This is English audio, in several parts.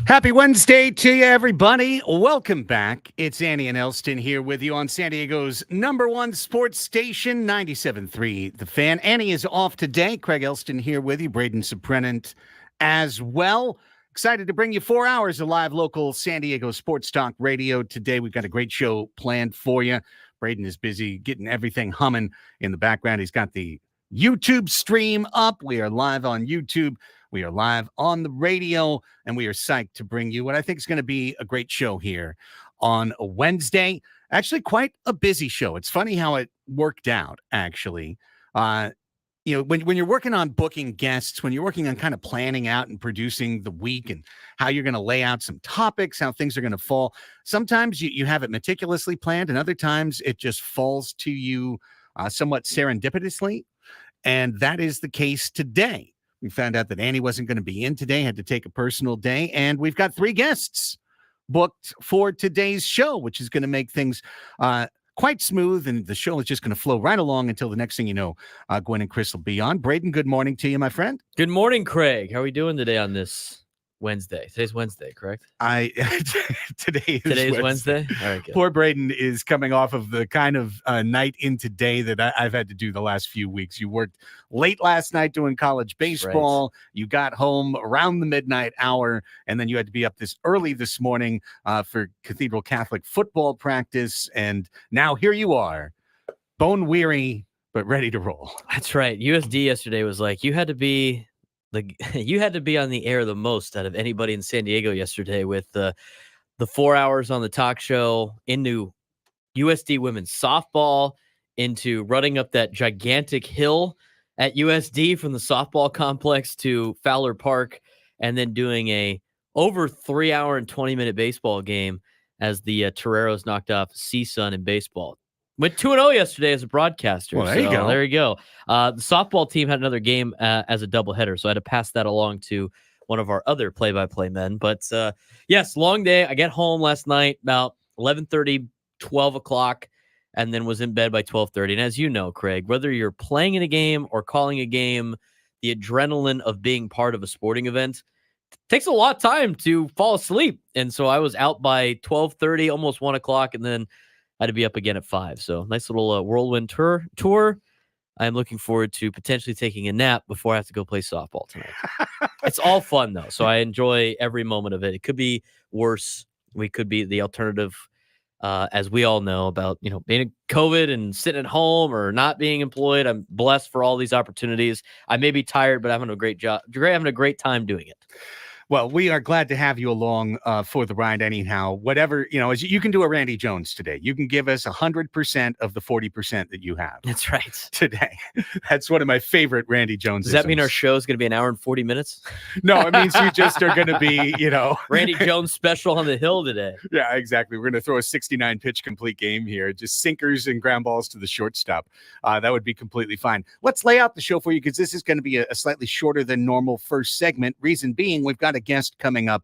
Happy Wednesday to you, everybody. Welcome back. It's Annie and Elsten here with you on San Diego's number one sports station, 97.3 The Fan. Annie is off today. Craig Elsten here with you. Braden Suprenant as well. Excited to bring you 4 hours of live local San Diego sports talk radio today. We've got a great show planned for you. Braden is busy getting everything humming in the background. He's got the YouTube stream up. We are live on YouTube. We are live on the radio, and we are psyched to bring you what I think is going to be a great show here on a Wednesday. Actually, quite a busy show. It's funny how it worked out, actually. When you're working on booking guests, when you're working on kind of planning out and producing the week and how you're going to lay out some topics, how things are going to fall, sometimes you have it meticulously planned, and other times it just falls to you somewhat serendipitously. And that is the case today. We found out that Annie wasn't going to be in today, had to take a personal day, and we've got 3 guests booked for today's show, which is going to make things quite smooth, and the show is just going to flow right along until the next thing you know, Gwen and Chris will be on. Braden, good morning to you, my friend. Good morning, Craig. How are we doing today on this Wednesday? Today's Wednesday, correct? Today's Wednesday? All right, good. Poor Braden is coming off of the kind of night into day that I've had to do the last few weeks. You worked late last night doing college baseball. Right. You got home around the midnight hour, and then you had to be up this early this morning for Cathedral Catholic football practice. And now here you are, bone weary, but ready to roll. That's right. USD yesterday was like, you had to be on the air the most out of anybody in San Diego yesterday with the 4 hours on the talk show, into USD women's softball, into running up that gigantic hill at USD from the softball complex to Fowler Park, and then doing a over 3 hour and 20-minute baseball game as the Toreros knocked off CSUN in baseball. Went 2-0 yesterday as a broadcaster. Well, there you go. There you go. The softball team had another game as a doubleheader, so I had to pass that along to one of our other play-by-play men. But, yes, long day. I get home last night about 11:30, 12 o'clock, and then was in bed by 12:30. And as you know, Craig, whether you're playing in a game or calling a game, the adrenaline of being part of a sporting event takes a lot of time to fall asleep. And so I was out by 12:30, almost 1 o'clock, and then I had to be up again at 5. So nice little whirlwind tour. I'm looking forward to potentially taking a nap before I have to go play softball tonight. It's all fun, though, so I enjoy every moment of it. It could be worse. We could be the alternative, as we all know, about being in COVID and sitting at home or not being employed. I'm blessed for all these opportunities. I may be tired, but I'm having a great job. Having a great time doing it. Well, we are glad to have you along for the ride anyhow. Whatever, as you can do a Randy Jones today. You can give us 100% of the 40% that you have. That's right. Today. That's one of my favorite Randy Jones. Does that mean our show is going to be an hour and 40 minutes? No, it means you just are going to be, Randy Jones special on the hill today. Yeah, exactly. We're going to throw a 69 pitch complete game here. Just sinkers and ground balls to the shortstop. That would be completely fine. Let's lay out the show for you, because this is going to be a slightly shorter than normal first segment. Reason being, we've got a guest coming up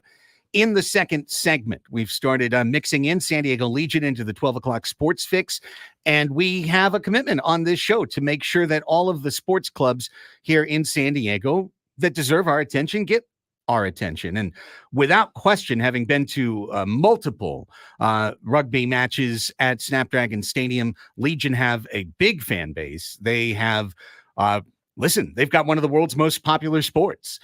in the second segment. We've started mixing in San Diego Legion into the 12 o'clock sports fix, and we have a commitment on this show to make sure that all of the sports clubs here in San Diego that deserve our attention get our attention. And without question, having been to multiple rugby matches at Snapdragon Stadium, Legion have a big fan base. They have listen, they've got one of the world's most popular sports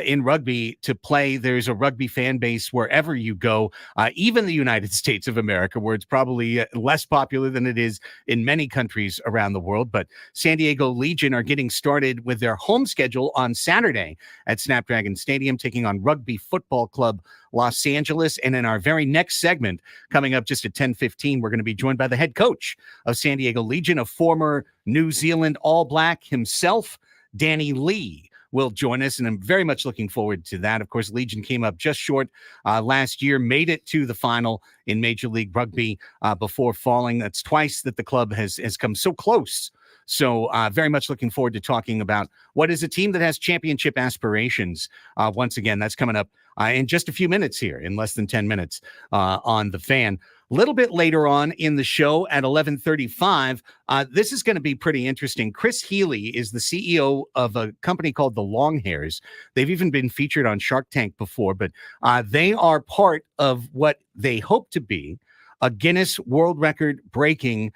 in rugby to play. There's a rugby fan base wherever you go, even the United States of America, where it's probably less popular than it is in many countries around the world. But San Diego Legion are getting started with their home schedule on Saturday at Snapdragon Stadium, taking on Rugby Football Club Los Angeles. And in our very next segment, coming up just at 10:15, we're going to be joined by the head coach of San Diego Legion, a former New Zealand All Black himself, Danny Lee, will join us, and I'm very much looking forward to that. Of course, Legion came up just short last year, made it to the final in Major League Rugby before falling. That's twice that the club has come so close. So very much looking forward to talking about what is a team that has championship aspirations. Once again, that's coming up in just a few minutes here, in less than 10 minutes on The Fan. little bit later on in the show at 11:35, this is going to be pretty interesting. Chris Healy is the CEO of a company called the Longhairs. They've even been featured on Shark Tank before, but they are part of what they hope to be a Guinness World Record breaking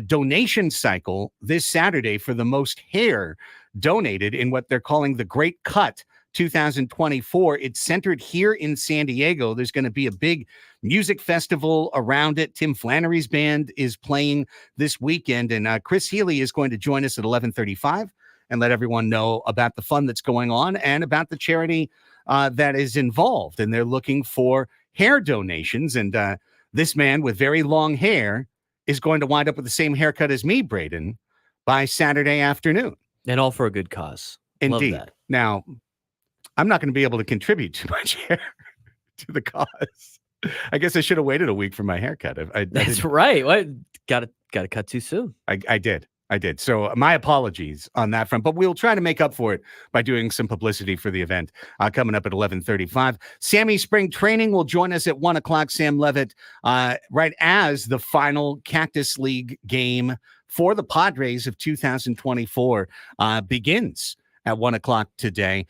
donation cycle this Saturday for the most hair donated in what they're calling the Great Cut 2024. It's centered here in San Diego. There's going to be a big music festival around it. Tim Flannery's band is playing this weekend, and Chris Healy is going to join us at 11:35 and let everyone know about the fun that's going on and about the charity that is involved. And they're looking for hair donations. And this man with very long hair is going to wind up with the same haircut as me, Braden, by Saturday afternoon. And all for a good cause. Indeed. Love that. Now, I'm not going to be able to contribute too much hair to the cause. I guess I should have waited a week for my haircut. That's right. What? Got to cut too soon. I did. So my apologies on that front, but we'll try to make up for it by doing some publicity for the event coming up at 11:35. Sammy Spring Training will join us at 1 o'clock. Sam Levitt, right as the final Cactus League game for the Padres of 2024 begins at 1 o'clock today.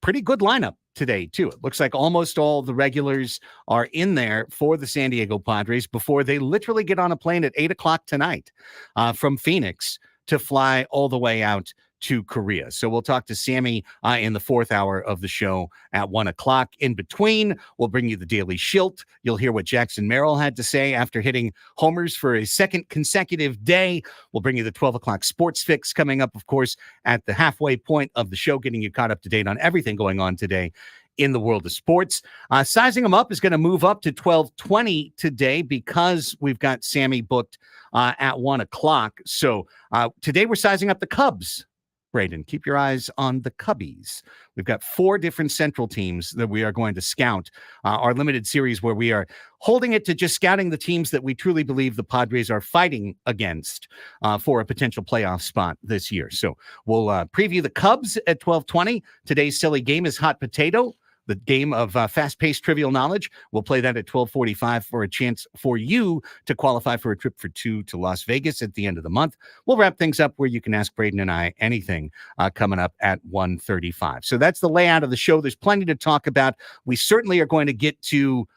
Pretty good lineup today, too. It looks like almost all the regulars are in there for the San Diego Padres before they literally get on a plane at 8 o'clock tonight from Phoenix to fly all the way out to Korea. So we'll talk to Sammy in the fourth hour of the show at 1 o'clock. In between, we'll bring you the Daily Shilt. You'll hear what Jackson Merrill had to say after hitting homers for a second consecutive day. We'll bring you the 12 o'clock Sports Fix coming up, of course, at the halfway point of the show, getting you caught up to date on everything going on today in the world of sports. Sizing them up is going to move up to 12:20 today because we've got Sammy booked at 1 o'clock. So today we're sizing up the Cubs. Braden, keep your eyes on the Cubbies. We've got 4 different Central teams that we are going to scout. Our limited series where we are holding it to just scouting the teams that we truly believe the Padres are fighting against for a potential playoff spot this year. So we'll preview the Cubs at 12:20. Today's silly game is Hot Potato, the game of fast-paced trivial knowledge. We'll play that at 12:45 for a chance for you to qualify for a trip for 2 to Las Vegas at the end of the month. We'll wrap things up where you can ask Braden and I anything coming up at 1:35. So that's the layout of the show. There's plenty to talk about. We certainly are going to get to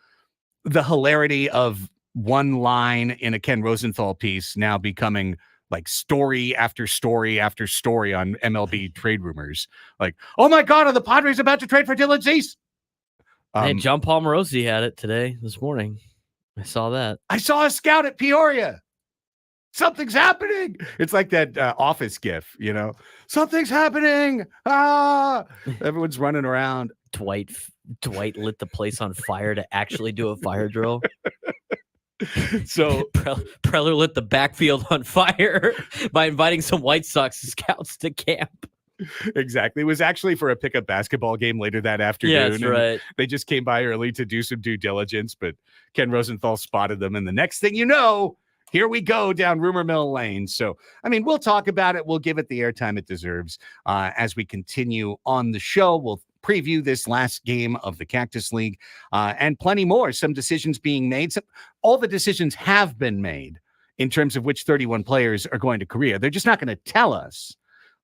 the hilarity of one line in a Ken Rosenthal piece now becoming like story after story after story on MLB trade rumors. Like, oh my God, are the Padres about to trade for Dylan Cease? Hey, John Palmarosi had it this morning. I saw that. I saw a scout at Peoria. Something's happening. It's like that Office gif, you know. Something's happening. Everyone's running around. Dwight lit the place on fire to actually do a fire drill. So Preller lit the backfield on fire by inviting some White Sox scouts to camp. Exactly. It was actually for a pickup basketball game later that afternoon. Yeah, that's right. They just came by early to do some due diligence, but Ken Rosenthal spotted them. And the next thing you know, here we go down Rumor Mill Lane. So, I mean, we'll talk about it. We'll give it the airtime it deserves as we continue on the show. We'll preview this last game of the Cactus League and plenty more. Some decisions being made. All the decisions have been made in terms of which 31 players are going to Korea. They're just not going to tell us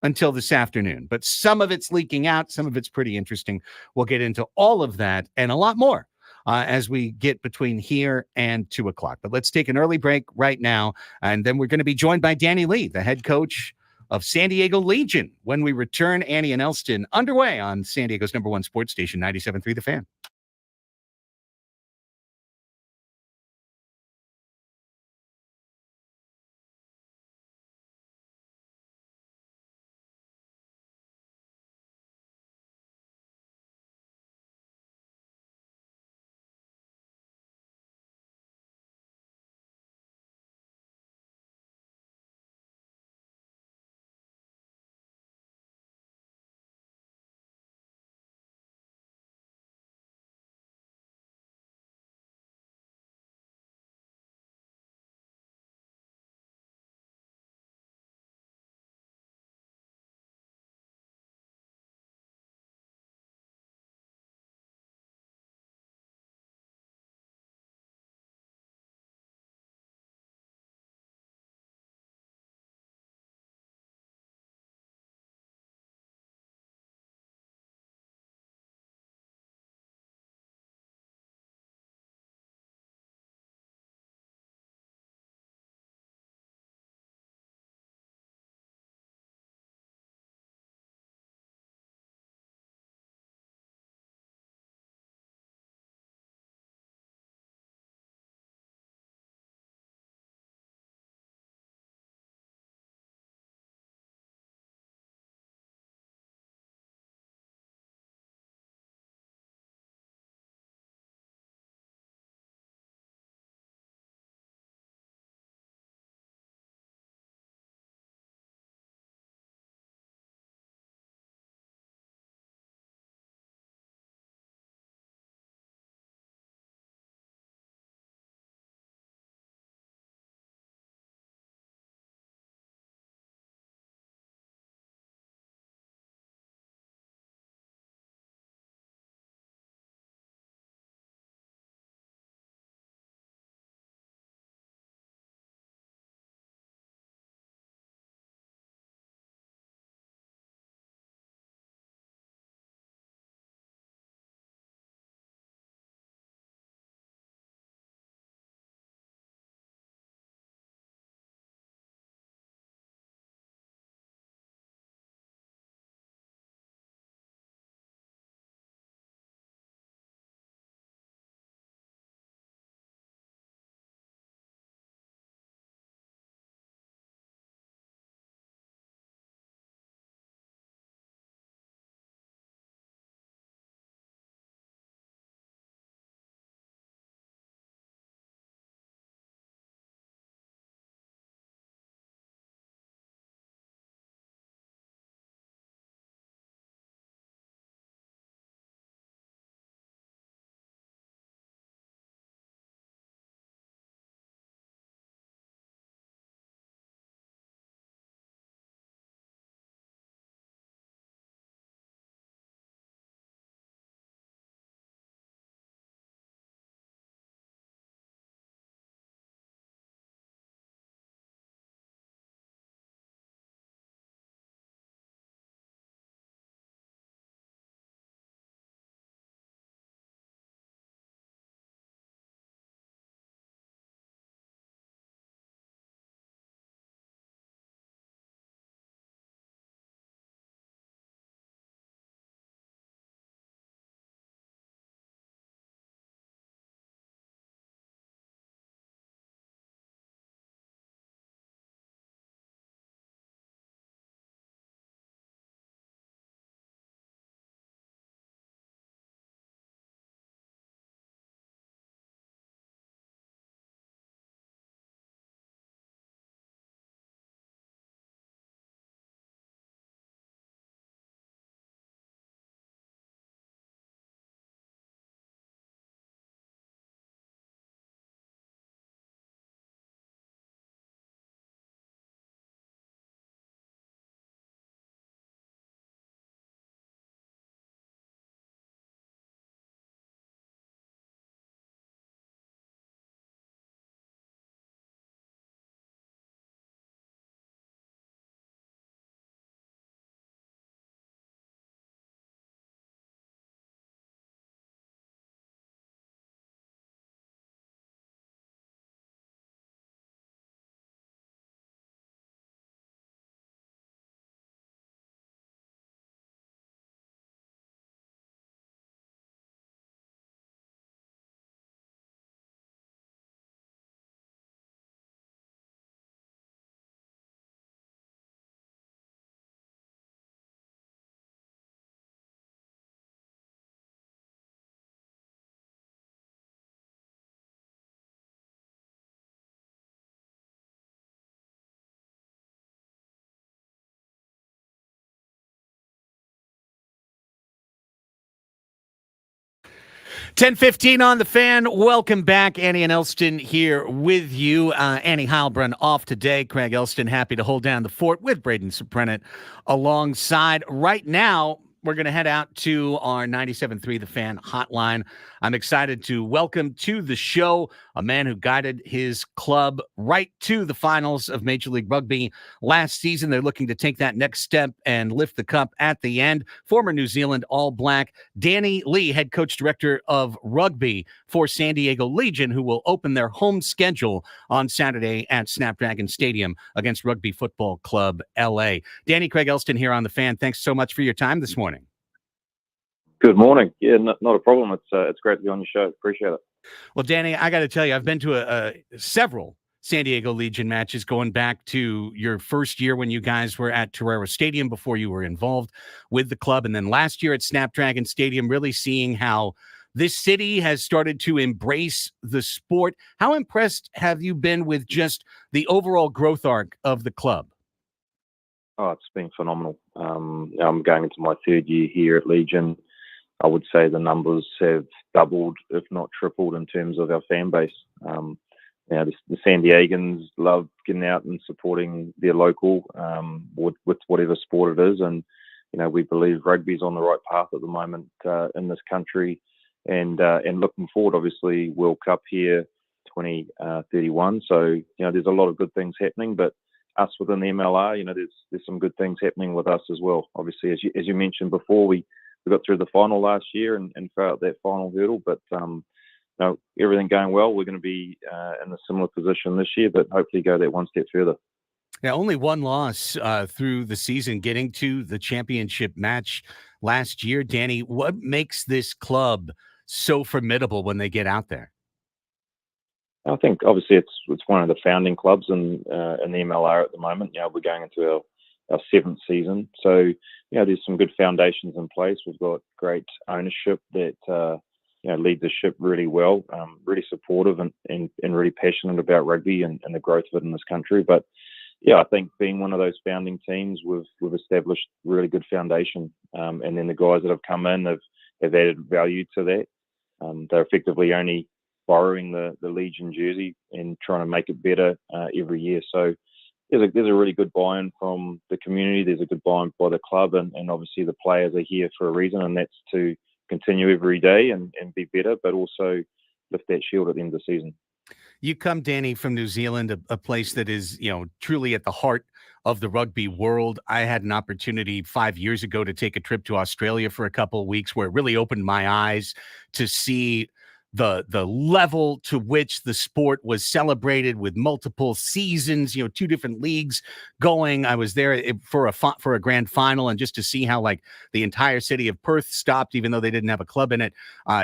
until this afternoon, but some of it's leaking out. Some of it's pretty interesting. We'll get into all of that and a lot more as we get between here and 2 o'clock. But let's take an early break right now. And then we're going to be joined by Danny Lee, the head coach of San Diego Legion. When we return, Annie and Elsten underway on San Diego's #1 sports station, 97.3 The Fan. 10:15 on the Fan. Welcome back. Annie and Elsten here with you. Annie Heilbrunn off today. Craig Elsten happy to hold down the fort with Braden Soprenet alongside. Right now, we're going to head out to our 97.3 The Fan hotline. I'm excited to welcome to the show a man who guided his club right to the finals of Major League Rugby last season. They're looking to take that next step and lift the cup at the end. Former New Zealand All Black Danny Lee, head coach director of rugby for San Diego Legion, who will open their home schedule on Saturday at Snapdragon Stadium against Rugby Football Club LA. Danny, Craig Elsten here on The Fan. Thanks so much for your time this morning. Good morning. Yeah, not a problem. It's great to be on your show. Appreciate it. Well, Danny, I got to tell you, I've been to several San Diego Legion matches going back to your first year when you guys were at Torero Stadium before you were involved with the club. And then last year at Snapdragon Stadium, really seeing how this city has started to embrace the sport. How impressed have you been with just the overall growth arc of the club? Oh, it's been phenomenal. I'm going into my third year here at Legion. I would say the numbers have doubled, if not tripled, in terms of our fan base. The San Diegans love getting out and supporting their local with whatever sport it is. And, we believe rugby's on the right path at the moment in this country. And looking forward, obviously, World Cup here 2031. So, there's a lot of good things happening. But us within the MLR, there's some good things happening with us as well. Obviously, as you mentioned before, we got through the final last year and fell that final hurdle. But everything going well. We're going to be in a similar position this year, but hopefully go that one step further. Yeah, only one loss through the season, getting to the championship match last year. Danny, what makes this club so formidable when they get out there? I think obviously it's one of the founding clubs in the MLR at the moment. We're going into our seventh season, so there's some good foundations in place. We've got great ownership that lead the ship really well, really supportive and really passionate about rugby and the growth of it in this country. But I think being one of those founding teams, we've established really good foundation, and then the guys that have come in have added value to that. They're effectively only borrowing the Legion jersey and trying to make it better every year. So there's a really good buy-in from the community. There's a good buy-in by the club, and obviously the players are here for a reason, and that's to continue every day and be better, but also lift that shield at the end of the season. You come, Danny, from New Zealand, a place that is, truly at the heart of the rugby world. I had an opportunity 5 years ago to take a trip to Australia for a couple of weeks where it really opened my eyes to see the level to which the sport was celebrated with multiple seasons, two different leagues going. I was there for a grand final, and just to see how the entire city of Perth stopped, even though they didn't have a club in it,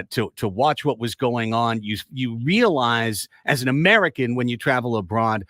to watch what was going on. You realize as an American when you travel abroad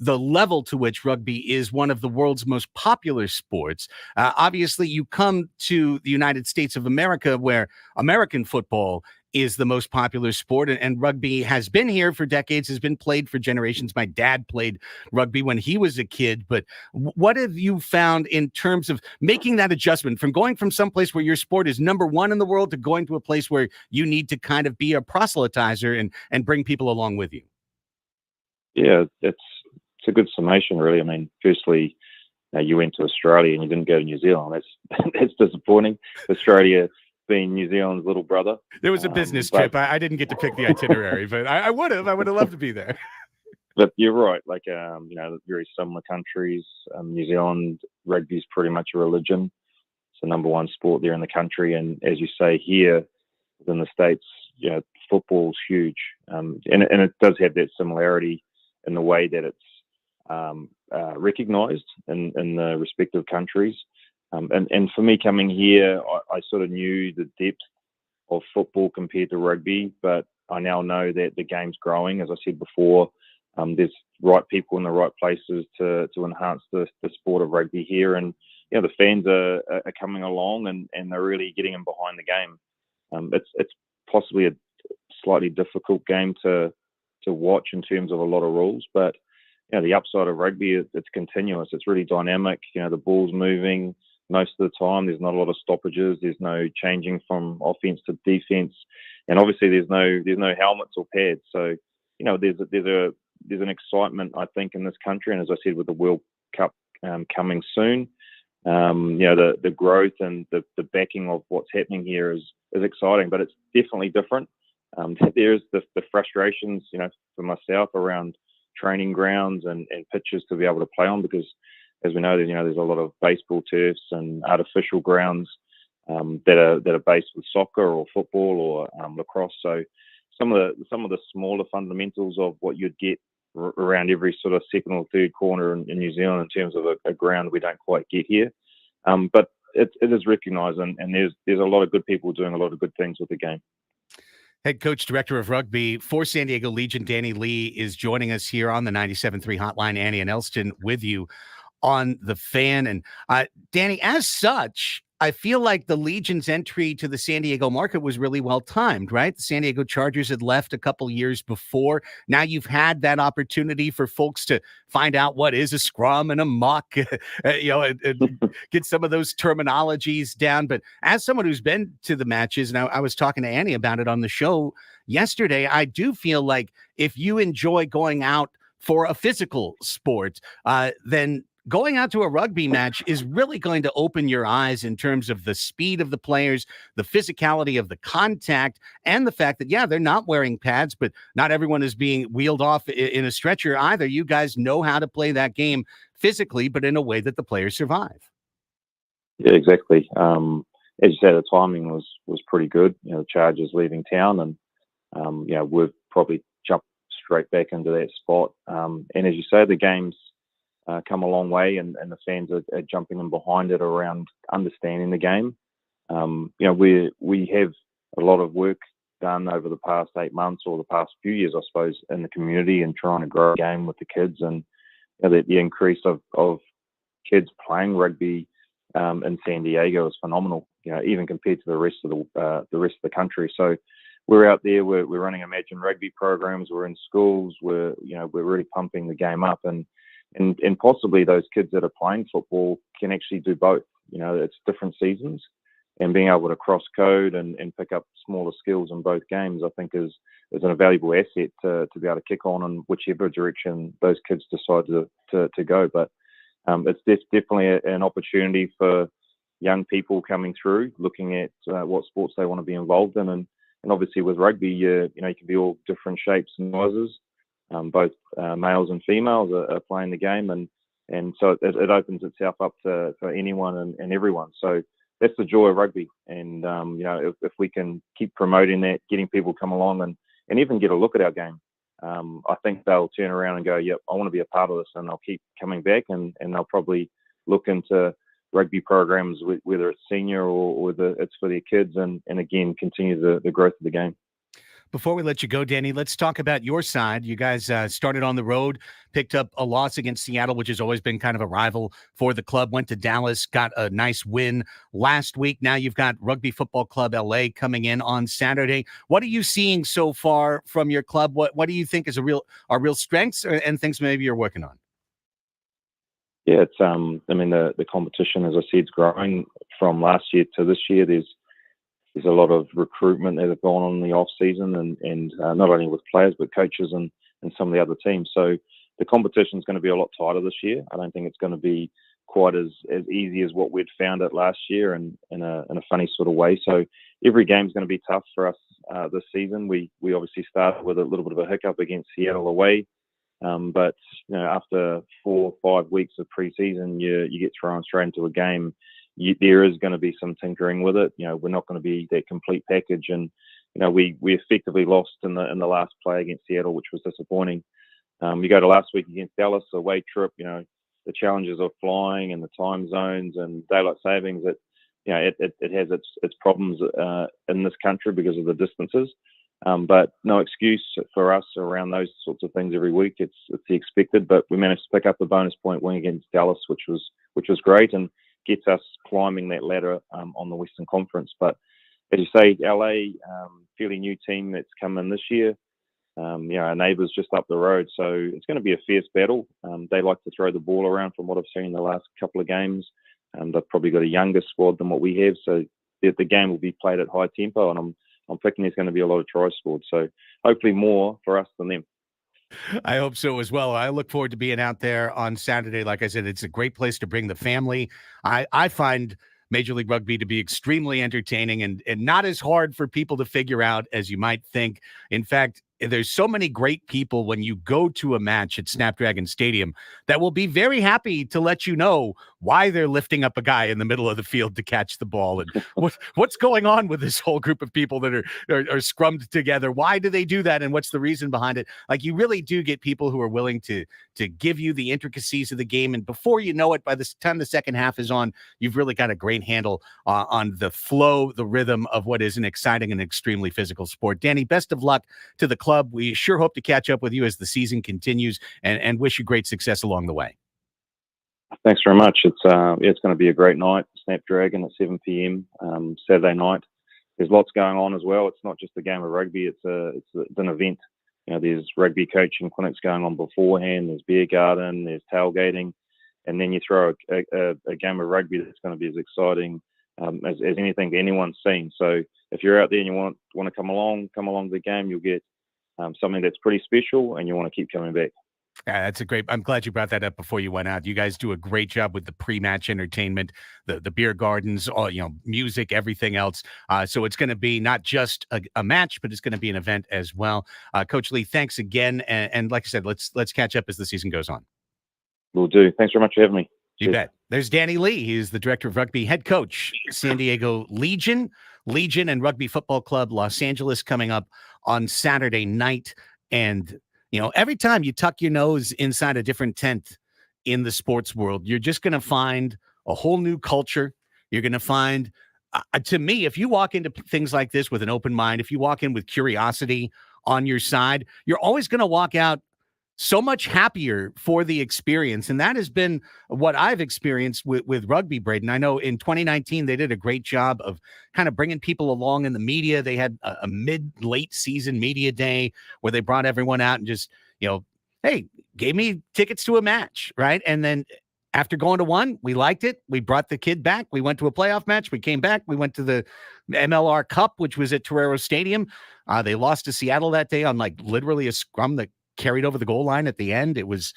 the level to which rugby is one of the world's most popular sports. Obviously, you come to the United States of America where American football is the most popular sport, and rugby has been here for decades, has been played for generations. My dad played rugby when he was a kid, but what have you found in terms of making that adjustment from going from someplace where your sport is number one in the world to going to a place where you need to kind of be a proselytizer and bring people along with you? Yeah, it's a good summation, really. I mean, firstly, you went to Australia and you didn't go to New Zealand. That's disappointing. Australia being New Zealand's little brother. There was a business trip. I didn't get to pick the itinerary, but I would have. I would have loved to be there. But you're right. Very similar countries. New Zealand, rugby's pretty much a religion. It's the number one sport there in the country. And as you say, here within the States, football's huge. And it does have that similarity in the way that it's recognised in the respective countries. And for me coming here, I sort of knew the depth of football compared to rugby, but I now know that the game's growing. As I said before, there's right people in the right places to enhance the sport of rugby here. And, the fans are coming along and they're really getting in behind the game. It's possibly a slightly difficult game to watch in terms of a lot of rules, but, the upside of rugby is it's continuous. It's really dynamic. The ball's moving most of the time. There's not a lot of stoppages. There's no changing from offense to defense. and obviously there's no helmets or pads. So there's an excitement, I think, in this country, and as I said, with the World Cup coming soon, the growth and the backing of what's happening here is exciting, but it's definitely different. There's the frustrations, for myself around training grounds and pitches to be able to play on, because as we know, there's a lot of baseball turfs and artificial grounds that are based with soccer or football or lacrosse. So some of the smaller fundamentals of what you'd get around every sort of second or third corner in New Zealand in terms of a ground we don't quite get here. But it is recognised, and there's a lot of good people doing a lot of good things with the game. Head coach, director of rugby for San Diego Legion, Danny Lee, is joining us here on the 97.3 hotline. Annie and Elsten with you on the Fan. And Danny, as such, I feel like the Legion's entry to the San Diego market was really well timed, right? The San Diego Chargers had left a couple years before. Now you've had that opportunity for folks to find out what is a scrum and a muck, and get some of those terminologies down. But as someone who's been to the matches, and I was talking to Annie about it on the show yesterday, I do feel like if you enjoy going out for a physical sport, then going out to a rugby match is really going to open your eyes in terms of the speed of the players, the physicality of the contact, and the fact that, they're not wearing pads, but not everyone is being wheeled off in a stretcher either. You guys know how to play that game physically, but in a way that the players survive. Yeah, exactly. As you said, the timing was pretty good. The Chargers leaving town, and we've probably jumped straight back into that spot. And as you say, the game's come a long way, and the fans are jumping in behind it around understanding the game. We have a lot of work done over the past 8 months, or the past few years, I suppose, in the community and trying to grow the game with the kids, and the increase of kids playing rugby in San Diego is phenomenal. Even compared to the rest of the country. So we're out there. We're running Imagine Rugby programs. We're in schools. We're really pumping the game up, and possibly those kids that are playing football can actually do both. It's different seasons, and being able to cross code and pick up smaller skills in both games, I think is an valuable asset to be able to kick on in whichever direction those kids decide to go. But it's definitely an opportunity for young people coming through, looking at what sports they want to be involved in, and obviously with rugby, you can be all different shapes and sizes. Both males and females are playing the game, and so it opens itself up for anyone and everyone. So that's the joy of rugby, and if we can keep promoting that, getting people come along and even get a look at our game, I think they'll turn around and go, yep, I want to be a part of this, and they'll keep coming back, and they'll probably look into rugby programs, whether it's senior or whether it's for their kids, and again continue the growth of the game. Before we let you go, Danny, let's talk about your side. You guys started on the road, picked up a loss against Seattle, which has always been kind of a rival for the club, went to Dallas, got a nice win last week. Now you've got Rugby Football Club LA coming in on Saturday. What are you seeing so far from your club? What do you think is are real strengths and things maybe you're working on? Yeah, it's the competition, as I said, is growing from last year to this year. There's a lot of recruitment that have gone on in the off season, and not only with players but coaches and some of the other teams. So the competition is going to be a lot tighter this year. I don't think it's going to be quite as easy as what we'd found it last year, and in a funny sort of way. So every game is going to be tough for us this season. We obviously started with a little bit of a hiccup against Seattle away, but after 4 or 5 weeks of preseason, you get thrown straight into a game. There is going to be some tinkering with it. We're not going to be that complete package, and we effectively lost in the last play against Seattle, which was disappointing. You go to last week against Dallas, a away trip. The challenges of flying and the time zones and daylight savings. It has its problems in this country because of the distances. But no excuse for us around those sorts of things every week. It's the expected, but we managed to pick up a bonus point win against Dallas, which was great, and gets us climbing that ladder on the Western Conference. But as you say, LA, fairly new team that's come in this year. Our neighbours just up the road, so it's going to be a fierce battle. They like to throw the ball around from what I've seen in the last couple of games. They've probably got a younger squad than what we have, so the game will be played at high tempo, and I'm thinking there's going to be a lot of tries scored. So hopefully more for us than them. I hope so as well. I look forward to being out there on Saturday. Like I said, it's a great place to bring the family. I find Major League Rugby to be extremely entertaining and not as hard for people to figure out as you might think. In fact, there's so many great people when you go to a match at Snapdragon Stadium that will be very happy to let you know why they're lifting up a guy in the middle of the field to catch the ball and what's going on with this whole group of people that are scrummed together. Why do they do that? And what's the reason behind it? Like, you really do get people who are willing to give you the intricacies of the game. And before you know it, by the time the second half is on, you've really got a great handle on the flow, the rhythm of what is an exciting and extremely physical sport. Danny, best of luck to the club. We sure hope to catch up with you as the season continues and wish you great success along the way. Thanks very much. It's going to be a great night. Snapdragon at 7 p.m. Saturday night. There's lots going on as well. It's not just a game of rugby. It's an event. There's rugby coaching clinics going on beforehand. There's beer garden. There's tailgating, and then you throw a game of rugby that's going to be as exciting as anything anyone's seen. So if you're out there and you want to come along to the game, you'll get something that's pretty special, and you want to keep coming back. Yeah, that's I'm glad you brought that up before you went out. You guys do a great job with the pre-match entertainment, the beer gardens, all, music, everything else. So it's going to be not just a match, but it's going to be an event as well. Coach Lee, thanks again. And like I said, let's catch up as the season goes on. Will do. Thanks very much for having me. You bet. There's Danny Lee. He's the director of rugby, head coach, San Diego Legion and Rugby Football Club, Los Angeles, coming up on Saturday night. And every time you tuck your nose inside a different tent in the sports world, you're just going to find a whole new culture. You're going to find, to me, if you walk into things like this with an open mind, if you walk in with curiosity on your side, you're always going to walk out so much happier for the experience. And that has been what I've experienced with rugby, Braden. I know in 2019, they did a great job of kind of bringing people along in the media. They had a mid-late season media day where they brought everyone out and just, hey, gave me tickets to a match, right? And then after going to one, we liked it. We brought the kid back. We went to a playoff match. We came back. We went to the MLR Cup, which was at Torero Stadium. They lost to Seattle that day on literally a scrum that carried over the goal line at the end. It was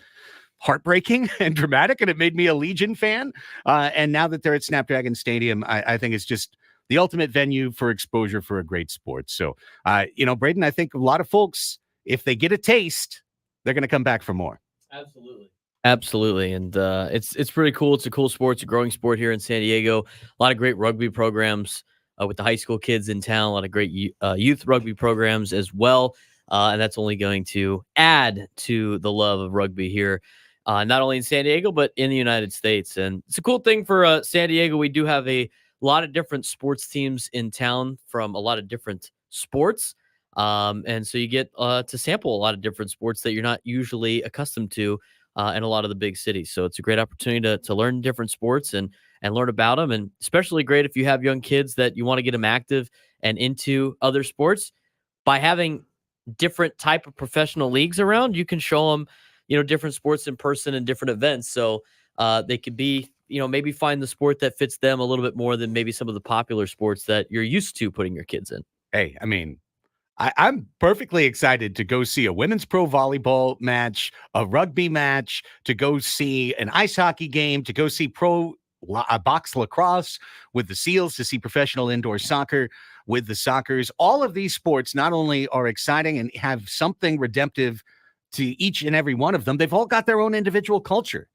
heartbreaking and dramatic, and it made me a Legion fan. And now that they're at Snapdragon Stadium, I think it's just the ultimate venue for exposure for a great sport. So, Braden, I think a lot of folks, if they get a taste, they're going to come back for more. Absolutely. And it's pretty cool. It's a cool sport. It's a growing sport here in San Diego. A lot of great rugby programs with the high school kids in town, a lot of great youth rugby programs as well. And that's only going to add to the love of rugby here, not only in San Diego, but in the United States. And it's a cool thing for San Diego. We do have a lot of different sports teams in town from a lot of different sports. And so you get to sample a lot of different sports that you're not usually accustomed to in a lot of the big cities. So it's a great opportunity to learn different sports and learn about them. And especially great if you have young kids that you want to get them active and into other sports. By having different type of professional leagues around, you can show them, different sports in person and different events. So they could be, maybe find the sport that fits them a little bit more than maybe some of the popular sports that you're used to putting your kids in. Hey, I mean, I'm perfectly excited to go see a women's pro volleyball match, a rugby match, to go see an ice hockey game, to go see box lacrosse with the Seals, to see professional indoor soccer with the Sockers. All of these sports not only are exciting and have something redemptive to each and every one of them, they've all got their own individual culture.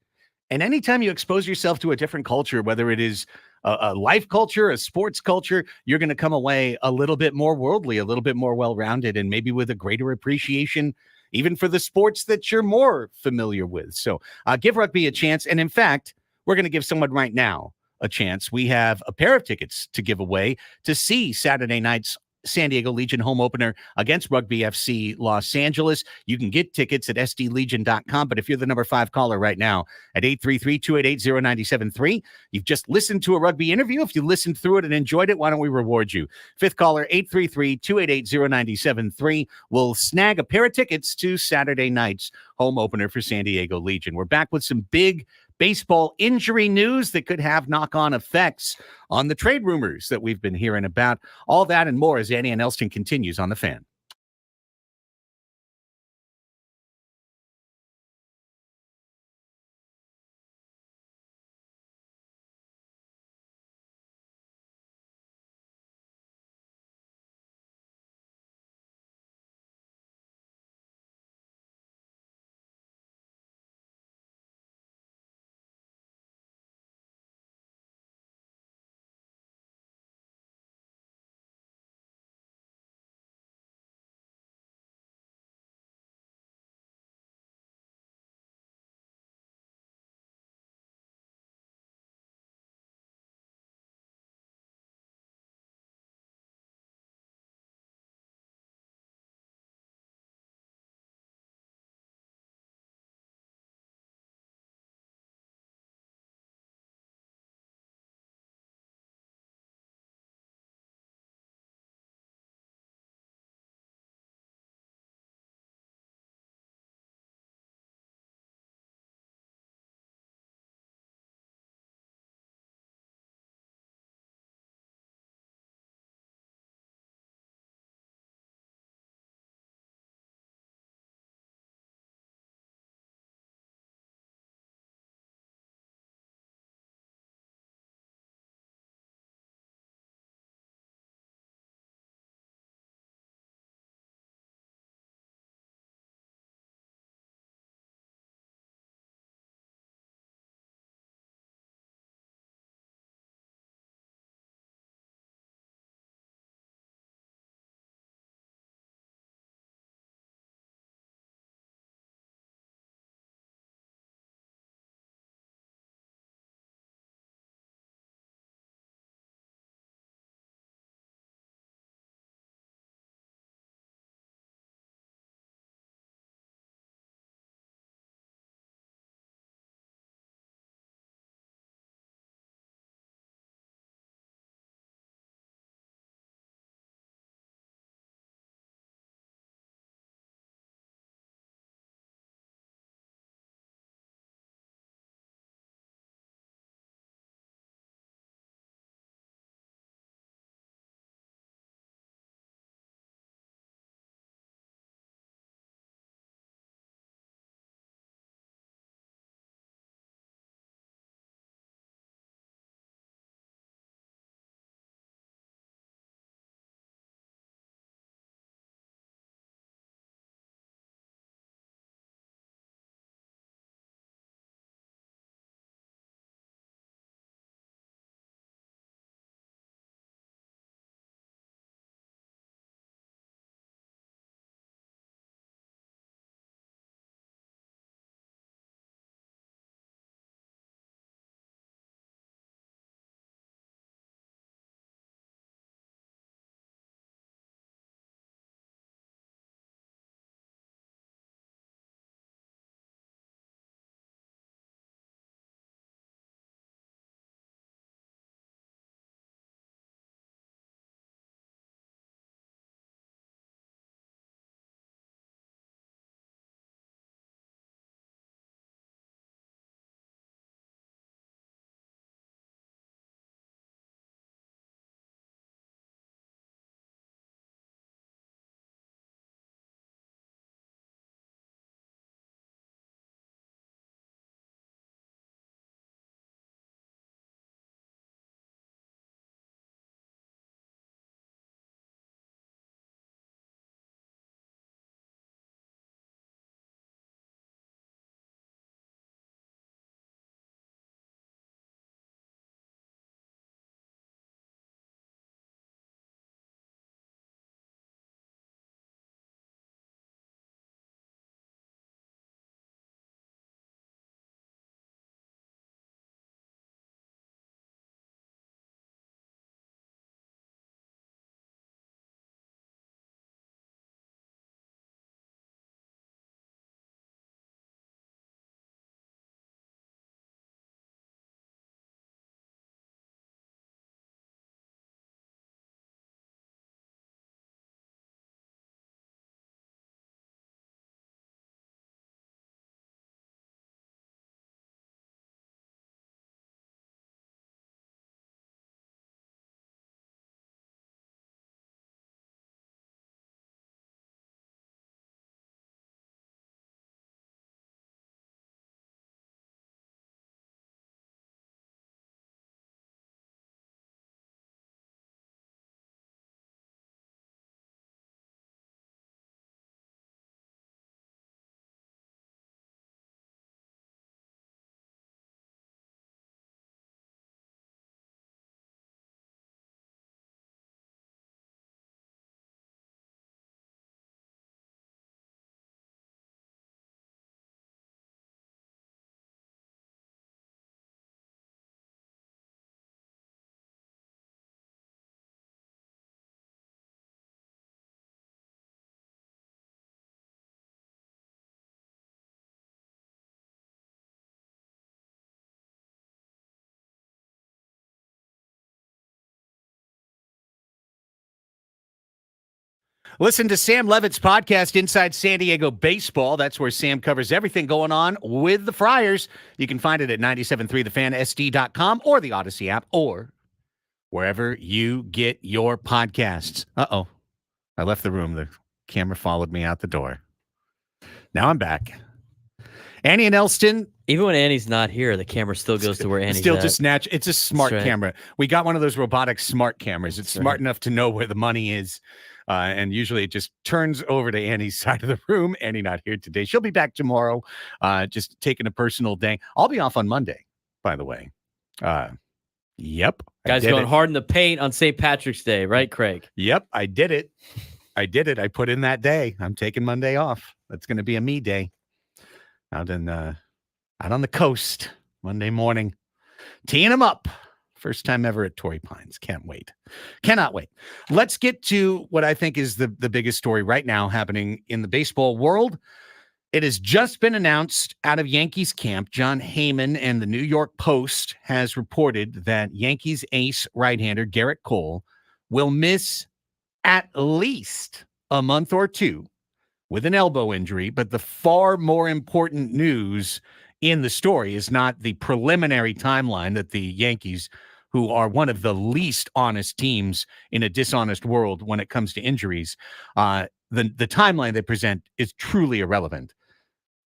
And anytime you expose yourself to a different culture, whether it is a life culture, a sports culture, you're going to come away a little bit more worldly, a little bit more well-rounded, and maybe with a greater appreciation even for the sports that you're more familiar with. So give rugby a chance. And in fact, we're going to give someone right now a chance. We have a pair of tickets to give away to see Saturday night's San Diego Legion home opener against Rugby FC Los Angeles. You can get tickets at sdlegion.com. But if you're the number 5 caller right now at 833-288-0973, you've just listened to a rugby interview. If you listened through it and enjoyed it, why don't we reward you? 5th caller, 833-288-0973. Will snag a pair of tickets to Saturday night's home opener for San Diego Legion. We're back with some big baseball injury news that could have knock-on effects on the trade rumors that we've been hearing about. All that and more as Annie and Elsten continues on The Fan. Listen to Sam Levitt's podcast, Inside San Diego Baseball. That's where Sam covers everything going on with the Friars. You can find it at 973thefansd.com or the Odyssey app or wherever you get your podcasts. Uh-oh. I left the room. The camera followed me out the door. Now I'm back. Annie and Elsten. Even when Annie's not here, the camera still goes to where Annie's still at. just natural. It's a smart camera. We got one of those robotic smart cameras. It's smart enough to know where the money is. And usually it just turns over to Annie's side of the room. Annie not here today. She'll be back tomorrow, just taking a personal day. I'll be off on Monday, by the way. Yep. Guys going hard in the paint on St. Patrick's Day, right, Craig? Yep, I did it. I put in that day. I'm taking Monday off. That's going to be a me day. Out on the coast Monday morning. Teeing them up. First time ever at Torrey Pines. Can't wait. Cannot wait. Let's get to what I think is the biggest story right now happening in the baseball world. It has just been announced out of Yankees camp. John Heyman and the New York Post has reported that Yankees ace right-hander Garrett Cole will miss at least a month or two with an elbow injury. But the far more important news in the story is not the preliminary timeline that the Yankees, who are one of the least honest teams in a dishonest world when it comes to injuries, the timeline they present is truly irrelevant.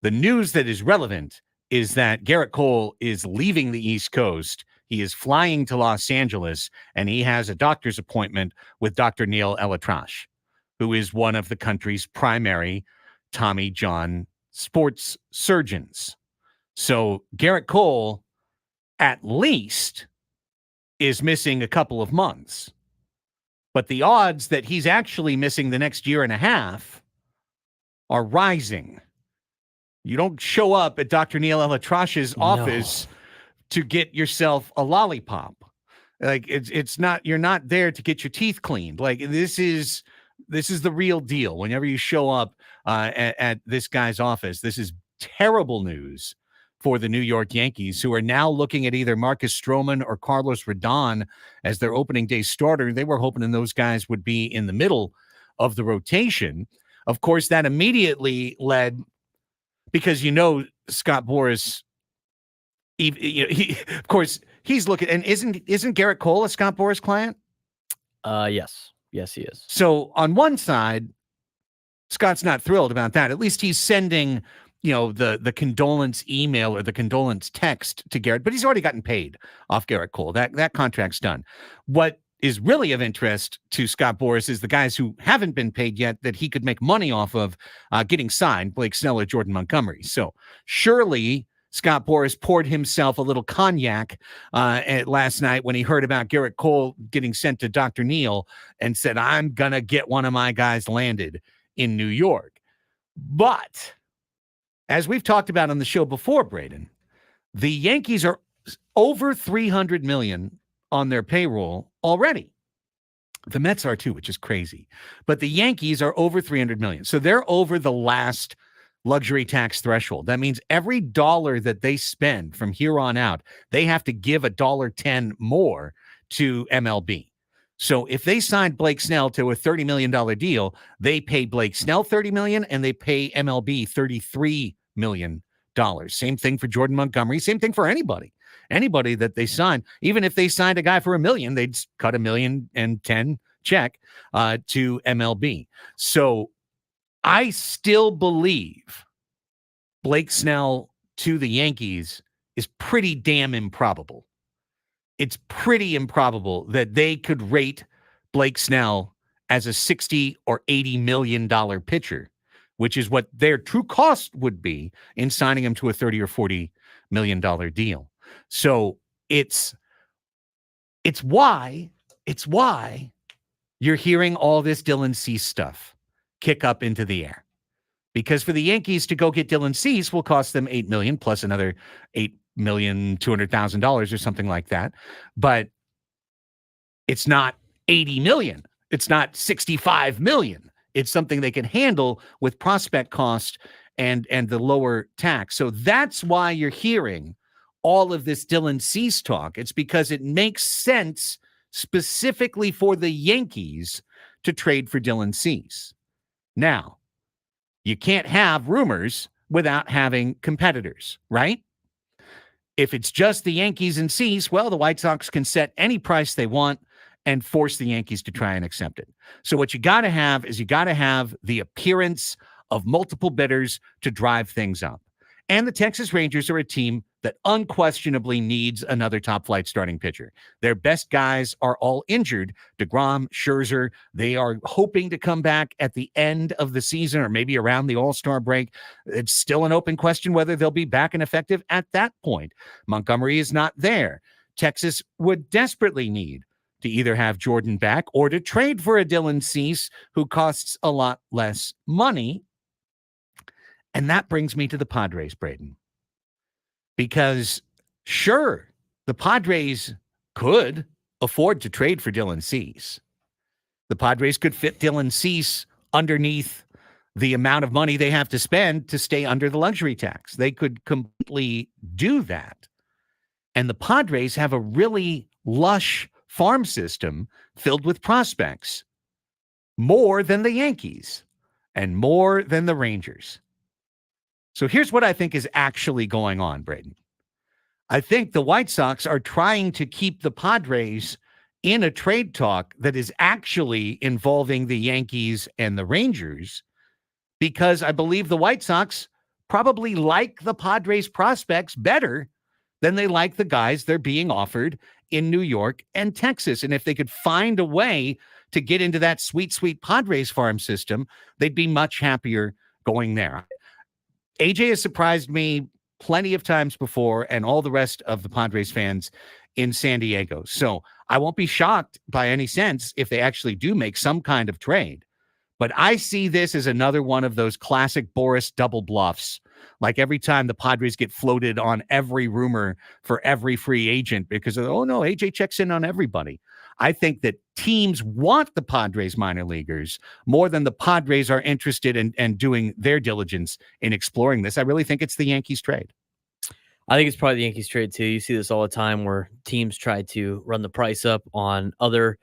The news that is relevant is that Garrett Cole is leaving the East Coast. He is flying to Los Angeles, and he has a doctor's appointment with Dr. Neil Elatrache, who is one of the country's primary Tommy John sports surgeons. So Garrett Cole, at least, is missing a couple of months. But the odds that he's actually missing the next year and a half are rising. You don't show up at Dr. Neil Elatrache's office to get yourself a lollipop. Like it's not, you're not there to get your teeth cleaned. Like this is the real deal. Whenever you show up at this guy's office, this is terrible news for the New York Yankees, who are now looking at either Marcus Stroman or Carlos Rodon as their opening day starter. They were hoping those guys would be in the middle of the rotation. Of course, that immediately led, because Scott Boras, of course, he's looking, and isn't Garrett Cole a Scott Boras client? Yes, he is. So on one side, Scott's not thrilled about that. At least he's sending, the condolence email or the condolence text to Garrett, but he's already gotten paid off Garrett Cole. That contract's done. What is really of interest to Scott Boras is the guys who haven't been paid yet that he could make money off of getting signed, Blake Snell or Jordan Montgomery. So surely Scott Boras poured himself a little cognac last night when he heard about Garrett Cole getting sent to Dr. Neil and said, I'm going to get one of my guys landed in New York. But as we've talked about on the show before, Braden, the Yankees are over $300 million on their payroll already. The Mets are too, which is crazy. But the Yankees are over $300 million. So they're over the last luxury tax threshold. That means every dollar that they spend from here on out, they have to give $1.10 more to MLB. So if they signed Blake Snell to a $30 million deal, they pay Blake Snell $30 million and they pay MLB $33 million. Same thing for Jordan Montgomery. Same thing for anybody that they sign. Even if they signed a guy for $1 million, they'd cut $1.10 million check to MLB. So I still believe Blake Snell to the Yankees is pretty damn improbable. It's pretty improbable that they could rate Blake Snell as a $60 or $80 million pitcher, which is what their true cost would be in signing him to a $30 or $40 million deal. So it's why you're hearing all this Dylan Cease stuff kick up into the air. Because for the Yankees to go get Dylan Cease will cost them $8 million plus another $8,200,000 or something like that. But it's not $80 million. It's not $65 million. It's something they can handle with prospect cost and the lower tax. So that's why you're hearing all of this Dylan Cease talk. It's because it makes sense specifically for the Yankees to trade for Dylan Cease. Now, you can't have rumors without having competitors, right? If it's just the Yankees and Cease, well, the White Sox can set any price they want and force the Yankees to try and accept it. So what you got to have is you got to have the appearance of multiple bidders to drive things up. And the Texas Rangers are a team that unquestionably needs another top-flight starting pitcher. Their best guys are all injured. DeGrom, Scherzer, they are hoping to come back at the end of the season or maybe around the All-Star break. It's still an open question whether they'll be back and effective at that point. Montgomery is not there. Texas would desperately need to either have Jordan back or to trade for a Dylan Cease who costs a lot less money. And that brings me to the Padres, Braden. Because, sure, the Padres could afford to trade for Dylan Cease. The Padres could fit Dylan Cease underneath the amount of money they have to spend to stay under the luxury tax. They could completely do that. And the Padres have a really lush farm system filled with prospects, more than the Yankees and more than the Rangers. So here's what I think is actually going on, Braden. I think the White Sox are trying to keep the Padres in a trade talk that is actually involving the Yankees and the Rangers, because I believe the White Sox probably like the Padres prospects better than they like the guys they're being offered in New York and Texas. And if they could find a way to get into that sweet, sweet Padres farm system, they'd be much happier going there. AJ has surprised me plenty of times before, and all the rest of the Padres fans in San Diego. So I won't be shocked by any sense if they actually do make some kind of trade. But I see this as another one of those classic Boris double bluffs. Like every time the Padres get floated on every rumor for every free agent because of, oh no, AJ checks in on everybody. I think that teams want the Padres minor leaguers more than the Padres are interested in doing their diligence in exploring this. I really think it's the Yankees trade. I think it's probably the Yankees trade too. You see this all the time where teams try to run the price up on other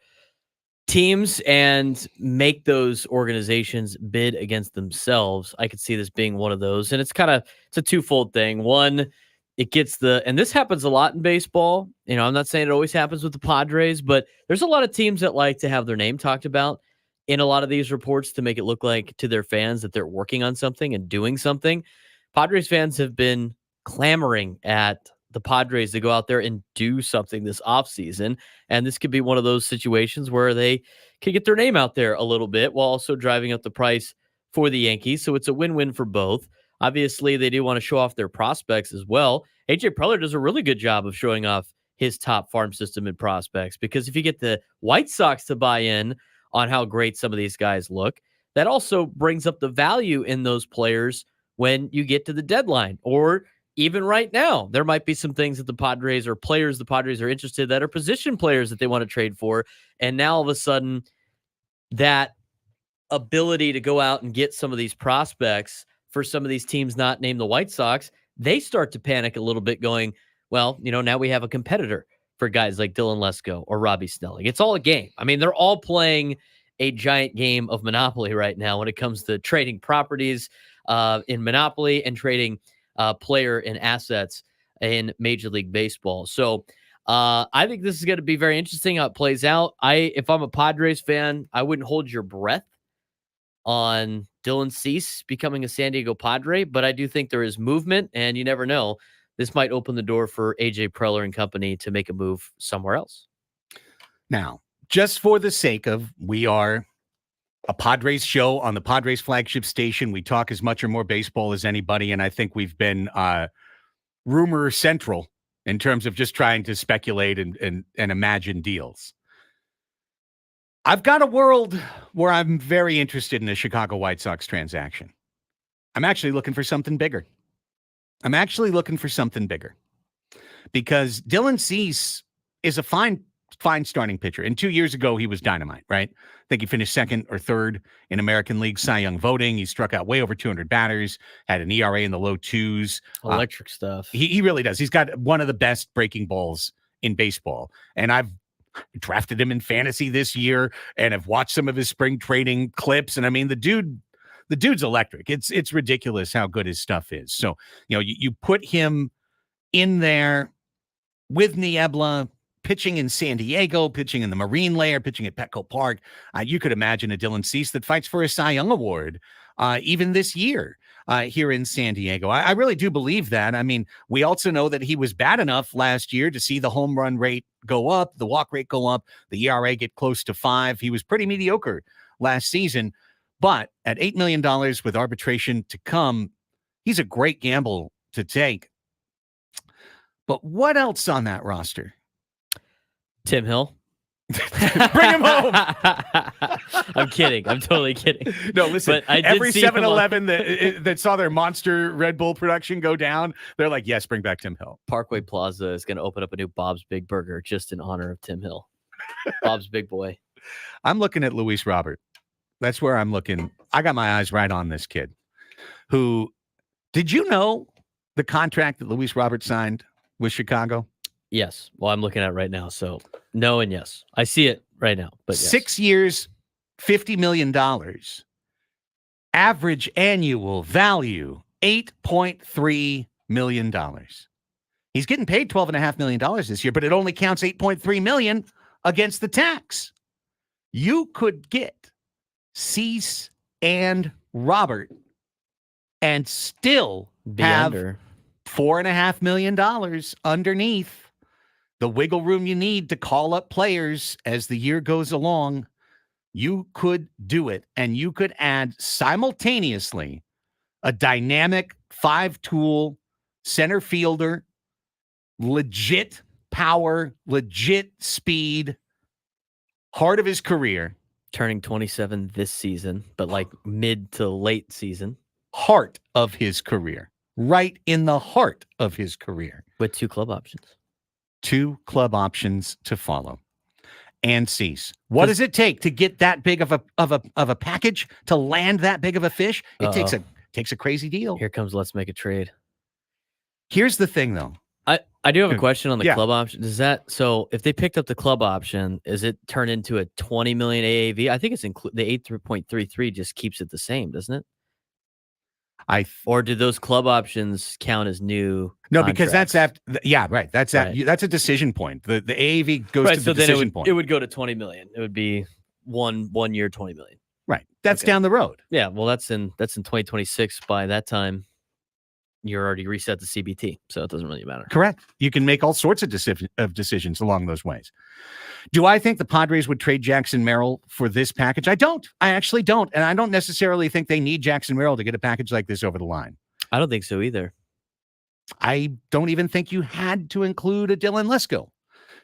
teams and make those organizations bid against themselves. I could see this being one of those. And it's a twofold thing. One, it gets and this happens a lot in baseball. You know, I'm not saying it always happens with the Padres, but there's a lot of teams that like to have their name talked about in a lot of these reports to make it look like to their fans that they're working on something and doing something. Padres fans have been clamoring at the Padres to go out there and do something this offseason. And this could be one of those situations where they can get their name out there a little bit while also driving up the price for the Yankees. So it's a win-win for both. Obviously, they do want to show off their prospects as well. AJ Preller does a really good job of showing off his top farm system and prospects, because if you get the White Sox to buy in on how great some of these guys look, that also brings up the value in those players when you get to the deadline. Or even right now, there might be some things that the Padres or players the Padres are interested that are position players that they want to trade for. And now all of a sudden, that ability to go out and get some of these prospects for some of these teams not named the White Sox, they start to panic a little bit going, well, you know, now we have a competitor for guys like Dylan Lesko or Robbie Snelling. It's all a game. I mean, they're all playing a giant game of Monopoly right now when it comes to trading properties in Monopoly and trading player and assets in Major League Baseball. So I think this is going to be very interesting how it plays out. If I'm a Padres fan, I wouldn't hold your breath on Dylan Cease becoming a San Diego Padre, but I do think there is movement, and you never know. This might open the door for AJ Preller and company to make a move somewhere else. Now, just for the sake of, we are a Padres show on the Padres flagship station. We talk as much or more baseball as anybody, and I think we've been rumor central in terms of just trying to speculate and imagine deals. I've got a world where I'm very interested in a Chicago White Sox transaction. I'm actually looking for something bigger. Because Dylan Cease is a fine starting pitcher. And 2 years ago, he was dynamite, right? I think he finished second or third in American League Cy Young voting. He struck out way over 200 batters, had an ERA in the low twos. Electric stuff. He really does. He's got one of the best breaking balls in baseball. And I've drafted him in fantasy this year and have watched some of his spring training clips. And I mean, the dude The dude's electric. It's ridiculous how good his stuff is. So, you put him in there with Niebla, pitching in San Diego, pitching in the Marine Layer, pitching at Petco Park. You could imagine a Dylan Cease that fights for a Cy Young Award even this year here in San Diego. I really do believe that. I mean, we also know that he was bad enough last year to see the home run rate go up, the walk rate go up, the ERA get close to 5. He was pretty mediocre last season. But at $8 million with arbitration to come, he's a great gamble to take. But what else on that roster? Tim Hill. Bring him home. I'm kidding. I'm totally kidding. No, listen, But I did every see him 7-Eleven that saw their Monster Red Bull production go down, they're like, yes, bring back Tim Hill. Parkway Plaza is going to open up a new Bob's Big Burger just in honor of Tim Hill. Bob's Big Boy. I'm looking at Luis Robert. That's where I'm looking. I got my eyes right on this kid who, did you know the contract that Luis Robert signed with Chicago? Yes. Well, I'm looking at it right now. So no and yes. I see it right now. But yes. 6 years, $50 million. Average annual value, $8.3 million. He's getting paid $12.5 million this year, but it only counts $8.3 million against the tax. You could get Cease and Robert and still have $4.5 million underneath. The wiggle room you need to call up players as the year goes along. You could do it, and you could add simultaneously a dynamic 5-tool center fielder, legit power, legit speed, heart of his career. Turning 27 this season, but like mid to late season. Heart of his career. Right in the heart of his career. With 2 club options. 2 club options to follow. And Cease. What does it take to get that big of a package, to land that big of a fish? It takes a crazy deal. Here comes let's make a trade. Here's the thing though. I do have a question on the club option. Is that so if they picked up the club option, is it turn into a 20 million AAV? I think it's the 8.33 just keeps it the same, doesn't it? Or do those club options count as new? No, contracts? because that's after. Yeah, right. That's a decision point. The AAV goes to the decision point. It would go to 20 million. It would be one year, 20 million. Right. That's down the road. Yeah. Well, that's in 2026. By that time, you're already reset the CBT, so it doesn't really matter. Correct. You can make all sorts of decisions along those ways. Do I think the Padres would trade Jackson Merrill for this package? I don't. I actually don't. And I don't necessarily think they need Jackson Merrill to get a package like this over the line. I don't think so either. I don't even think you had to include a Dylan Lesko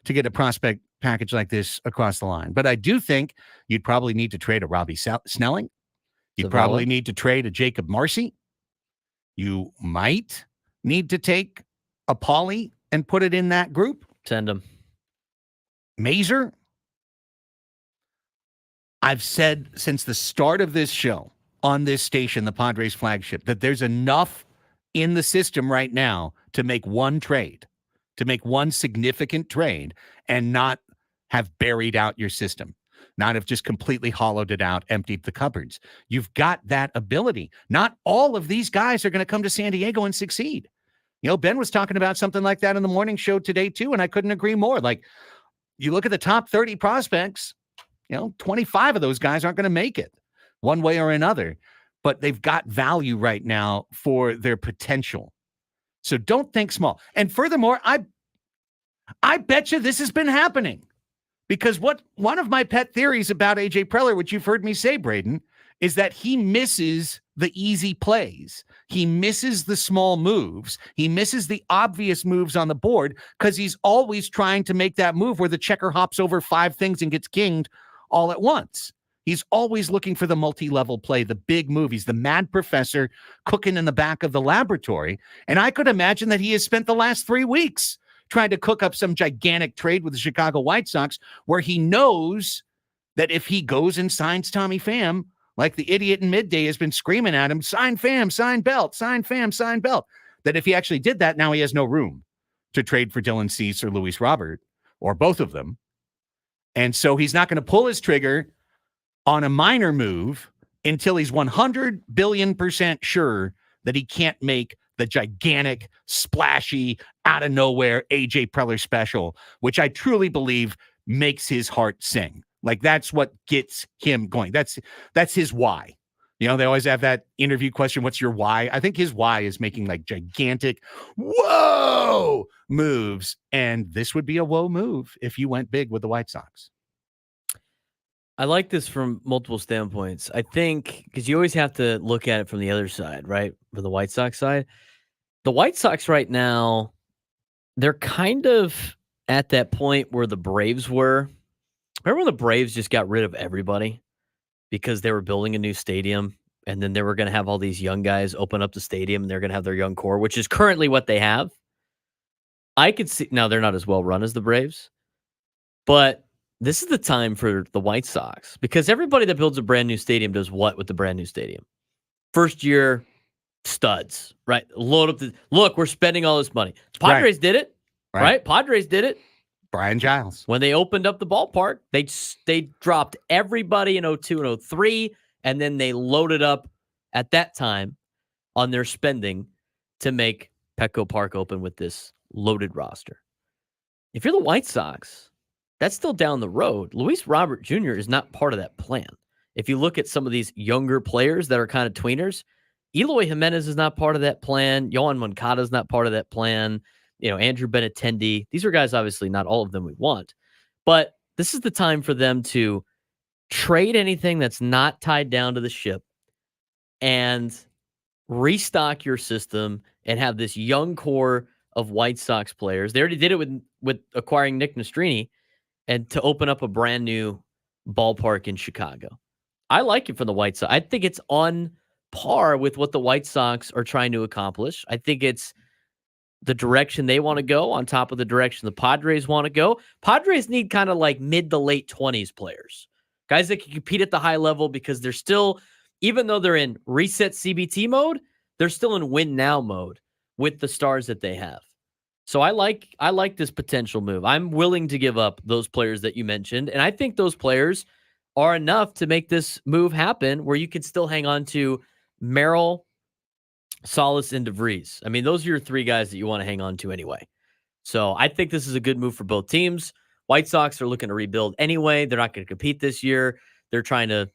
to get a prospect package like this across the line. But I do think you'd probably need to trade a Robbie Snelling. You'd probably need to trade a Jacob Marcy. You might need to take a Pauly and put it in that group. Send him. Mazer. I've said since the start of this show on this station, the Padres flagship, that there's enough in the system right now to make one trade, to make one significant trade and not have buried out your system, not have just completely hollowed it out, emptied the cupboards. You've got that ability. Not all of these guys are going to come to San Diego and succeed. Ben was talking about something like that in the morning show today too, and I couldn't agree more. Like, you look at the top 30 prospects, 25 of those guys aren't going to make it one way or another, but they've got value right now for their potential. So don't think small. And furthermore, I bet you this has been happening. Because one of my pet theories about AJ Preller, which you've heard me say, Braden, is that he misses the easy plays. He misses the small moves. He misses the obvious moves on the board because he's always trying to make that move where the checker hops over 5 things and gets kinged all at once. He's always looking for the multi-level play, the big move. He's the mad professor cooking in the back of the laboratory. And I could imagine that he has spent the last 3 weeks trying to cook up some gigantic trade with the Chicago White Sox where he knows that if he goes and signs Tommy Pham, like the idiot in midday has been screaming at him, sign Pham, sign Belt, sign Pham, sign Belt, that if he actually did that, now he has no room to trade for Dylan Cease or Luis Robert or both of them. And so he's not going to pull his trigger on a minor move until he's 100 billion% sure that he can't make the gigantic, splashy, out of nowhere AJ Preller special, which I truly believe makes his heart sing. Like, that's what gets him going. That's his why. You know, they always have that interview question, what's your why? I think his why is making like gigantic, whoa moves. And this would be a whoa move if you went big with the White Sox. I like this from multiple standpoints. I think because you always have to look at it from the other side, right? For the White Sox side. The White Sox right now, they're kind of at that point where the Braves were. Remember when the Braves just got rid of everybody because they were building a new stadium and then they were going to have all these young guys open up the stadium and they're going to have their young core, which is currently what they have. I could see now they're not as well run as the Braves, but this is the time for the White Sox because everybody that builds a brand new stadium does what with the brand new stadium? First year studs, right? Load up look, we're spending all this money. Padres did it, right? Padres did it. Brian Giles. When they opened up the ballpark, they dropped everybody in 02 and 03, and then they loaded up at that time on their spending to make Petco Park open with this loaded roster. If you're the White Sox, that's still down the road. Luis Robert Jr. is not part of that plan. If you look at some of these younger players that are kind of tweeners, Eloy Jimenez is not part of that plan. Yohan Moncada is not part of that plan. You know, Andrew Benintendi. These are guys, obviously, not all of them we want. But this is the time for them to trade anything that's not tied down to the ship and restock your system and have this young core of White Sox players. They already did it with acquiring Nick Nastrini and to open up a brand new ballpark in Chicago. I like it for the White Sox. I think it's on par with what the White Sox are trying to accomplish. I think it's the direction they want to go on top of the direction the Padres want to go. Padres need kind of like mid to late 20s players, guys that can compete at the high level because they're still, even though they're in reset CBT mode, they're still in win now mode with the stars that they have. So I like this potential move. I'm willing to give up those players that you mentioned, and I think those players are enough to make this move happen where you can still hang on to Merrill, Salas, and DeVries. I mean, those are your three guys that you want to hang on to anyway. So I think this is a good move for both teams. White Sox are looking to rebuild anyway. They're not going to compete this year. They're trying to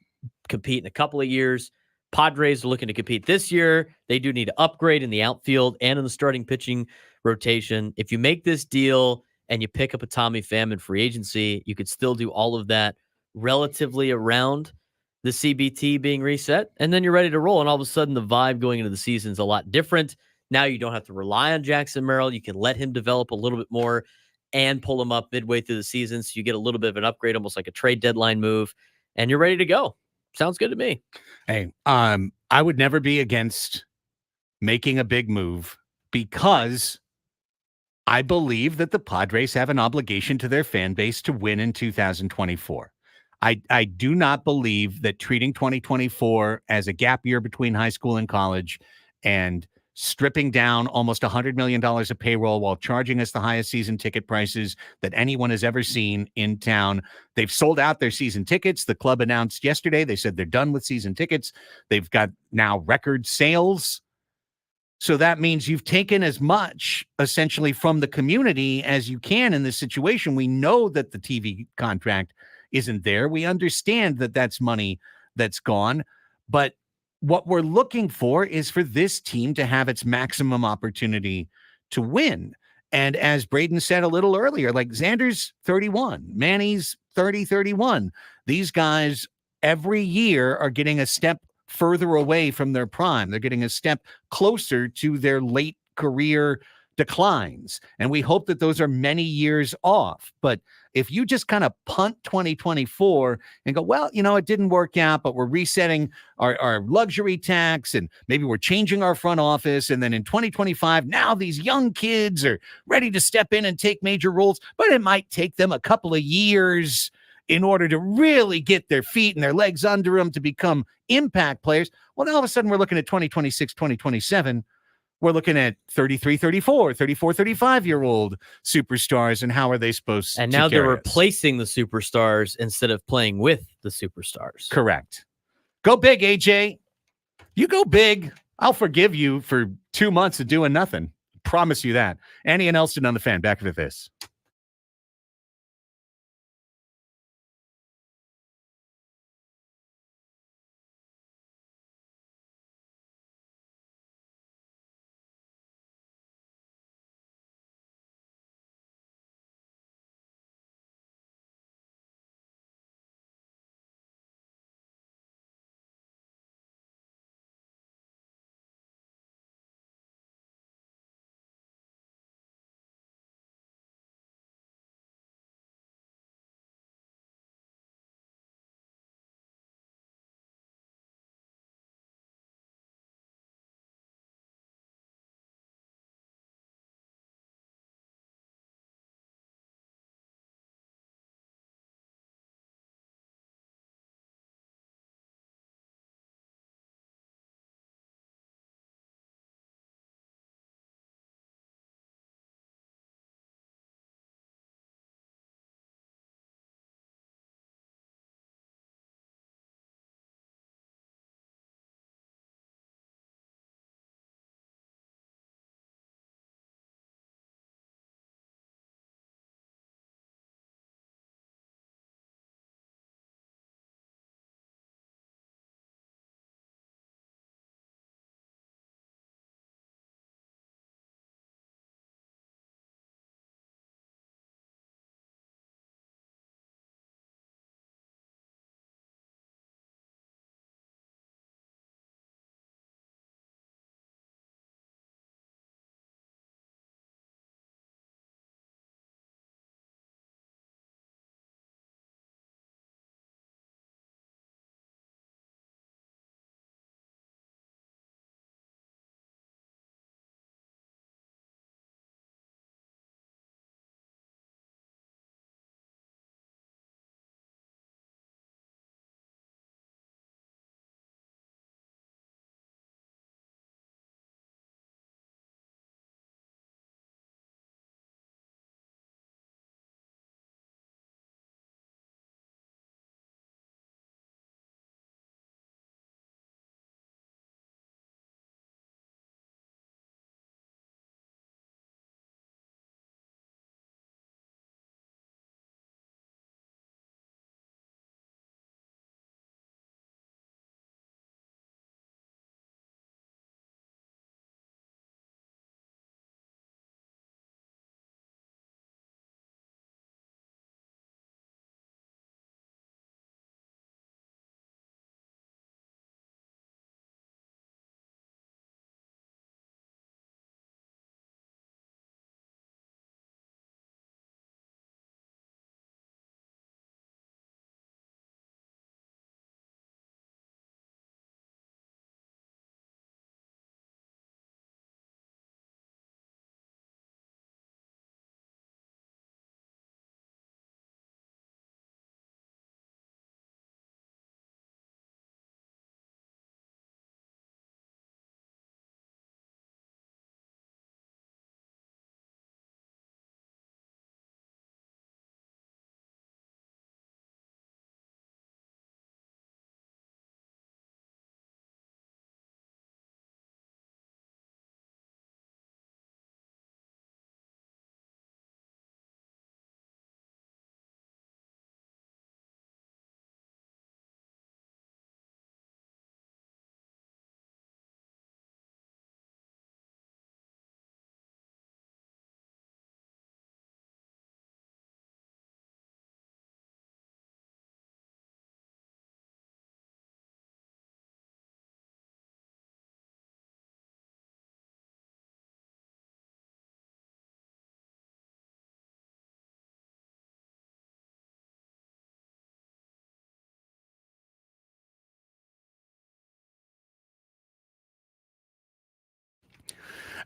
compete in a couple of years. Padres are looking to compete this year. They do need to upgrade in the outfield and in the starting pitching rotation. If you make this deal and you pick up a Tommy Pham in free agency, you could still do all of that relatively around the CBT being reset, and then you're ready to roll. And all of a sudden, the vibe going into the season is a lot different. Now you don't have to rely on Jackson Merrill. You can let him develop a little bit more and pull him up midway through the season. So you get a little bit of an upgrade, almost like a trade deadline move, and you're ready to go. Sounds good to me. Hey, I would never be against making a big move because I believe that the Padres have an obligation to their fan base to win in 2024. I do not believe that treating 2024 as a gap year between high school and college and stripping down almost $100 million of payroll while charging us the highest season ticket prices that anyone has ever seen in town. They've sold out their season tickets. The club announced yesterday, they said they're done with season tickets. They've got now record sales. So that means you've taken as much essentially from the community as you can in this situation. We know that the TV contract isn't there. We understand that that's money that's gone, but what we're looking for is for this team to have its maximum opportunity to win. And as Braden said a little earlier, like Xander's 31, Manny's 30, 31. These guys every year are getting a step further away from their prime. They're getting a step closer to their late career declines. And we hope that those are many years off. But if you just kind of punt 2024 and go, well, you know, it didn't work out, but we're resetting our luxury tax and maybe we're changing our front office. And then in 2025, now these young kids are ready to step in and take major roles, but it might take them a couple of years in order to really get their feet and their legs under them to become impact players. Well, now all of a sudden we're looking at 2026, 2027. We're looking at 33, 34, 35-year-old superstars, and how are they supposed to And now they're carry us? replacing the superstars instead of playing with the superstars. Correct. Go big, AJ. You go big. I'll forgive you for 2 months of doing nothing. Promise you that. Annie and Elsten on the Fan. Back to this.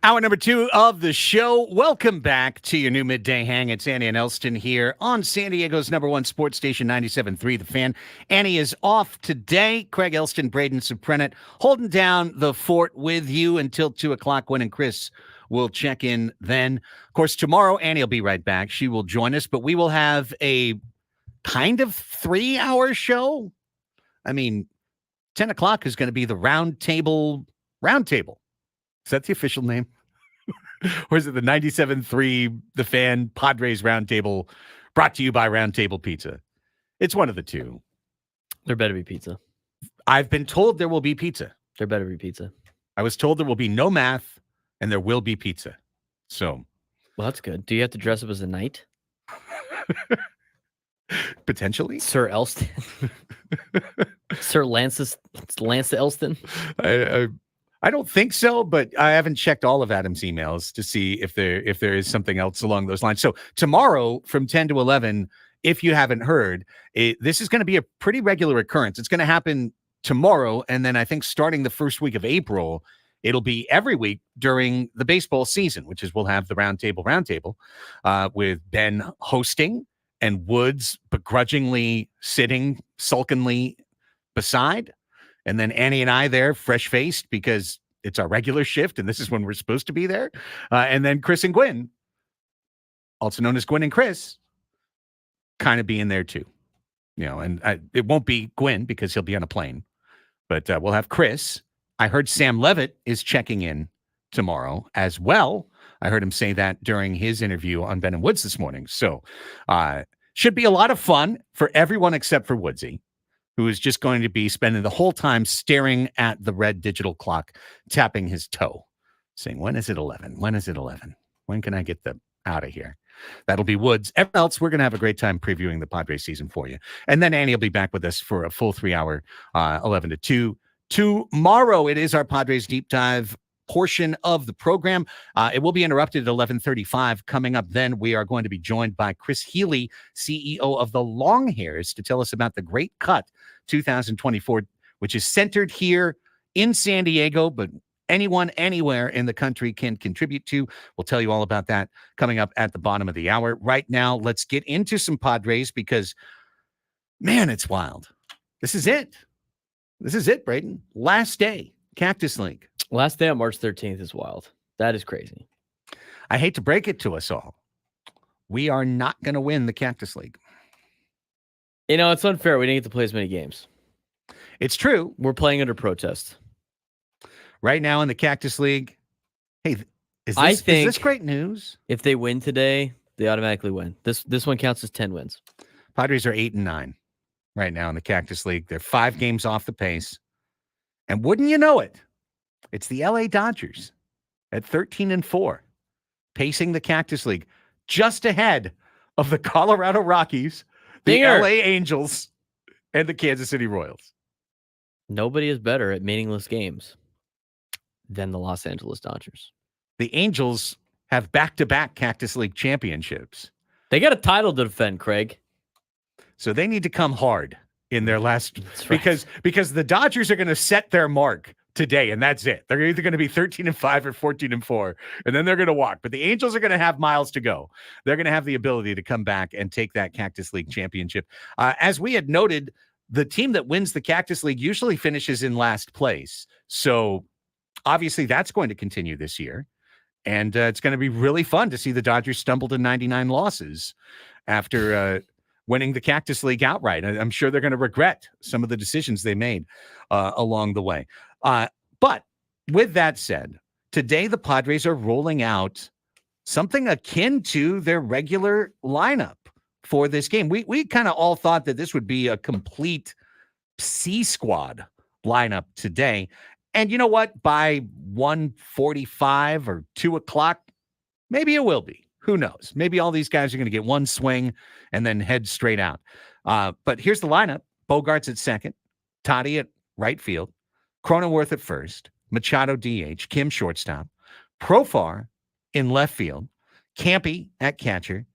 Hour number 2 of the show. Welcome back to your new midday hang. It's Annie and Elsten here on San Diego's #1 sports station, 97.3 The Fan. Annie is off today. Craig Elsten, Braden Suprenant holding down the fort with you until 2 o'clock when and Chris will check in then. Of course, tomorrow, Annie will be right back. She will join us, but we will have a kind of 3-hour show. I mean, 10 o'clock is going to be the Roundtable. Is that the official name? Or is it the 97.3 The Fan Padres Roundtable, brought to you by Roundtable Pizza? It's one of the two. There better be pizza. I've been told there will be pizza. There better be pizza. I was told there will be no math and there will be pizza. So, well, that's good. Do you have to dress up as a knight? Potentially. Sir Elsten. Sir Lance Elsten. I don't think so, but I haven't checked all of Adam's emails to see if there is something else along those lines. So tomorrow from 10 to 11, if you haven't heard, this is going to be a pretty regular occurrence. It's going to happen tomorrow, and then I think starting the first week of April, it'll be every week during the baseball season, which is we'll have the roundtable with Ben hosting and Woods begrudgingly sitting sulkily beside. And then Annie and I there, fresh-faced, because it's our regular shift, and this is when we're supposed to be there. And then Chris and Gwen, also known as Gwen and Chris, kind of being there too. And it won't be Gwen because he'll be on a plane. But we'll have Chris. I heard Sam Levitt is checking in tomorrow as well. I heard him say that during his interview on Ben and Woods this morning. So should be a lot of fun for everyone except for Woodsy, who is just going to be spending the whole time staring at the red digital clock, tapping his toe, saying, when is it 11? When is it 11? When can I get them out of here? That'll be Woods. Everyone else, we're going to have a great time previewing the Padres season for you. And then Annie will be back with us for a full 3 hour, 11 to 2. Tomorrow, it is our Padres Deep Dive portion of the program. It will be interrupted at 11:35. Coming up then, we are going to be joined by Chris Healy, CEO of the Longhairs, to tell us about the Great Cut 2024, which is centered here in San Diego, but anyone, anywhere in the country can contribute to. We'll tell you all about that coming up at the bottom of the hour. Right now, let's get into some Padres because, man, it's wild. This is it. This is it, Braden. Last day, Cactus League. Last day on March 13th is wild. That is crazy. I hate to break it to us all. We are not going to win the Cactus League. It's unfair. We didn't get to play as many games. It's true. We're playing under protest. Right now in the Cactus League, hey, is this great news? If they win today, they automatically win. This one counts as 10 wins. Padres are 8-9 right now in the Cactus League. They're 5 games off the pace. And wouldn't you know it, it's the LA Dodgers at 13-4, pacing the Cactus League just ahead of the Colorado Rockies, the LA Angels, and the Kansas City Royals. Nobody is better at meaningless games than the Los Angeles Dodgers. The Angels have back-to-back Cactus League championships. They got a title to defend, Craig. So they need to come hard in their last, because the Dodgers are going to set their mark today, and that's it. They're either going to be 13-5 or 14-4, and then they're going to walk. But the Angels are going to have miles to go. They're going to have the ability to come back and take that Cactus League championship. As we had noted, the team that wins the Cactus League usually finishes in last place. So obviously that's going to continue this year. And it's going to be really fun to see the Dodgers stumble to 99 losses after winning the Cactus League outright. I'm sure they're going to regret some of the decisions they made along the way. But with that said, today the Padres are rolling out something akin to their regular lineup for this game. We kind of all thought that this would be a complete C squad lineup today. And you know what? By 1:45 or 2 o'clock, maybe it will be. Who knows? Maybe all these guys are going to get one swing and then head straight out. But here's the lineup. Bogarts at second, Toddy at right field, Cronenworth at first, Machado DH, Kim shortstop, Profar in left field, Campy at catcher,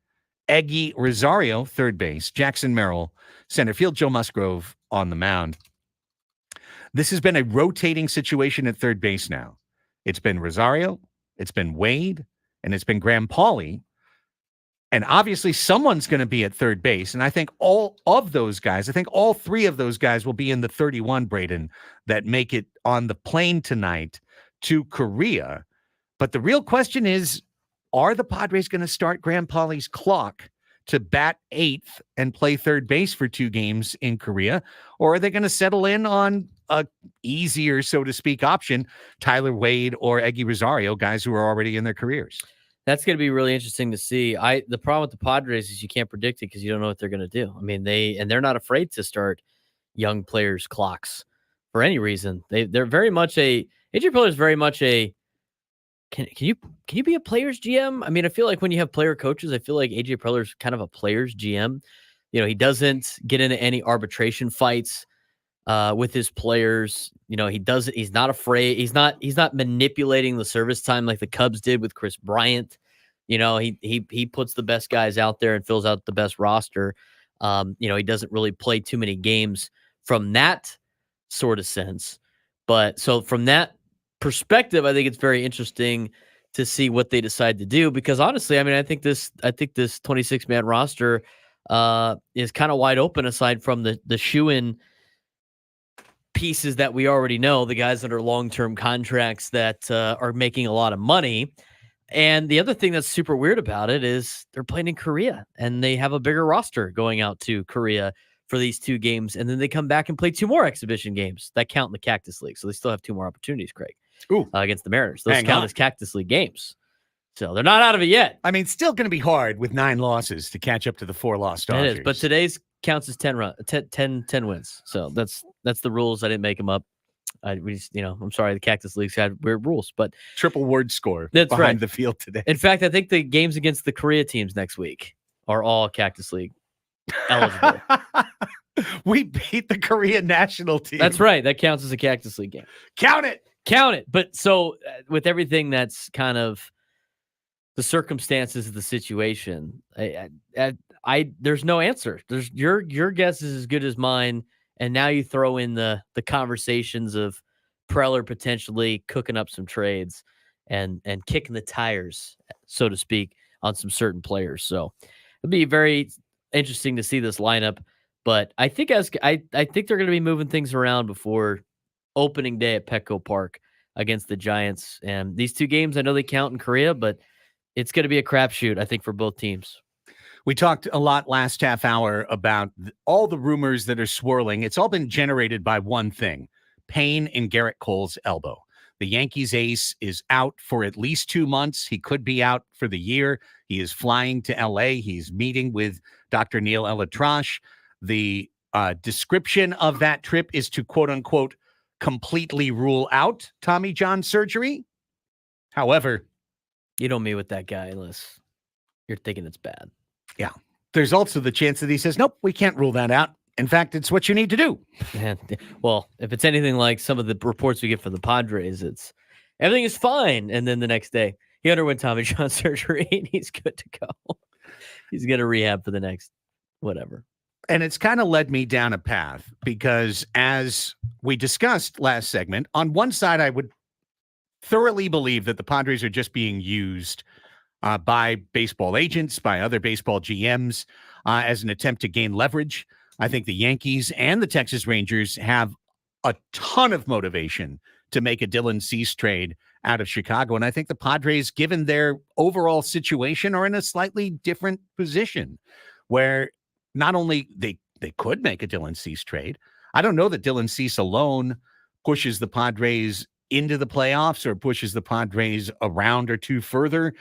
Eggy Rosario third base, Jackson Merrill center field, Joe Musgrove on the mound. This has been a rotating situation at third base now. It's been Rosario, it's been Wade, and it's been Graham Pauley. And obviously someone's going to be at third base. And I think all of those guys, I think all 3 of those guys will be in the 31, Braden, that make it on the plane tonight to Korea. But the real question is, are the Padres going to start Graham Pauley's clock to bat 8th and play third base for 2 games in Korea? Or are they going to settle in on a easier, so to speak, option, Tyler Wade or Eggy Rosario, guys who are already in their careers. That's going to be really interesting to see. The problem with the Padres is you can't predict it because you don't know what they're going to do. I mean, they're not afraid to start young players' clocks for any reason. They're very much AJ Preller is very much a can you be a player's GM? I mean, I feel like when you have player coaches, I feel like AJ Preller is kind of a player's GM. You know, he doesn't get into any arbitration fights with his players. You know, he's not afraid. He's not manipulating the service time like the Cubs did with Chris Bryant. You know, he puts the best guys out there and fills out the best roster. You know, he doesn't really play too many games from that sort of sense. But so from that perspective, I think it's very interesting to see what they decide to do, because honestly, I mean, I think this 26-man roster is kind of wide open aside from the shoe-in pieces that we already know, the guys under long-term contracts that are making a lot of money. And the other thing that's super weird about it is they're playing in Korea and they have a bigger roster going out to Korea for these 2 games. And then they come back and play 2 more exhibition games that count in the Cactus League. So they still have 2 more opportunities, Craig, against the Mariners. Those count as Cactus League games. So they're not out of it yet. I mean, still going to be hard with 9 losses to catch up to the 4-loss Dodgers. It is, but today's counts as 10 wins. So that's the rules. I didn't make them up. I'm sorry, the Cactus League's had weird rules, but triple word score that's behind right. the field today. In fact, I think the games against the Korea teams next week are all Cactus League eligible. We beat the Korean national team. That's right. That counts as a Cactus League game. Count it. But so with everything that's kind of the circumstances of the situation, there's no answer. There's your guess is as good as mine. And now you throw in the conversations of Preller potentially cooking up some trades and kicking the tires, so to speak, on some certain players. So it'll be very interesting to see this lineup. But I think I think they're going to be moving things around before opening day at Petco Park against the Giants. And these 2 games, I know they count in Korea, but it's going to be a crapshoot, I think, for both teams. We talked a lot last half hour about all the rumors that are swirling. It's all been generated by one thing: pain in Garrett Cole's elbow. The Yankees ace is out for at least 2 months. He could be out for the year. He is flying to L.A. He's meeting with Dr. Neil Elatrash. The description of that trip is to, quote unquote, completely rule out Tommy John surgery. However, you don't meet with that guy unless you're thinking it's bad. Yeah. There's also the chance that he says, nope, we can't rule that out. In fact, it's what you need to do. Well, if it's anything like some of the reports we get from the Padres, it's everything is fine. And then the next day, he underwent Tommy John surgery and he's good to go. He's going to rehab for the next whatever. And it's kind of led me down a path because, as we discussed last segment, on one side, I would thoroughly believe that the Padres are just being used by baseball agents, by other baseball GMs, as an attempt to gain leverage. I think the Yankees and the Texas Rangers have a ton of motivation to make a Dylan Cease trade out of Chicago. And I think the Padres, given their overall situation, are in a slightly different position where not only they could make a Dylan Cease trade. I don't know that Dylan Cease alone pushes the Padres into the playoffs or pushes the Padres a round or 2 further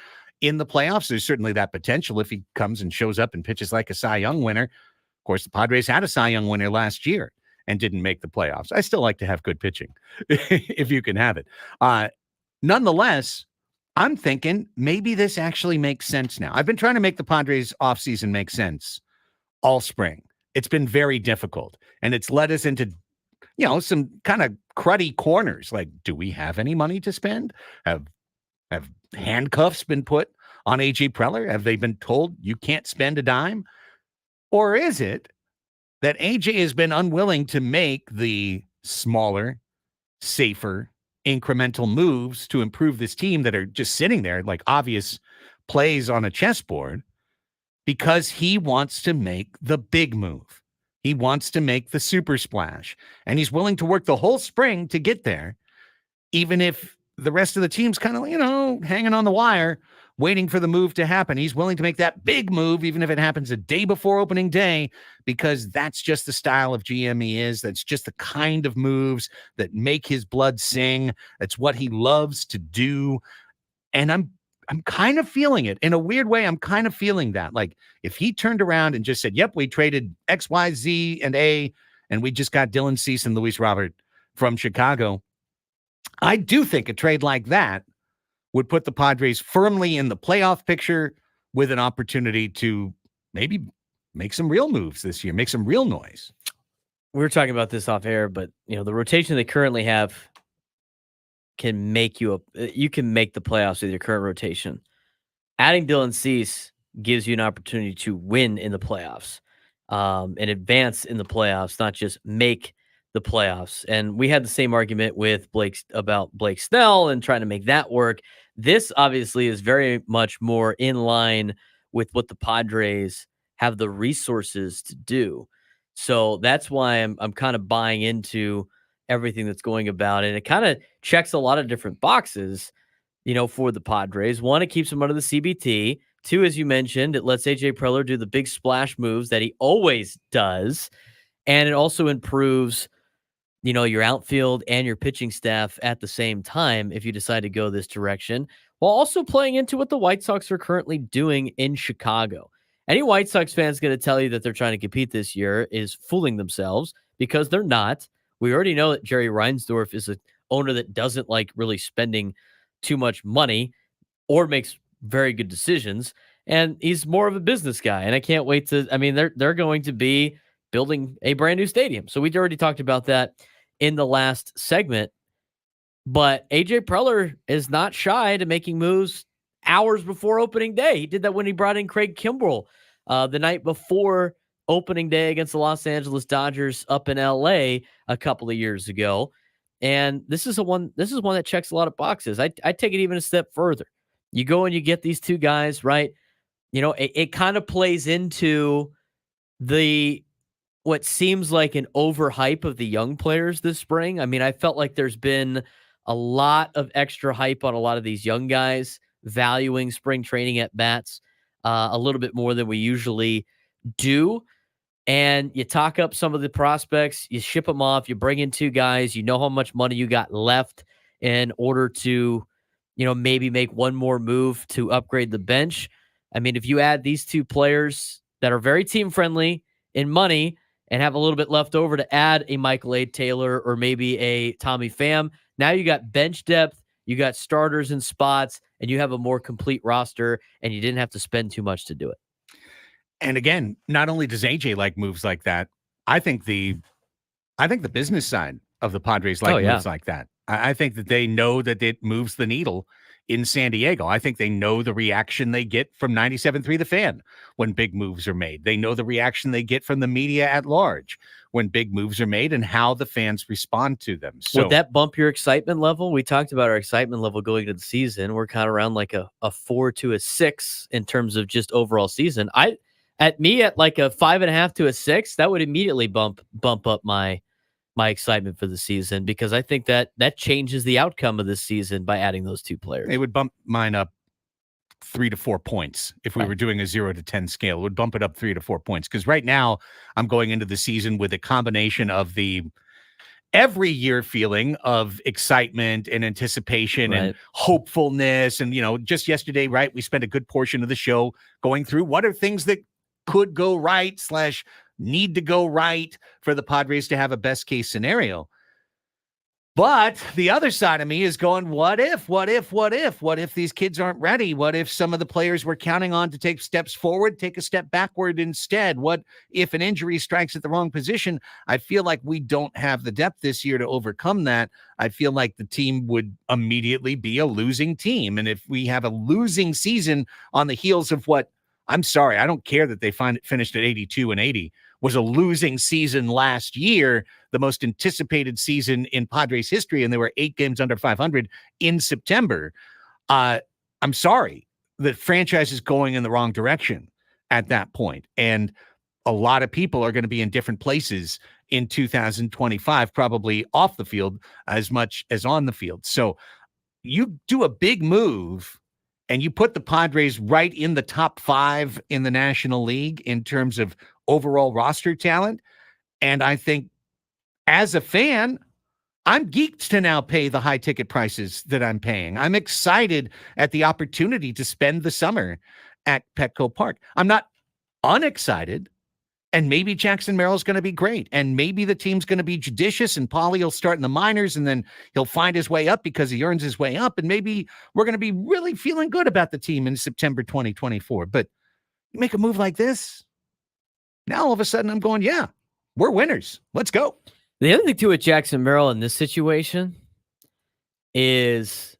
in the playoffs. There's certainly that potential if he comes and shows up and pitches like a Cy Young winner. Of course, the Padres had a Cy Young winner last year and didn't make the playoffs. I still like to have good pitching if you can have it. Nonetheless, I'm thinking maybe this actually makes sense now. I've been trying to make the Padres offseason make sense all spring. It's been very difficult, and it's led us into, some kind of cruddy corners. Like, do we have any money to spend? Have handcuffs been put on AJ Preller? Have they been told you can't spend a dime? Or is it that AJ has been unwilling to make the smaller, safer, incremental moves to improve this team that are just sitting there like obvious plays on a chessboard, because he wants to make the big move? He wants to make the super splash, and he's willing to work the whole spring to get there, even if the rest of the team's kind of, hanging on the wire waiting for the move to happen. He's willing to make that big move, even if it happens a day before opening day, because that's just the style of GM he is. That's just the kind of moves that make his blood sing. That's what he loves to do. And I'm kind of feeling it in a weird way. I'm kind of feeling that. Like, if he turned around and just said, yep, we traded X, Y, Z, and A, and we just got Dylan Cease and Luis Robert from Chicago, I do think a trade like that would put the Padres firmly in the playoff picture with an opportunity to maybe make some real moves this year, make some real noise. We were talking about this off air, but the rotation they currently have can make you can make the playoffs with your current rotation. Adding Dylan Cease gives you an opportunity to win in the playoffs, and advance in the playoffs, not just make the playoffs. And we had the same argument with Blake Snell and trying to make that work. This obviously is very much more in line with what the Padres have the resources to do. So that's why I'm kind of buying into everything that's going about. And it kind of checks a lot of different boxes, for the Padres. One, it keeps them out of the CBT. Two, as you mentioned, it lets AJ Preller do the big splash moves that he always does. And it also improves, your outfield and your pitching staff at the same time if you decide to go this direction, while also playing into what the White Sox are currently doing in Chicago. Any White Sox fans going to tell you that they're trying to compete this year is fooling themselves, because they're not. We already know that Jerry Reinsdorf is an owner that doesn't like really spending too much money or makes very good decisions. And he's more of a business guy. And I can't wait they're going to be building a brand new stadium. So we'd already talked about that in the last segment. But AJ Preller is not shy to making moves hours before opening day. He did that when he brought in Craig Kimbrell the night before opening day against the Los Angeles Dodgers up in LA a couple of years ago. And this is one that checks a lot of boxes. I take it even a step further. You go and you get these two guys, right? It kind of plays into what seems like an overhype of the young players this spring. I mean, I felt like there's been a lot of extra hype on a lot of these young guys, valuing spring training at bats a little bit more than we usually do. And you talk up some of the prospects, you ship them off, you bring in two guys, you know how much money you got left in order to, maybe make one more move to upgrade the bench. I mean, if you add these two players that are very team friendly in money and have a little bit left over to add a Michael A. Taylor or maybe a Tommy Pham, now you got bench depth, you got starters in spots, and you have a more complete roster, and you didn't have to spend too much to do it. And again, not only does AJ like moves like that, I think the business side of the Padres like moves like that. I think that they know that it moves the needle in San Diego. I think they know the reaction they get from 97.3 The Fan when big moves are made. They know the reaction they get from the media at large when big moves are made and how the fans respond to them. So would that bump your excitement level? We talked about our excitement level going into the season. We're kind of around like a 4 to a 6 in terms of just overall season. At like a 5.5 to a 6, that would immediately bump up my excitement for the season, because I think that changes the outcome of this season by adding those two players. It would bump mine up 3 to 4 points. If we were doing a 0 to 10 scale, it would bump it up 3 to 4 points. Because right now I'm going into the season with a combination of the every year feeling of excitement and anticipation and hopefulness. And, just yesterday, right, we spent a good portion of the show going through what are things that could go right / need to go right for the Padres to have a best case scenario. But the other side of me is going, what if these kids aren't ready? What if some of the players we're counting on to take steps forward, take a step backward instead? What if an injury strikes at the wrong position? I feel like we don't have the depth this year to overcome that. I feel like the team would immediately be a losing team. And if we have a losing season on the heels of what, I'm sorry, I don't care that they finished at 82 and 80, was a losing season last year, the most anticipated season in Padres history, and there were 8 games under 500 in September. I'm sorry, the franchise is going in the wrong direction at that point. And a lot of people are going to be in different places in 2025, probably off the field as much as on the field. So you do a big move and you put the Padres right in the top 5 in the National League in terms of overall roster talent. And I think as a fan, I'm geeked to now pay the high ticket prices that I'm paying. I'm excited at the opportunity to spend the summer at Petco Park. I'm not unexcited. And maybe Jackson Merrill's going to be great. And maybe the team's going to be judicious and Paulie will start in the minors and then he'll find his way up because he earns his way up. And maybe we're going to be really feeling good about the team in September 2024. But you make a move like this, now all of a sudden I'm going, yeah, we're winners. Let's go. The other thing too with Jackson Merrill in this situation is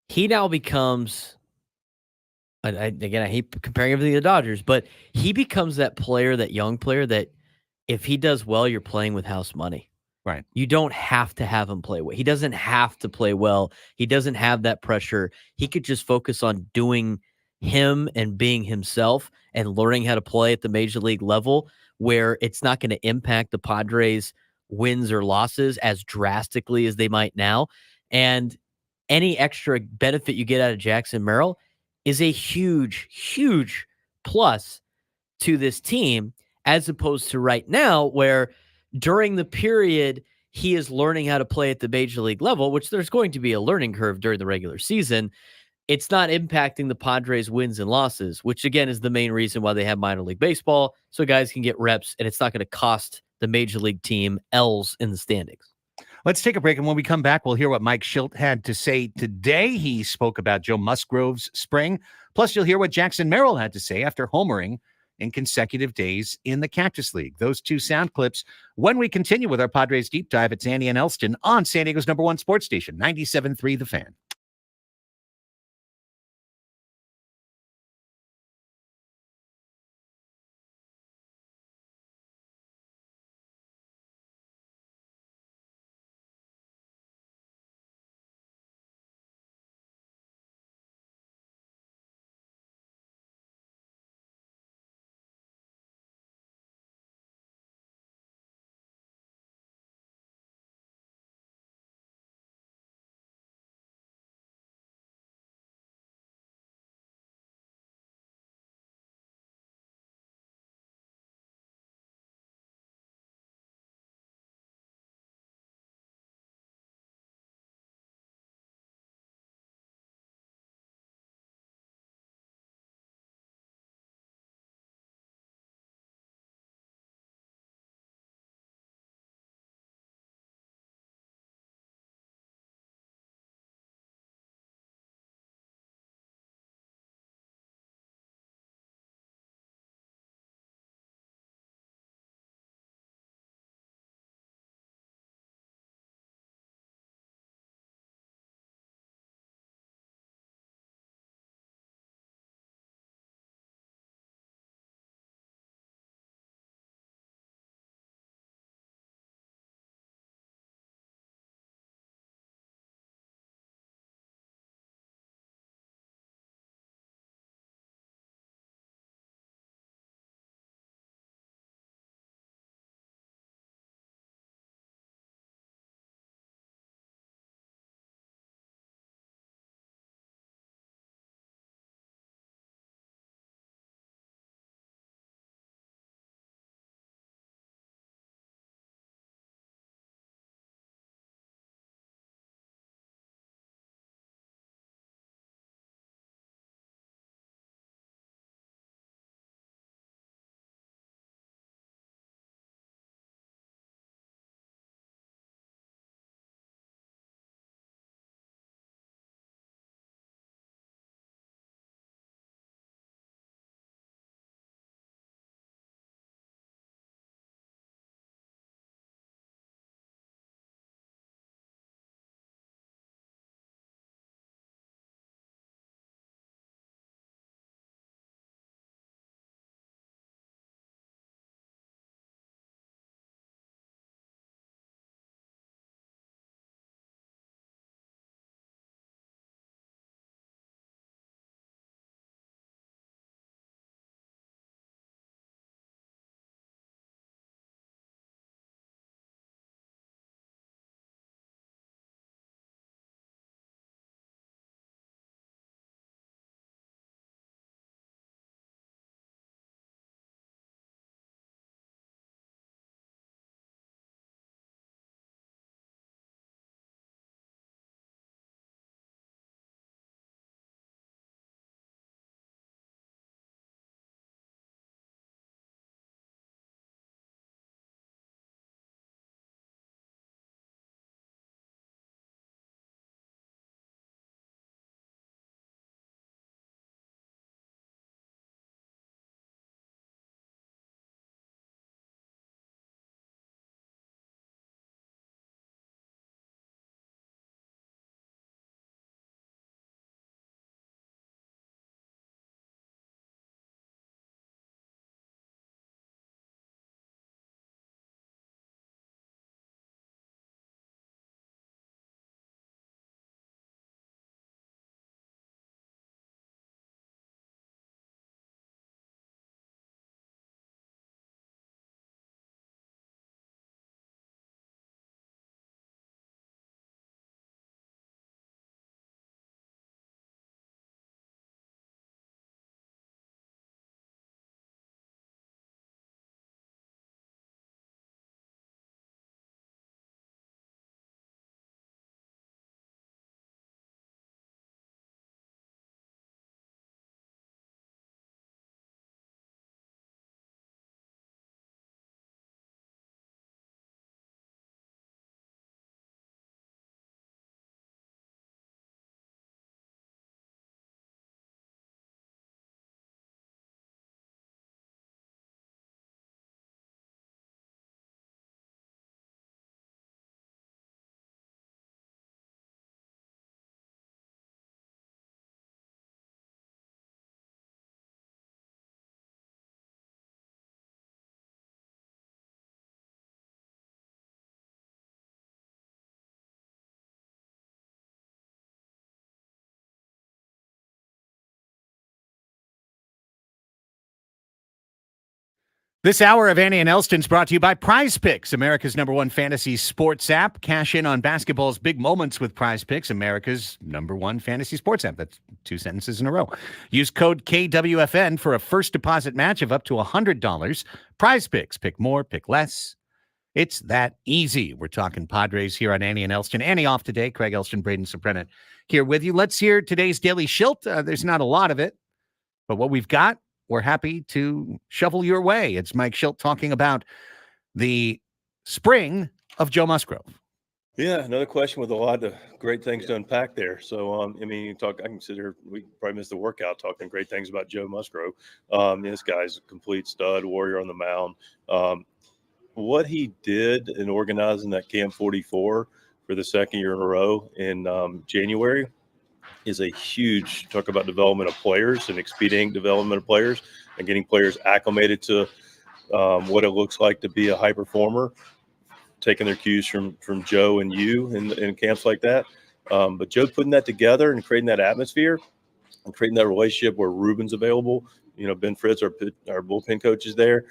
he now becomes, again, I hate comparing everything to the Dodgers, but he becomes that player, that young player that if he does well, you're playing with house money. Right. You don't have to have him play well. He doesn't have to play well. He doesn't have that pressure. He could just focus on doing him and being himself and learning how to play at the major league level where it's not going to impact the Padres' wins or losses as drastically as they might now. And any extra benefit you get out of Jackson Merrill is a huge, huge plus to this team, as opposed to right now, where during the period he is learning how to play at the major league level, which there's going to be a learning curve during the regular season. It's not impacting the Padres' wins and losses, which again is the main reason why they have minor league baseball, so guys can get reps, and it's not going to cost the major league team L's in the standings. Let's take a break, and when we come back, we'll hear what Mike Schilt had to say today. He spoke about Joe Musgrove's spring. Plus, you'll hear what Jackson Merrill had to say after homering in consecutive days in the Cactus League. Those two sound clips when we continue with our Padres Deep Dive. It's Andy and Elsten on San Diego's #1 sports station, 97.3 The Fan. This hour of Annie and Elsten is brought to you by Prize Picks, America's #1 fantasy sports app. Cash in on basketball's big moments with Prize Picks, America's #1 fantasy sports app. That's 2 sentences in a row. Use code KWFN for a first deposit match of up to $100. Prize Picks. Pick more, pick less. It's that easy. We're talking Padres here on Annie and Elsten. Annie off today. Craig Elsten, Braden Soprano here with you. Let's hear today's Daily Schilt. There's not a lot of it, but what we've got, we're happy to shovel your way. It's Mike Schilt talking about the spring of Joe Musgrove. Yeah, another question with a lot of great things to unpack there. So, I mean, I consider we probably missed the workout talking great things about Joe Musgrove. This guy's a complete stud, warrior on the mound. What he did in organizing that Camp 44 for the second year in a row in January is a huge talk about development of players and expediting development of players and getting players acclimated to what it looks like to be a high performer, taking their cues from Joe and you in camps like that. But Joe putting that together and creating that atmosphere and creating that relationship where Ruben's available. Ben Fritz, our bullpen coach, is there.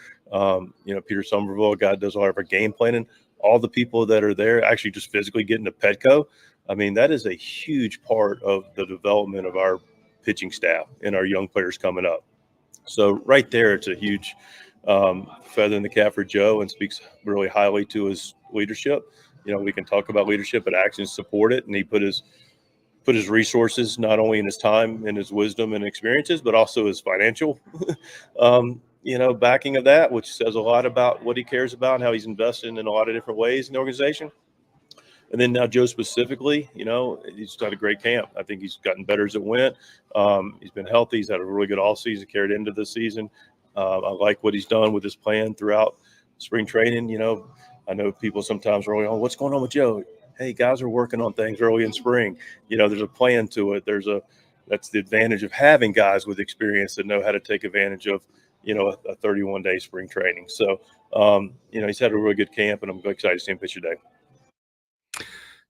Peter Somerville, a guy that does a lot of our game planning. All the people that are there actually just physically getting to Petco. I mean, that is a huge part of the development of our pitching staff and our young players coming up. So right there, it's a huge feather in the cap for Joe and speaks really highly to his leadership. We can talk about leadership, but actions support it. And he put his resources, not only in his time and his wisdom and experiences, but also his financial, backing of that, which says a lot about what he cares about and how he's invested in a lot of different ways in the organization. And then now Joe specifically, he's had a great camp. I think he's gotten better as it went. He's been healthy. He's had a really good offseason carried into the season. I like what he's done with his plan throughout spring training. I know people sometimes are like, what's going on with Joe? Hey, guys are working on things early in spring. There's a plan to it. That's the advantage of having guys with experience that know how to take advantage of, a 31-day spring training. So, he's had a really good camp, and I'm excited to see him pitch today.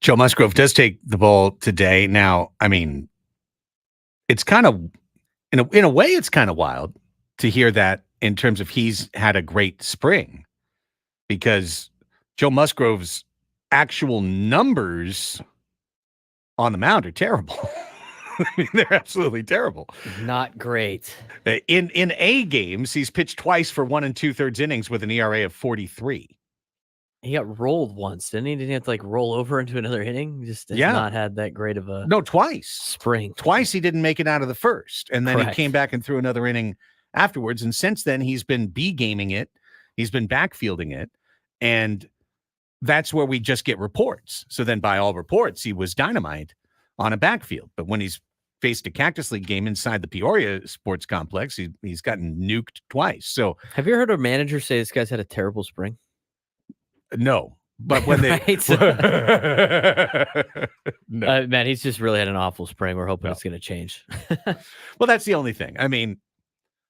Joe Musgrove does take the ball today. Now, I mean, it's kind of, in a way, it's kind of wild to hear that in terms of he's had a great spring, because Joe Musgrove's actual numbers on the mound are terrible. I mean, they're absolutely terrible. Not great. In A games, he's pitched twice for 1 2/3 innings with an ERA of 43. He got rolled once, didn't he? Didn't he have to roll over into another inning? He just has not had that great of a twice. Spring. Twice he didn't make it out of the first. And then Correct. He came back and threw another inning afterwards. And since then, he's been B-gaming it. He's been backfielding it. And that's where we just get reports. So then by all reports, he was dynamite on a backfield. But when he's faced a Cactus League game inside the Peoria Sports Complex, he's gotten nuked twice. So have you heard a manager say this guy's had a terrible spring? No, but when they no. Man, he's just really had an awful spring. We're hoping it's going to change. Well, that's the only thing. I mean,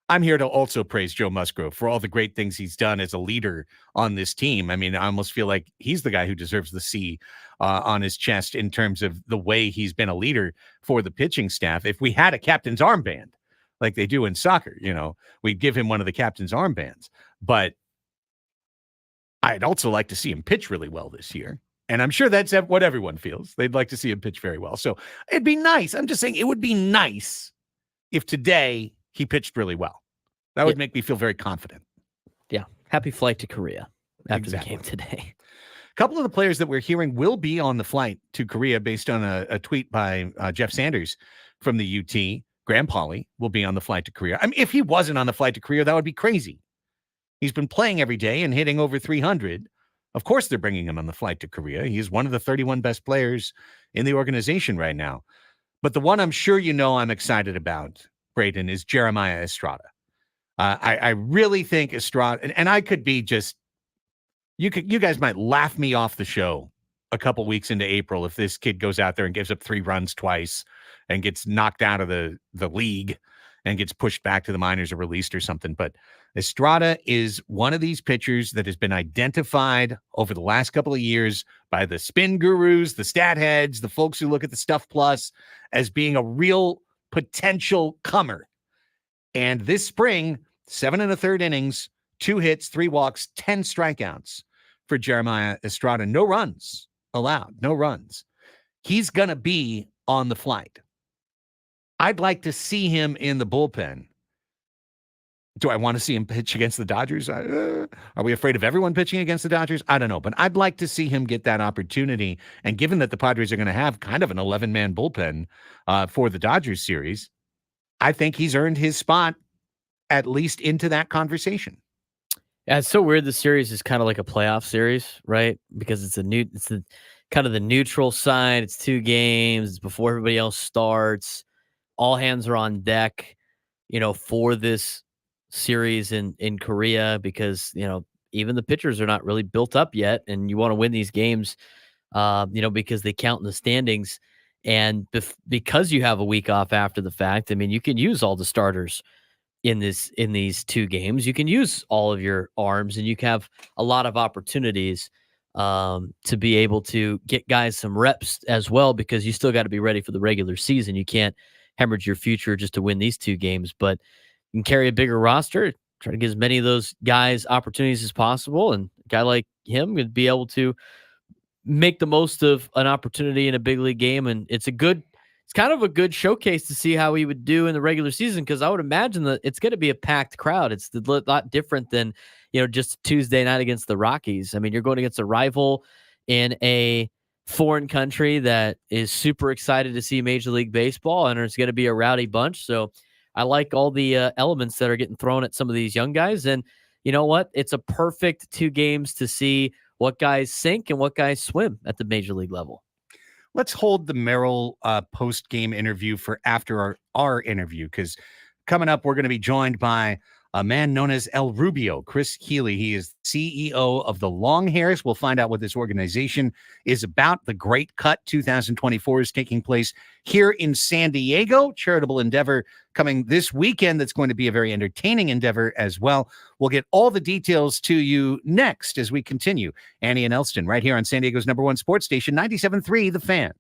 I'm here to also praise Joe Musgrove for all the great things he's done as a leader on this team. I mean, I almost feel like he's the guy who deserves the C on his chest in terms of the way he's been a leader for the pitching staff. If we had a captain's armband like they do in soccer, we'd give him one of the captain's armbands. But I'd also like to see him pitch really well this year. And I'm sure that's what everyone feels. They'd like to see him pitch very well. So it'd be nice. I'm just saying it would be nice if today he pitched really well. That would make me feel very confident. Yeah. Happy flight to Korea after the game today. A couple of the players that we're hearing will be on the flight to Korea based on a tweet by Jeff Sanders from the UT. Graham Pauley will be on the flight to Korea. I mean, if he wasn't on the flight to Korea, that would be crazy. He's been playing every day and hitting over 300. Of course, they're bringing him on the flight to Korea. He's one of the 31 best players in the organization right now. But the one I'm sure I'm excited about, Braden, is Jeremiah Estrada. I really think Estrada, and I could be just, you guys might laugh me off the show a couple weeks into April if this kid goes out there and gives up 3 runs twice and gets knocked out of the league and gets pushed back to the minors or released or something. But Estrada is one of these pitchers that has been identified over the last couple of years by the spin gurus, the stat heads, the folks who look at the Stuff Plus as being a real potential comer. And this spring, 7 1/3 innings, 2 hits, 3 walks, 10 strikeouts for Jeremiah Estrada. No runs allowed, no runs. He's going to be on the flight. I'd like to see him in the bullpen. Do I want to see him pitch against the Dodgers? Are we afraid of everyone pitching against the Dodgers? I don't know, but I'd like to see him get that opportunity. And given that the Padres are going to have kind of an 11-man bullpen for the Dodgers series, I think he's earned his spot at least into that conversation. Yeah, it's so weird. The series is kind of like a playoff series, right? Because it's the kind of the neutral side. It's 2 games. It's before everybody else starts. All hands are on deck, for this series in Korea because, even the pitchers are not really built up yet. And you want to win these games, because they count in the standings. And because you have a week off after the fact, I mean, you can use all the starters in these 2 games. You can use all of your arms and you can have a lot of opportunities to be able to get guys some reps as well, because you still got to be ready for the regular season. You can't hemorrhage your future just to win these 2 games, but you can carry a bigger roster, try to get as many of those guys opportunities as possible. And a guy like him would be able to make the most of an opportunity in a big league game. And it's kind of a good showcase to see how he would do in the regular season, because I would imagine that it's going to be a packed crowd. It's a lot different than, just Tuesday night against the Rockies. I mean, you're going against a rival in a foreign country that is super excited to see Major League Baseball, and it's going to be a rowdy bunch. So I like all the elements that are getting thrown at some of these young guys. And you know what? It's a perfect 2 games to see what guys sink and what guys swim at the Major League level. Let's hold the Merrill post-game interview for after our interview, because coming up, we're going to be joined by a man known as El Rubio, Chris Healy. He is CEO of the Long Hairs. We'll find out what this organization is about. The Great Cut 2024 is taking place here in San Diego. Charitable endeavor coming this weekend that's going to be a very entertaining endeavor as well. We'll get all the details to you next as we continue. Annie and Elsten right here on San Diego's #1 sports station, 97.3 The Fan.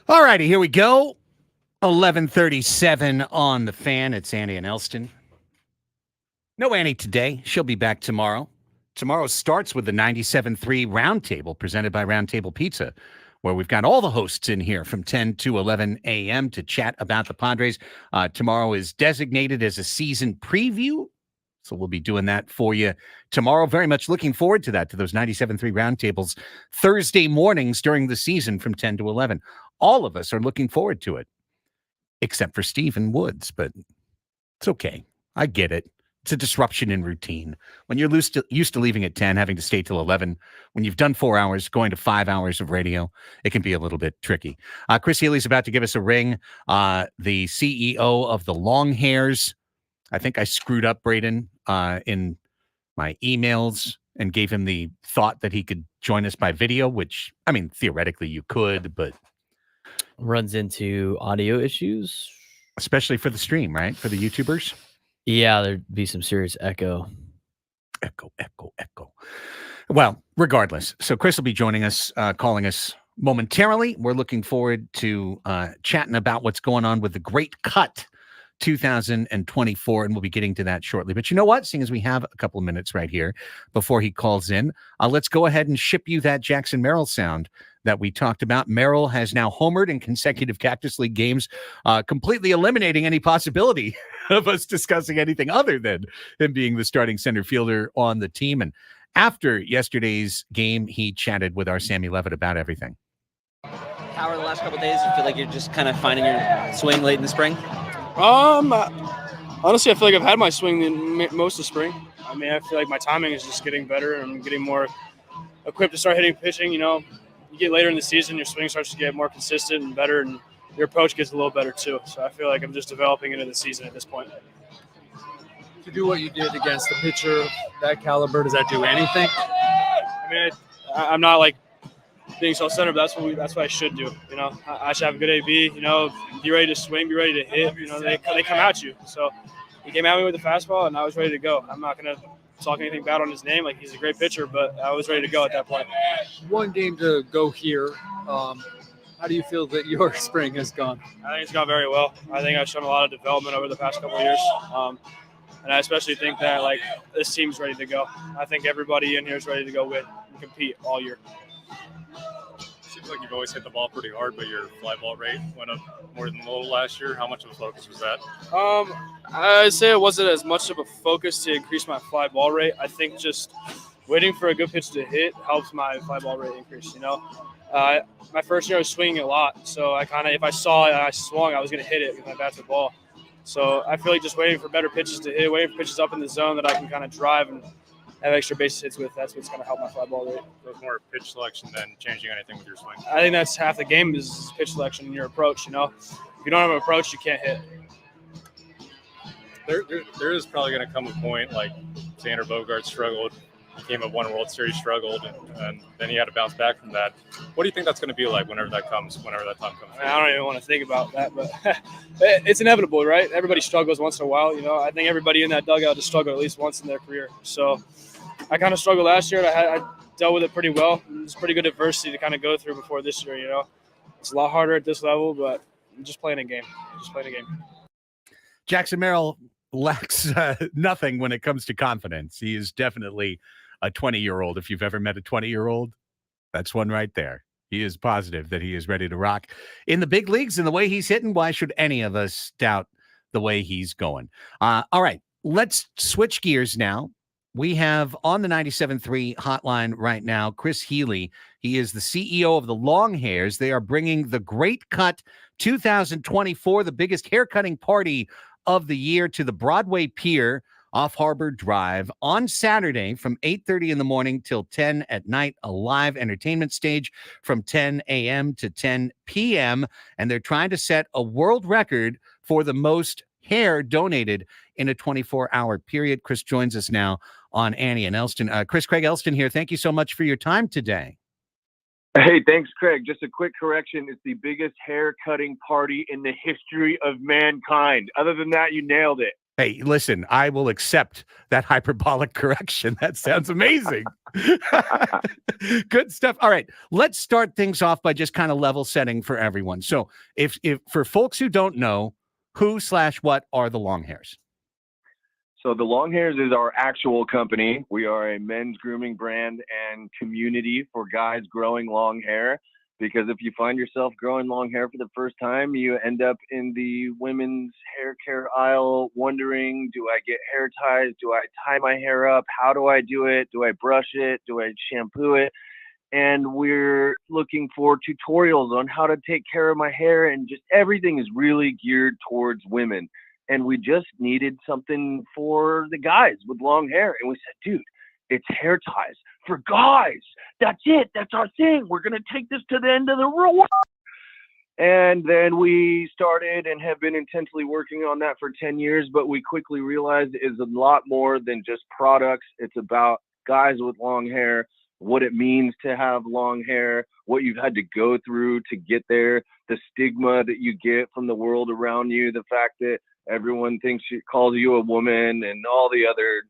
All righty, here we go. 11:37 on the Fan. It's Annie and Elsten. No Annie today. She'll be back tomorrow. Tomorrow starts with the 97.3 Roundtable presented by Roundtable Pizza, where we've got all the hosts in here from 10 to 11 a.m. to chat about the Padres. Tomorrow is designated as a season preview, so we'll be doing that for you tomorrow. Very much looking forward to that, to those 97.3 Roundtables Thursday mornings during the season from 10 to 11. All of us are looking forward to it, except for Stephen Woods, but it's okay. I get it. It's a disruption in routine. When you're used to leaving at 10, having to stay till 11, when you've done 4 hours, going to 5 hours of radio, it can be a little bit tricky. Chris Healy's about to give us a ring. The CEO of the Long Hairs. I think I screwed up, Braden, in my emails and gave him the thought that he could join us by video, which, I mean, theoretically you could, but Runs into audio issues. especially for the stream, right? For the YouTubers. Yeah, there'd be some serious echo. Echo. Well, regardless. So Chris will be joining us, calling us momentarily. We're looking forward to chatting about what's going on with the Great Cut 2024, and we'll be getting to that shortly. But you know what? Seeing as we have a couple of minutes right here before he calls in, let's go ahead and ship you that Jackson Merrill sound that we talked about. Merrill has now homered in consecutive Cactus League games, completely eliminating any possibility of us discussing anything other than him being the starting center fielder on the team. And after yesterday's game, he chatted with our Sammy Levitt about everything. How are the last couple of days? You feel like you're just kind of finding your swing late in the spring? Honestly, I feel like I've had my swing in most of spring. I mean, I feel like my timing is just getting better. I'm getting more equipped to start hitting pitching. You know, you get later in the season, your swing starts to get more consistent and better, and your approach gets a little better too. So I feel like I'm just developing into the season at this point. To do what you did against the pitcher of that caliber, does that do anything? I mean, I'm not like being self-centered, but that's what I should do. You know, I should have a good AB. You know, be ready to swing, be ready to hit. You know, they come at you. So he came at me with the fastball, and I was ready to go. I'm not gonna talk anything bad on his name. Like, he's a great pitcher, but I was ready to go at that point. One game to go here. How do you feel that your spring has gone? I think it's gone very well. I think I've shown a lot of development over the past couple of years. And I especially think that, like, this team's ready to go. I think everybody in here is ready to go win and compete all year. Seems like you've always hit the ball pretty hard, but your fly ball rate went up more than a little last year. How much of a focus was that? I'd say it wasn't as much of a focus to increase my fly ball rate. I think just waiting for a good pitch to hit helps my fly ball rate increase, you know. My first year I was swinging a lot, so I kind of, if I saw it and I swung, I was going to hit it with my bat to the ball. So I feel like just waiting for better pitches to hit, waiting for pitches up in the zone that I can kind of drive and have extra base hits with, that's what's going to help my fly ball rate. So it's more pitch selection than changing anything with your swing? I think that's half the game is pitch selection and your approach, you know. If you don't have an approach, you can't hit. There is probably going to come a point, like Xander Bogaerts struggled, became a one World Series, struggled, and then he had to bounce back from that. What do you think that's going to be like whenever that time comes? I don't even want to think about that, but it's inevitable, right? Everybody struggles once in a while, you know. I think everybody in that dugout has struggled at least once in their career. So I kind of struggled last year. I dealt with it pretty well. It's pretty good adversity to kind of go through before this year, you know. It's a lot harder at this level, but I'm just playing a game. Jackson Merrill lacks nothing when it comes to confidence. He is definitely a 20-year-old. If you've ever met a 20-year-old, that's one right there. He is positive that he is ready to rock in the big leagues, and the way he's hitting, why should any of us doubt the way he's going? All right, let's switch gears now. We have on the 97.3 hotline right now, Chris Healy. He is the CEO of the Long Hairs. They are bringing the Great Cut 2024, the biggest haircutting party of the year, to the Broadway Pier off Harbor Drive on Saturday from 8:30 in the morning till 10 at night, a live entertainment stage from 10 a.m. to 10 p.m. And they're trying to set a world record for the most hair donated in a 24-hour period. Chris joins us now on Annie and Elsten. Chris, Craig Elsten here. Thank you so much for your time today. Hey, thanks, Craig. Just a quick correction. It's the biggest hair cutting party in the history of mankind. Other than that, you nailed it. Hey, listen, I will accept that hyperbolic correction. That sounds amazing. Good stuff. All right, let's start things off by just kind of level setting for everyone. So, if for folks who don't know, who/what are the Long Hairs? So the Long Hairs is our actual company. We are a men's grooming brand and community for guys growing long hair. Because if you find yourself growing long hair for the first time, you end up in the women's hair care aisle wondering, do I get hair ties? Do I tie my hair up? How do I do it? Do I brush it? Do I shampoo it? And we're looking for tutorials on how to take care of my hair, and just everything is really geared towards women. And we just needed something for the guys with long hair. And we said, dude, it's hair ties for guys. That's it. That's our thing. We're going to take this to the end of the world. And then we started and have been intensely working on that for 10 years. But we quickly realized it's a lot more than just products. It's about guys with long hair, what it means to have long hair, what you've had to go through to get there, the stigma that you get from the world around you, the fact that everyone thinks calls you a woman, and all the other,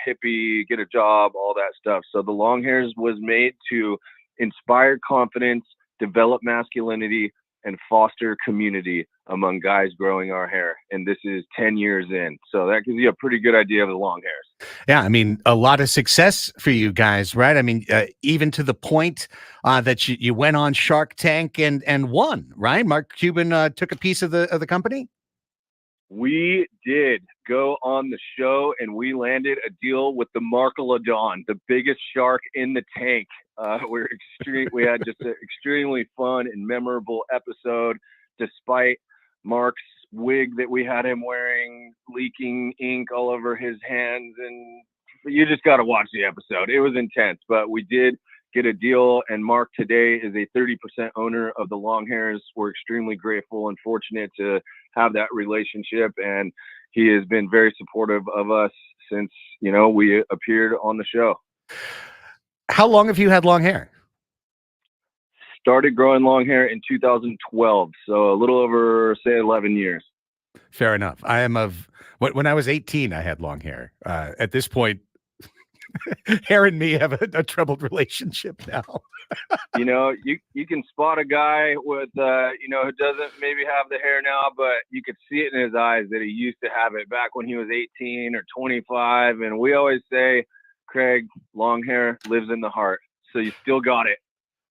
hippie, get a job, all that stuff. So the Long Hairs was made to inspire confidence, develop masculinity, and foster community among guys growing our hair. And this is 10 years in. So that gives you a pretty good idea of the Long Hairs. Yeah, I mean, a lot of success for you guys, right? I mean, even to the point that you went on Shark Tank and won, right? Mark Cuban took a piece of the company. We did go on the show, and we landed a deal with the Markalodon, the biggest shark in the tank. We had just an extremely fun and memorable episode, despite Mark's wig that we had him wearing leaking ink all over his hands. And you just got to watch the episode. It was intense, but we did get a deal, and Mark today is a 30% owner of the Long Hairs. We're extremely grateful and fortunate to have that relationship, and he has been very supportive of us since we appeared on the show. How long have you had long hair? Started growing long hair in 2012, so a little over, say, 11 years. Fair enough. I am when I was 18, I had long hair. At this point, hair and me have a troubled relationship now. You can spot a guy with who doesn't maybe have the hair now, but you could see it in his eyes that he used to have it back when he was 18 or 25. And we always say, Craig, long hair lives in the heart. So you still got it.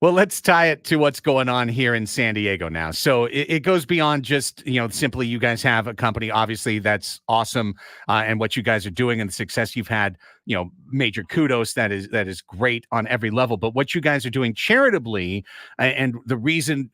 Well, let's tie it to what's going on here in San Diego now. So it goes beyond just, simply you guys have a company, obviously that's awesome. And what you guys are doing and the success you've had, major kudos. That is great on every level. But what you guys are doing charitably, and the reason,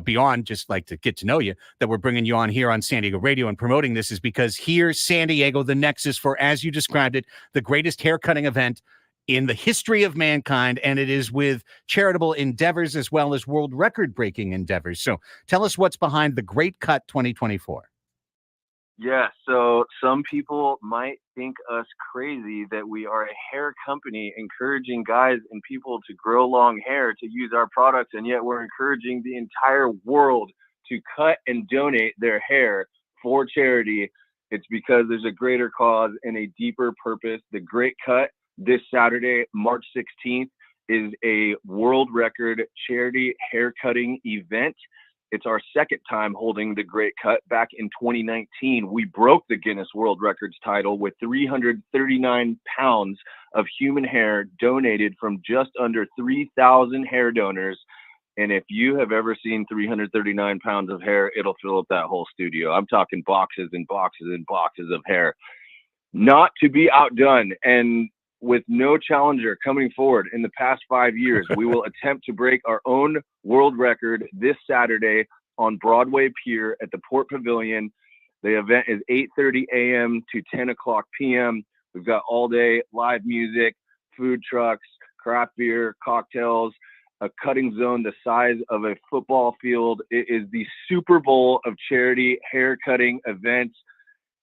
beyond just like to get to know you, that we're bringing you on here on San Diego Radio and promoting this is because here, San Diego, the nexus for, as you described it, the greatest haircutting event in the history of mankind, and it is with charitable endeavors as well as world record-breaking endeavors. So tell us what's behind the Great Cut 2024. Yeah, so some people might think us crazy that we are a hair company encouraging guys and people to grow long hair to use our products, and yet we're encouraging the entire world to cut and donate their hair for charity. It's because there's a greater cause and a deeper purpose. The Great Cut this Saturday, March 16th, is a world record charity haircutting event. It's our second time holding the Great Cut. Back in 2019, we broke the Guinness World Records title with 339 pounds of human hair donated from just under 3,000 hair donors. And if you have ever seen 339 pounds of hair, it'll fill up that whole studio. I'm talking boxes and boxes and boxes of hair. Not to be outdone, and with no challenger coming forward in the past 5 years, we will attempt to break our own world record this Saturday on Broadway Pier at the Port Pavilion. The event is 8:30 a.m. to 10 o'clock p.m. We've got all day live music, food trucks, craft beer, cocktails, a cutting zone the size of a football field. It is the Super Bowl of charity hair cutting events,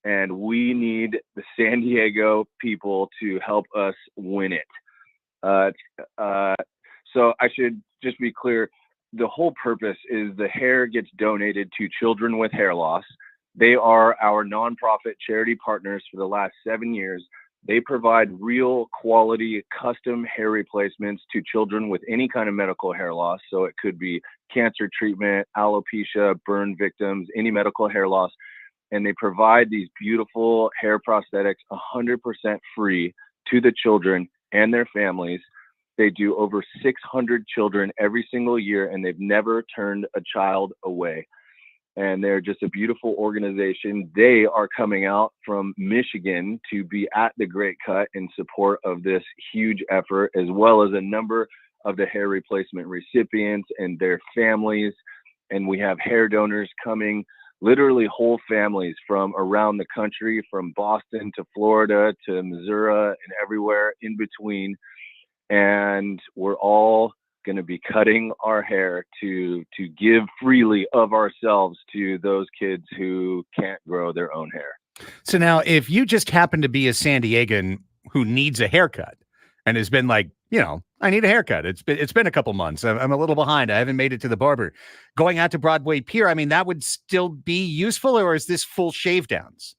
and we need the San Diego people to help us win it. So I should just be clear. The whole purpose is the hair gets donated to children with hair loss. They are our nonprofit charity partners for the last 7 years. They provide real quality custom hair replacements to children with any kind of medical hair loss. So it could be cancer treatment, alopecia, burn victims, any medical hair loss. And they provide these beautiful hair prosthetics 100% free to the children and their families. They do over 600 children every single year, and they've never turned a child away. And they're just a beautiful organization. They are coming out from Michigan to be at the Great Cut in support of this huge effort, as well as a number of the hair replacement recipients and their families. And we have hair donors coming, literally whole families from around the country, from Boston to Florida to Missouri and everywhere in between. And we're all going to be cutting our hair to give freely of ourselves to those kids who can't grow their own hair. So now, if you just happen to be a San Diegan who needs a haircut and has been like, I need a haircut. It's been a couple months. I'm a little behind. I haven't made it to the barber. Going out to Broadway Pier, I mean, that would still be useful, or is this full shave downs?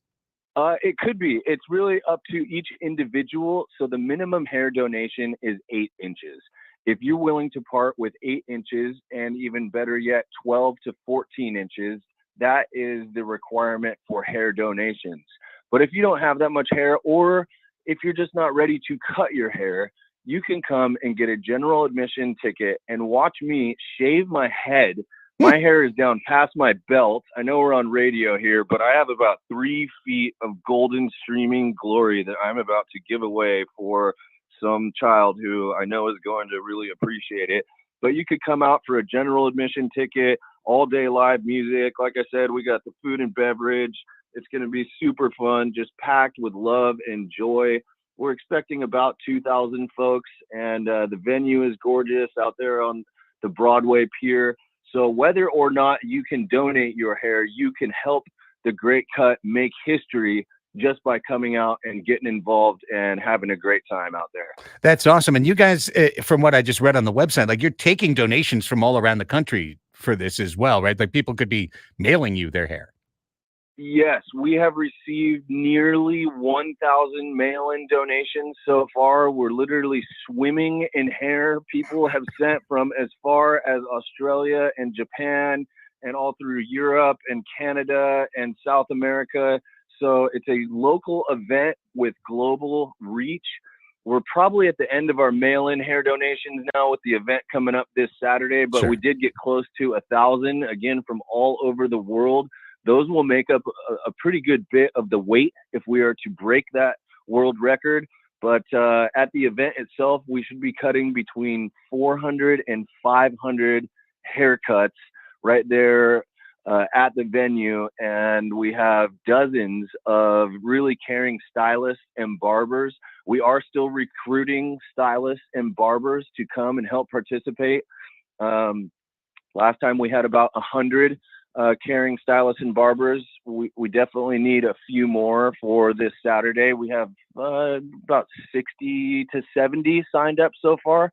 It could be. It's really up to each individual. So the minimum hair donation is 8 inches. If you're willing to part with 8 inches, and even better yet, 12 to 14 inches, that is the requirement for hair donations. But if you don't have that much hair, or if you're just not ready to cut your hair, you can come and get a general admission ticket and watch me shave my head. My hair is down past my belt. I know we're on radio here, but I have about 3 feet of golden streaming glory that I'm about to give away for some child who I know is going to really appreciate it. But you could come out for a general admission ticket, all day live music. Like I said, we got the food and beverage. It's going to be super fun, just packed with love and joy. We're expecting about 2,000 folks, and the venue is gorgeous out there on the Broadway Pier. So whether or not you can donate your hair, you can help the Great Cut make history just by coming out and getting involved and having a great time out there. That's awesome. And you guys, from what I just read on the website, like, you're taking donations from all around the country for this as well, right? Like, people could be mailing you their hair. Yes, we have received nearly 1,000 mail-in donations so far. We're literally swimming in hair. People have sent from as far as Australia and Japan and all through Europe and Canada and South America. So it's a local event with global reach. We're probably at the end of our mail-in hair donations now with the event coming up this Saturday, but Sure. We did get close to 1,000, again, from all over the world. Those will make up a pretty good bit of the weight if we are to break that world record. But at the event itself, we should be cutting between 400 and 500 haircuts right there at the venue. And we have dozens of really caring stylists and barbers. We are still recruiting stylists and barbers to come and help participate. Last time we had about 100 caring stylists and barbers. We definitely need a few more for this Saturday. We have about 60 to 70 signed up so far.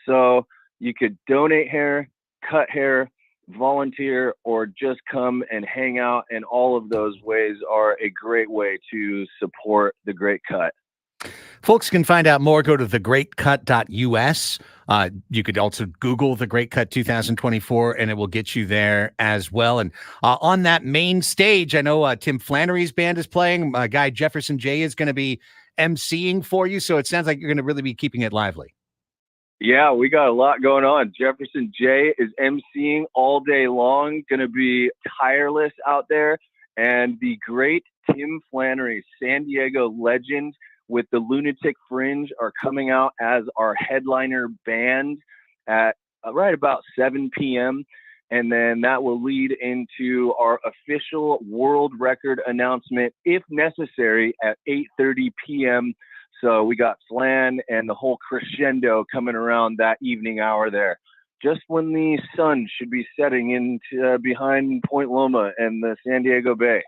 So you could donate hair, cut hair, volunteer, or just come and hang out. And all of those ways are a great way to support the Great Cut. Folks can find out more. Go to thegreatcut.us. You could also Google The Great Cut 2024, and it will get you there as well. And on that main stage, I know Tim Flannery's band is playing. My guy Jefferson J is going to be emceeing for you. So it sounds like you're going to really be keeping it lively. Yeah, we got a lot going on. Jefferson J is emceeing all day long, going to be tireless out there. And the great Tim Flannery, San Diego legend, with the Lunatic Fringe, are coming out as our headliner band at right about 7 p.m. And then that will lead into our official world record announcement, if necessary, at 8:30 p.m. So we got Flan and the whole crescendo coming around that evening hour there, just when the sun should be setting into behind Point Loma and the San Diego Bay.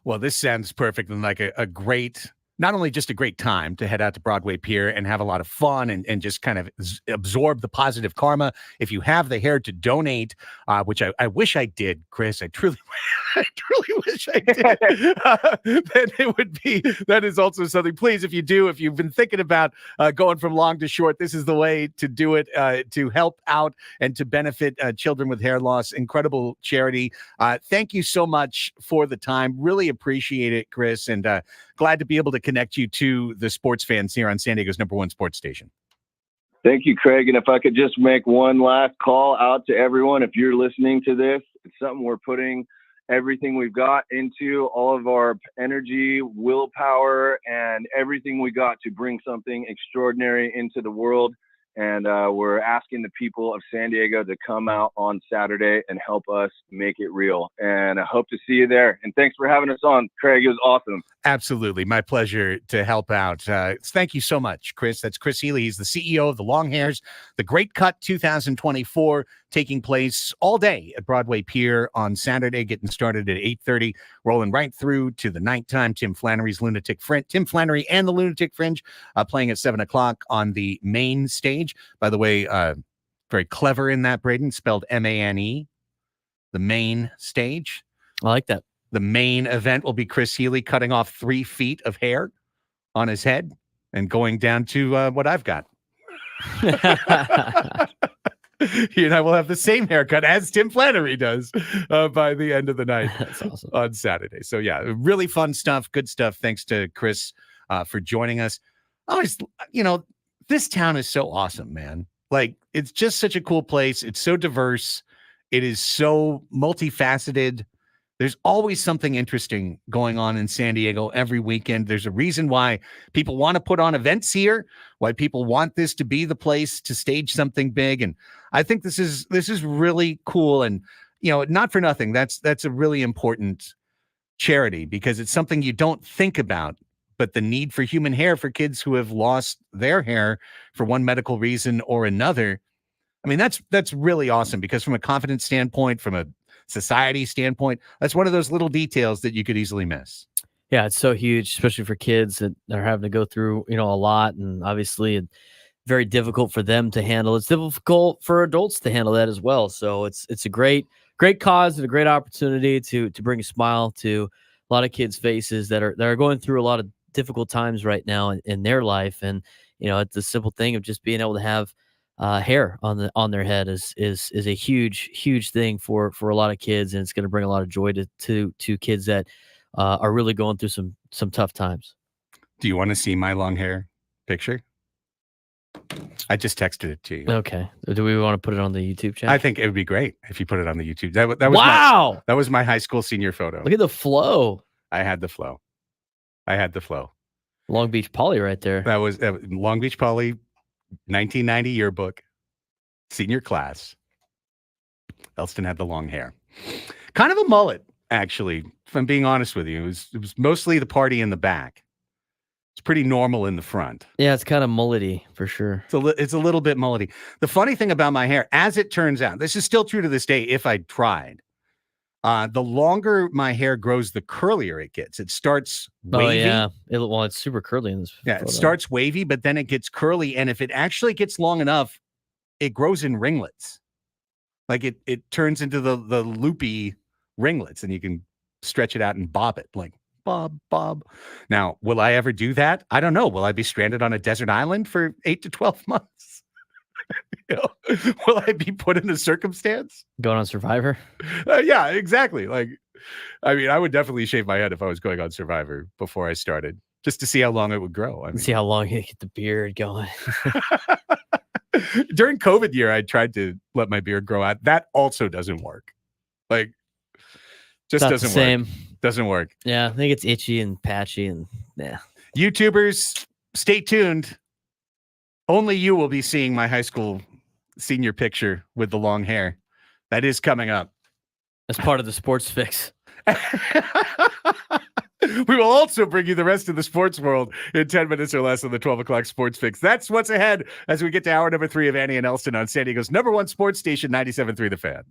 Well, this sounds perfect and like a great, not only just a great time to head out to Broadway Pier and have a lot of fun and just kind of absorb the positive karma. If you have the hair to donate, which I wish I did, Chris, I truly I truly wish I did. Then it would be, that is also something. Please, if you've been thinking about going from long to short, this is the way to do it, to help out and to benefit children with hair loss. Incredible charity. Thank you so much for the time. Really appreciate it, Chris, and glad to be able to connect you to the sports fans here on San Diego's #1 sports station. Thank you, Craig. And if I could just make one last call out to everyone, if you're listening to this, it's something we're putting everything we've got into, all of our energy, willpower, and everything we got to bring something extraordinary into the world. And we're asking the people of San Diego to come out on Saturday and help us make it real. And I hope to see you there. And thanks for having us on, Craig. It was awesome. Absolutely. My pleasure to help out. Thank you so much, Chris. That's Chris Healy. He's the CEO of the Long Hairs, the Great Cut 2024, taking place all day at Broadway Pier on Saturday, getting started at 8:30, rolling right through to the nighttime. Tim Flannery and the Lunatic Fringe playing at 7 o'clock on the main stage. By the way, very clever in that, Braden, spelled M-A-N-E, the main stage. I like that. The main event will be Chris Healy cutting off 3 feet of hair on his head and going down to what I've got. He and I will have the same haircut as Tim Flannery does by the end of the night. That's awesome. On Saturday. So, yeah, really fun stuff. Good stuff. Thanks to Chris for joining us. Always, this town is so awesome, man. Like, it's just such a cool place. It's so diverse. It is so multifaceted. There's always something interesting going on in San Diego every weekend. There's a reason why people want to put on events here, why people want this to be the place to stage something big. And I think this is really cool. And, not for nothing, that's a really important charity because it's something you don't think about, but the need for human hair for kids who have lost their hair for one medical reason or another. I mean, that's really awesome because from a confidence standpoint, from a society standpoint, that's one of those little details that you could easily miss. Yeah, it's so huge, especially for kids that are having to go through, a lot, and obviously it's very difficult for them to handle. It's difficult for adults to handle that as well. So it's a great cause and a great opportunity to bring a smile to a lot of kids' faces that are going through a lot of difficult times right now in their life. And it's the simple thing of just being able to have hair on their head is a huge thing for a lot of kids, and it's going to bring a lot of joy to kids that are really going through some tough times. Do you want to see my long hair picture? I just texted it to you. Okay. Do we want to put it on the YouTube channel? I think it would be great if you put it on the YouTube. That was wow. That was my high school senior photo. Look at the flow. I had the flow. Long Beach Poly right there. That was Long Beach Poly 1990 yearbook, senior class. Elsten had the long hair. Kind of a mullet, actually, if I'm being honest with you. It was mostly the party in the back. It's pretty normal in the front. Yeah, it's kind of mullety for sure. It's a little bit mullety. The funny thing about my hair, as it turns out, this is still true to this day if I tried, the longer my hair grows, the curlier it gets. It starts wavy. Oh, yeah. It's super curly in this photo. It starts wavy, but then it gets curly. And if it actually gets long enough, it grows in ringlets. Like it turns into the loopy ringlets, and you can stretch it out and bob it like bob. Now, will I ever do that? I don't know. Will I be stranded on a desert island for 8 to 12 months? Will I be put in a circumstance? Going on Survivor? Yeah, exactly. Like, I mean, I would definitely shave my head if I was going on Survivor before I started, just to see how long it would grow. I mean, see how long you get the beard going. During COVID year, I tried to let my beard grow out. That also doesn't work. Like, just doesn't work. Doesn't work. Yeah, I think it's itchy and patchy, and yeah. YouTubers, stay tuned. Only you will be seeing my high school senior picture with the long hair. That is coming up. As part of the Sports Fix. We will also bring you the rest of the sports world in 10 minutes or less on the 12 o'clock Sports Fix. That's what's ahead as we get to hour number 3 of Annie and Elsten on San Diego's #1 sports station, 97.3 The Fan.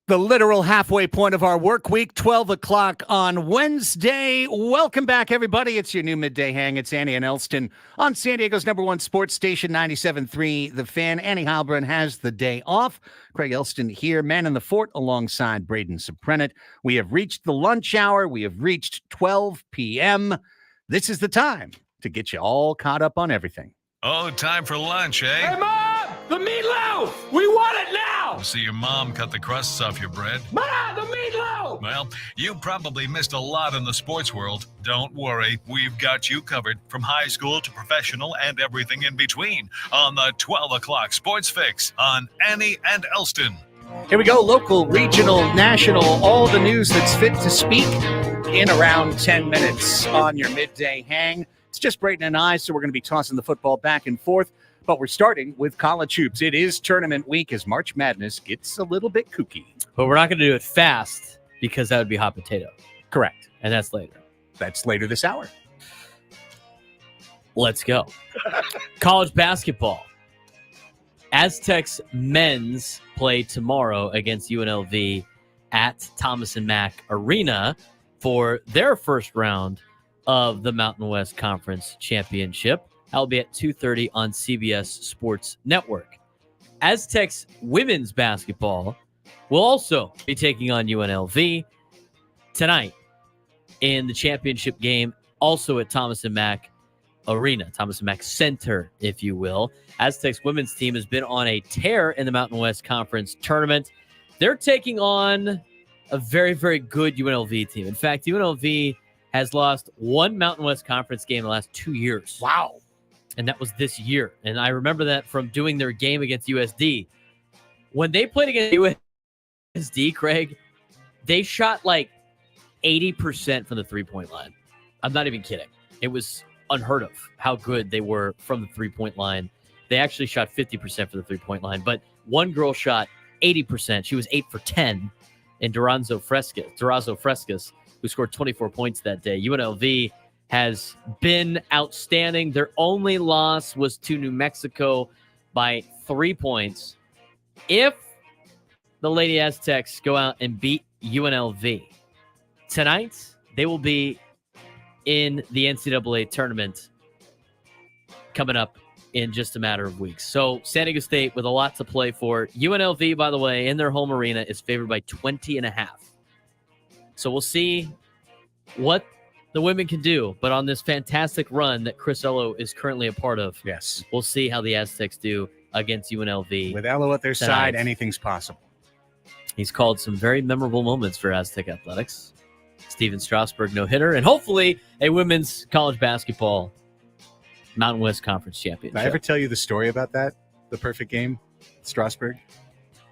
The literal halfway point of our work week, 12 o'clock on Wednesday. Welcome back, everybody. It's your new midday hang. It's Annie and Elsten on San Diego's #1 sports station, 97.3 The Fan. Annie Heilbrunn has the day off. Craig Elsten here, man in the fort, alongside Braden Soprenet. We have reached the lunch hour. We have reached 12 p.m. This is the time to get you all caught up on everything. Oh, time for lunch, eh? Hey, Mom! The meatloaf! We want it now! See your mom cut the crusts off your bread? Mom, the meatloaf! Well, you probably missed a lot in the sports world. Don't worry, we've got you covered from high school to professional and everything in between on the 12 o'clock Sports Fix on Annie and Elsten. Here we go. Local, regional, national, all the news that's fit to speak in around 10 minutes on your midday hang. It's just Braden and I, so we're going to be tossing the football back and forth. But we're starting with college hoops. It is tournament week as March Madness gets a little bit kooky. But we're not going to do it fast because that would be hot potato. Correct. And that's later. That's later this hour. Let's go. College basketball. Aztecs men's play tomorrow against UNLV at Thomas & Mack Arena for their first round of the Mountain West Conference Championship. That'll be at 2:30 on CBS Sports Network. Aztecs women's basketball will also be taking on UNLV tonight in the championship game, also at Thomas & Mack Arena, Thomas & Mack Center, if you will. Aztecs women's team has been on a tear in the Mountain West Conference tournament. They're taking on a very, very good UNLV team. In fact, UNLV has lost one Mountain West Conference game in the last 2 years. Wow. And that was this year. And I remember that from doing their game against USD. When they played against USD, Craig, they shot like 80% from the three-point line. I'm not even kidding. It was unheard of how good they were from the three-point line. They actually shot 50% from the three-point line. But one girl shot 80%. She was 8 for 10 in Durazo Frescas, who scored 24 points that day. UNLV has been outstanding. Their only loss was to New Mexico by 3 points. If the Lady Aztecs go out and beat UNLV tonight, they will be in the NCAA tournament coming up in just a matter of weeks. So San Diego State with a lot to play for. UNLV, by the way, in their home arena is favored by 20.5. So we'll see what the women can do. But on this fantastic run that Chris Ello is currently a part of, yes, we'll see how the Aztecs do against UNLV. With Ello at their tonight. side, anything's possible. He's called some very memorable moments for Aztec athletics. Steven Strasburg no-hitter, and hopefully a women's college basketball Mountain West Conference championship. Did I ever tell you the story about that? The perfect game, Strasburg?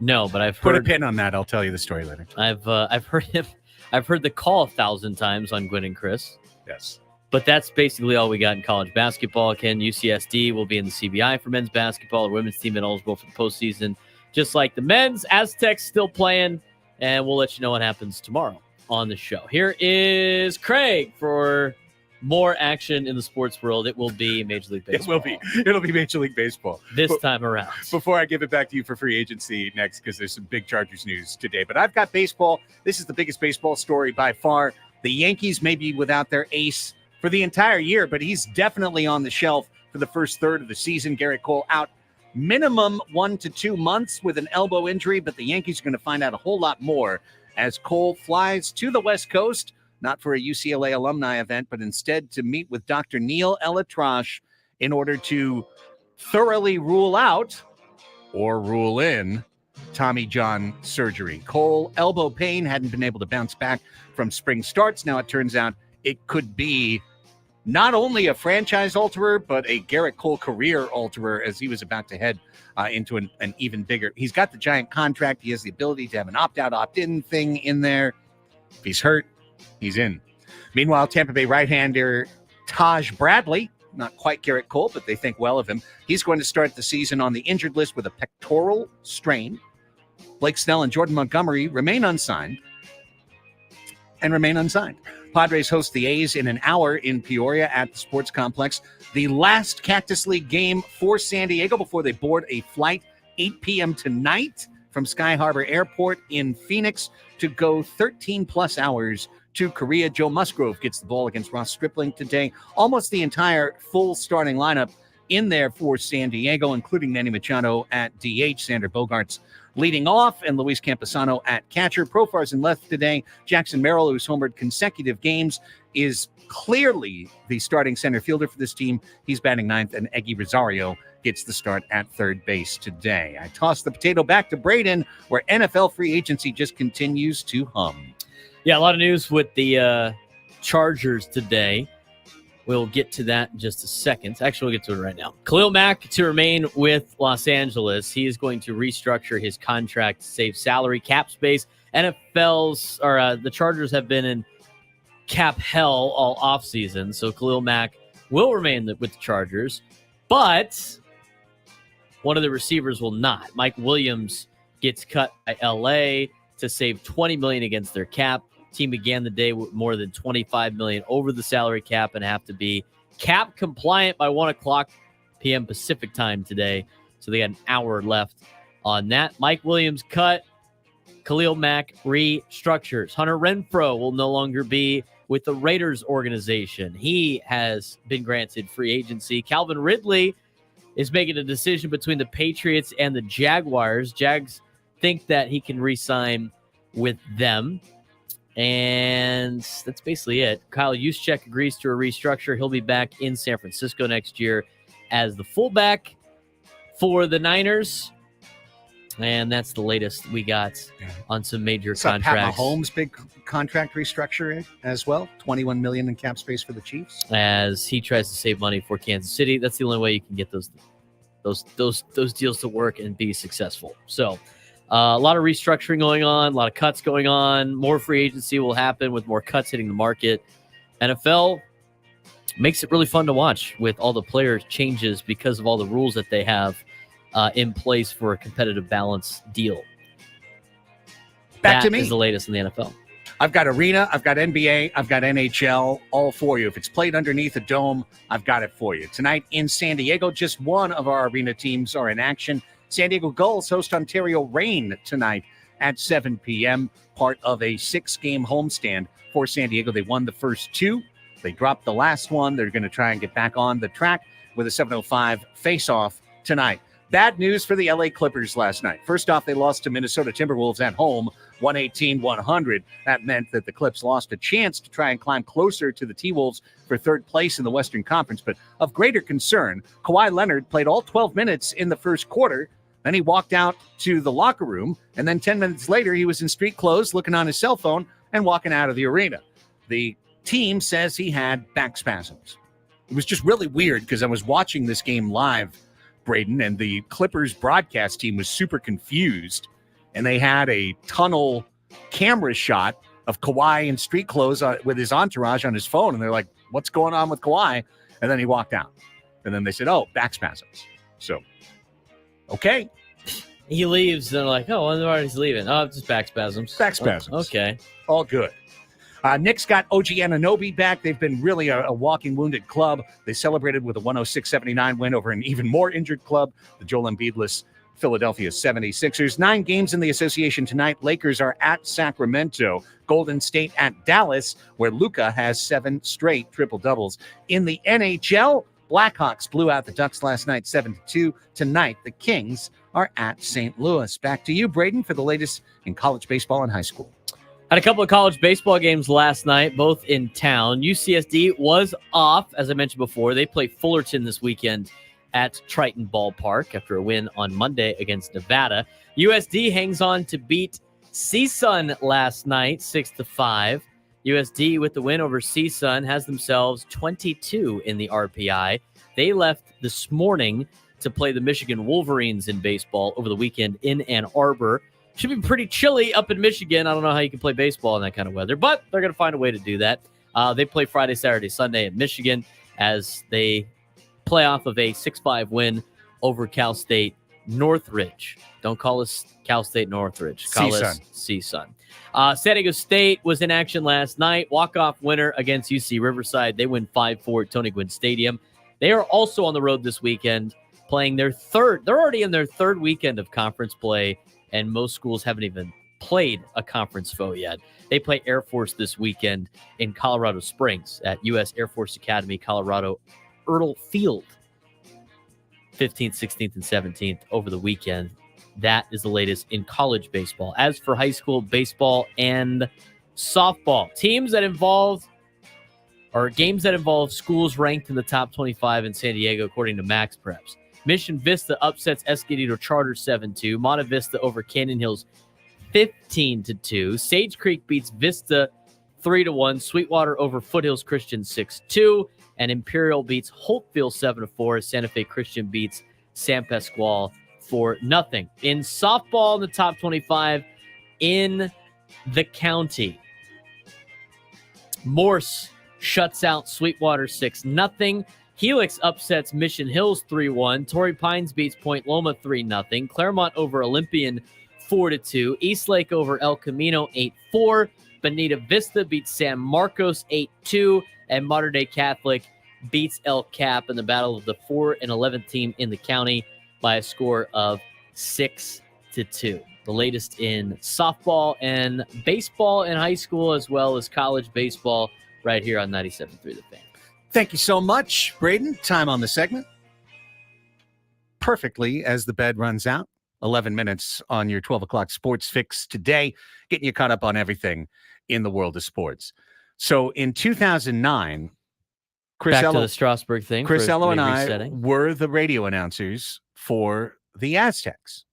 No, but I've Put heard. a pin on that. I'll tell you the story later. I've heard him. I've heard the call 1,000 times on Gwen and Chris. Yes. But that's basically all we got in college basketball. Again, UCSD will be in the CBI for men's basketball. The women's team eligible for the postseason. Just like the men's, Aztecs still playing. And we'll let you know what happens tomorrow on the show. Here is Craig for more action in the sports world. It will be Major League Baseball. It'll be Major League Baseball. This time around. Before I give it back to you for free agency next, because there's some big Chargers news today. But I've got baseball. This is the biggest baseball story by far. The Yankees may be without their ace for the entire year, but he's definitely on the shelf for the first third of the season. Garrett Cole out minimum 1 to 2 months with an elbow injury, but the Yankees are going to find out a whole lot more as Cole flies to the West Coast, not for a UCLA alumni event, but instead to meet with Dr. Neil Elatrache in order to thoroughly rule out or rule in Tommy John surgery. Cole, elbow pain, hadn't been able to bounce back from spring starts. Now it turns out it could be not only a franchise alterer, but a Garrett Cole career alterer as he was about to head into an even bigger. He's got the giant contract. He has the ability to have an opt-out, opt-in thing in there. If he's hurt, he's in. Meanwhile, Tampa Bay right-hander Taj Bradley, not quite Garrett Cole, but they think well of him. He's going to start the season on the injured list with a pectoral strain. Blake Snell and Jordan Montgomery remain unsigned. Padres host the A's in an hour in Peoria at the Sports Complex. The last Cactus League game for San Diego before they board a flight 8 p.m. tonight from Sky Harbor Airport in Phoenix to go 13-plus hours to Korea. Joe Musgrove gets the ball against Ross Stripling today. Almost the entire full starting lineup in there for San Diego, including Manny Machado at DH, Sander Bogarts leading off, and Luis Camposano at catcher. Profar's in left today. Jackson Merrill, who's homered consecutive games, is clearly the starting center fielder for this team. He's batting ninth, and Eggy Rosario gets the start at third base today. I toss the potato back to Braden, where NFL free agency just continues to hum. Yeah, a lot of news with the Chargers today. We'll get to that in just a second. Actually, we'll get to it right now. Khalil Mack to remain with Los Angeles. He is going to restructure his contract to save salary cap space. The Chargers have been in cap hell all offseason, so Khalil Mack will remain with the Chargers, but one of the receivers will not. Mike Williams gets cut by LA to save $20 million against their cap. Team began the day with more than $25 million over the salary cap and have to be cap compliant by 1:00 p.m. Pacific time today. So they got an hour left on that. Mike Williams cut. Khalil Mack restructures. Hunter Renfrow will no longer be with the Raiders organization. He has been granted free agency. Calvin Ridley is making a decision between the Patriots and the Jaguars. Jags think that he can re-sign with them. And that's basically it. Kyle Juszczyk agrees to a restructure. He'll be back in San Francisco next year as the fullback for the Niners. And that's the latest we got on some major contracts. Pat Mahomes' big contract restructure as well. $21 million in cap space for the Chiefs. As he tries to save money for Kansas City. That's the only way you can get those deals to work and be successful. So a lot of restructuring going on, a lot of cuts going on. More free agency will happen with more cuts hitting the market. NFL makes it really fun to watch with all the player changes because of all the rules that they have in place for a competitive balance deal. Back to me. That is the latest in the NFL. I've got Arena, I've got NBA, I've got NHL, all for you. If it's played underneath a dome, I've got it for you. Tonight in San Diego, just one of our Arena teams are in action. San Diego Gulls host Ontario Reign tonight at 7 p.m., part of a 6-game homestand for San Diego. They won the first 2. They dropped the last one. They're going to try and get back on the track with a 7:05 face-off tonight. Bad news for the LA Clippers last night. First off, they lost to Minnesota Timberwolves at home, 118-100. That meant that the Clips lost a chance to try and climb closer to the T-Wolves for third place in the Western Conference. But of greater concern, Kawhi Leonard played all 12 minutes in the first quarter. Then he walked out to the locker room, and then 10 minutes later, he was in street clothes, looking on his cell phone, and walking out of the arena. The team says he had back spasms. It was just really weird because I was watching this game live, Braden, and the Clippers broadcast team was super confused, and they had a tunnel camera shot of Kawhi in street clothes with his entourage on his phone, and they're like, what's going on with Kawhi? And then he walked out. And then they said, oh, back spasms. So, okay. He leaves, and they're like, oh, why he's leaving? Oh, just back spasms. Back spasms. Oh, okay. All good. Knicks got OG Anunoby back. They've been really a walking wounded club. They celebrated with a 106-79 win over an even more injured club, the Joel Embiid-less Philadelphia 76ers. 9 games in the association tonight. Lakers are at Sacramento. Golden State at Dallas, where Luka has 7 straight triple-doubles. In the NHL, Blackhawks blew out the Ducks last night 7-2. Tonight, the Kings are at St. Louis. Back to you, Braden, for the latest in college baseball and high school. Had a couple of college baseball games last night, both in town. UCSD was off, as I mentioned before. They play Fullerton this weekend at Triton Ballpark after a win on Monday against Nevada. USD hangs on to beat CSUN last night, 6-5. USD with the win over CSUN has themselves 22 in the RPI. They left this morning to play the Michigan Wolverines in baseball over the weekend in Ann Arbor. Should be pretty chilly up in Michigan. I don't know how you can play baseball in that kind of weather, but they're going to find a way to do that. They play Friday, Saturday, Sunday in Michigan as they play off of a 6-5 win over Cal State Northridge. Don't call us Cal State Northridge. Call us CSUN. San Diego State was in action last night. Walk-off winner against UC Riverside. They win 5-4 at Tony Gwynn Stadium. They are also on the road this weekend playing their third. They're already in their third weekend of conference play and most schools haven't even played a conference foe yet. They play Air Force this weekend in Colorado Springs at U.S. Air Force Academy, Colorado, Ertl Field, 15th, 16th, and 17th over the weekend. That is the latest in college baseball. As for high school baseball and softball, games that involve schools ranked in the top 25 in San Diego, according to Max Preps. Mission Vista upsets Escondido Charter 7-2. Monte Vista over Canyon Hills 15-2. Sage Creek beats Vista 3-1. Sweetwater over Foothills Christian 6-2. And Imperial beats Holtfield 7-4. Santa Fe Christian beats San Pasqual 4-0. In softball, in the top 25 in the county, Morse shuts out Sweetwater 6-0. Helix upsets Mission Hills 3-1. Torrey Pines beats Point Loma 3-0. Claremont over Olympian 4-2. Eastlake over El Camino 8-4. Bonita Vista beats San Marcos 8-2. And Mater Dei Catholic beats El Cap in the battle of the 4 and 11th team in the county by a score of 6-2. The latest in softball and baseball in high school, as well as college baseball, right here on 97.3 The Fan. Thank you so much, Braden. Time on the segment. Perfectly as the bed runs out. 11 minutes on your 12 o'clock sports fix today, getting you caught up on everything in the world of sports. So in 2009, Chris Back Ello, to the Strasburg thing. Chris for Ello and I resetting. were the radio announcers for the Aztecs.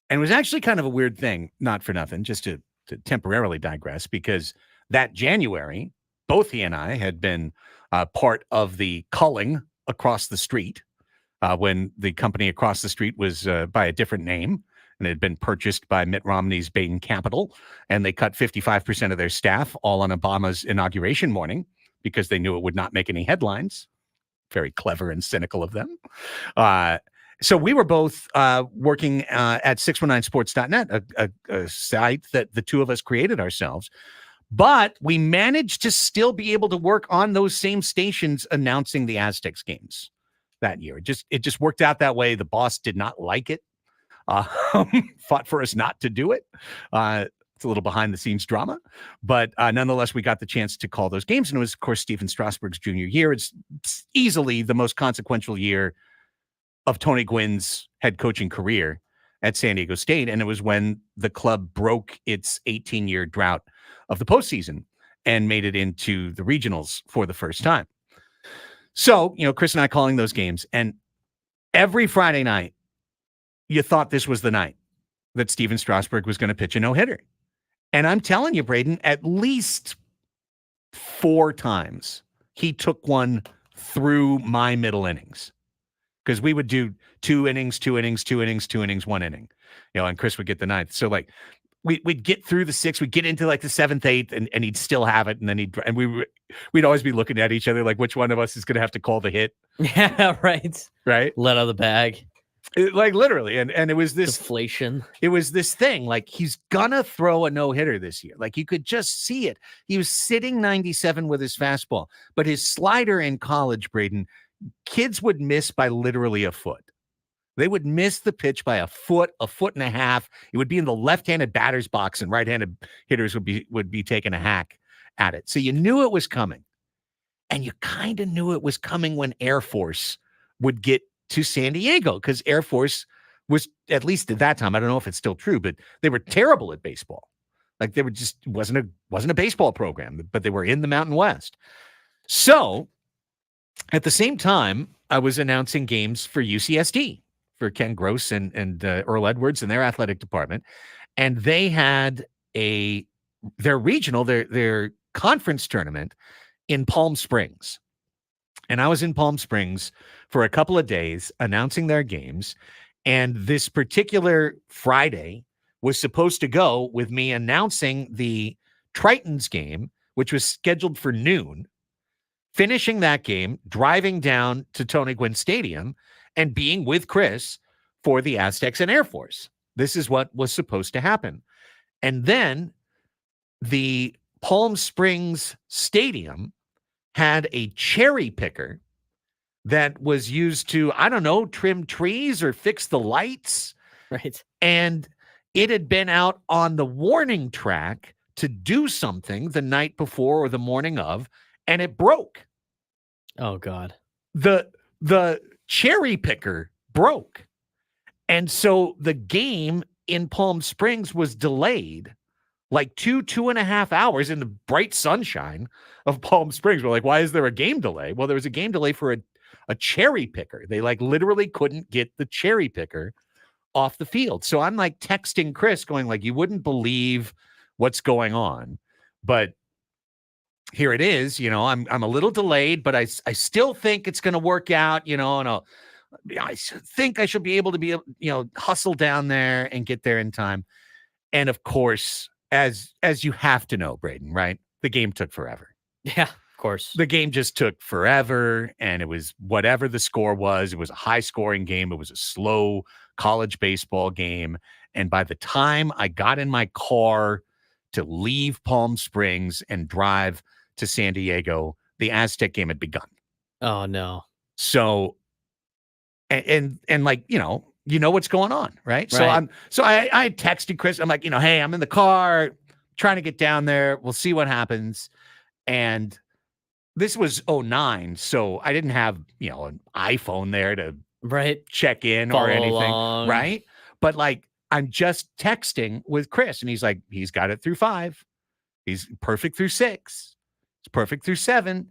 And it was actually kind of a weird thing, not for nothing, just to temporarily digress, because that January, both he and I had been part of the culling across the street when the company across the street was by a different name and had been purchased by Mitt Romney's Bain Capital. And they cut 55% of their staff all on Obama's inauguration morning because they knew it would not make any headlines. Very clever and cynical of them. So we were both working at 619sports.net, a site that the two of us created ourselves. But we managed to still be able to work on those same stations announcing the Aztecs games that year. It just worked out that way. The boss did not like it, fought for us not to do it. It's a little behind the scenes drama, but nonetheless, we got the chance to call those games. And it was, of course, Stephen Strasburg's junior year. It's easily the most consequential year of Tony Gwynn's head coaching career at San Diego State. And it was when the club broke its 18-year drought of the postseason and made it into the regionals for the first time. So, Chris and I calling those games, and every Friday night, you thought this was the night that Stephen Strasburg was going to pitch a no-hitter. And I'm telling you, Braden, at least 4 times he took one through my middle innings, because we would do 2 innings, 2 innings, 2 innings, 2 innings, 1 inning, and Chris would get the 9th. So like we'd get through the 6th, we'd get into like the 7th, 8th, and he'd still have it. And then we'd always be looking at each other like, which one of us is going to have to call the hit? Yeah, right. Right. Let out of the bag. Like literally. And it was this deflation. It was this thing like he's gonna throw a no-hitter this year. Like you could just see it. He was sitting 97 with his fastball, but his slider in college, Braden, kids would miss by literally a foot. They would miss the pitch by a foot and a half. It would be in the left-handed batter's box, and right-handed hitters would be taking a hack at it. So you knew it was coming. And you kind of knew it was coming when Air Force would get to San Diego, because Air Force was, at least at that time, I don't know if it's still true, but they were terrible at baseball. Like they were just wasn't a baseball program, but they were in the Mountain West. So at the same time, I was announcing games for UCSD, for Ken Gross and Earl Edwards and their athletic department. And they had their regional, their conference tournament in Palm Springs. And I was in Palm Springs for a couple of days announcing their games. And this particular Friday was supposed to go with me announcing the Tritons game, which was scheduled for noon, finishing that game, driving down to Tony Gwynn Stadium, and being with Chris for the Aztecs and Air Force. This is what was supposed to happen. And then the Palm Springs Stadium had a cherry picker that was used to, I don't know, trim trees or fix the lights. Right. And it had been out on the warning track to do something the night before or the morning of, and it broke. Oh God. The cherry picker broke. And so the game in Palm Springs was delayed like 2.5 hours in the bright sunshine of Palm Springs. We're like, why is there a game delay? Well, there was a game delay for a cherry picker. They like literally couldn't get the cherry picker off the field. So I'm like texting Chris going like, you wouldn't believe what's going on. But here it is, I'm a little delayed, but I still think it's going to work out, and I think I should be able to be, hustle down there and get there in time. And of course, as you have to know, Braden, right? The game took forever. Yeah, of course. The game just took forever, and it was whatever the score was. It was a high-scoring game. It was a slow college baseball game. And by the time I got in my car to leave Palm Springs and drive to San Diego, the Aztec game had begun. Oh, no. So, and like, what's going on, right? Right. So I texted Chris. I'm like, hey, I'm in the car trying to get down there. We'll see what happens. And this was 2009, so I didn't have, an iPhone there to check in Follow or anything, along. right? But like, I'm just texting with Chris, and he's like, he's got it through 5. He's perfect through 6. It's perfect through 7.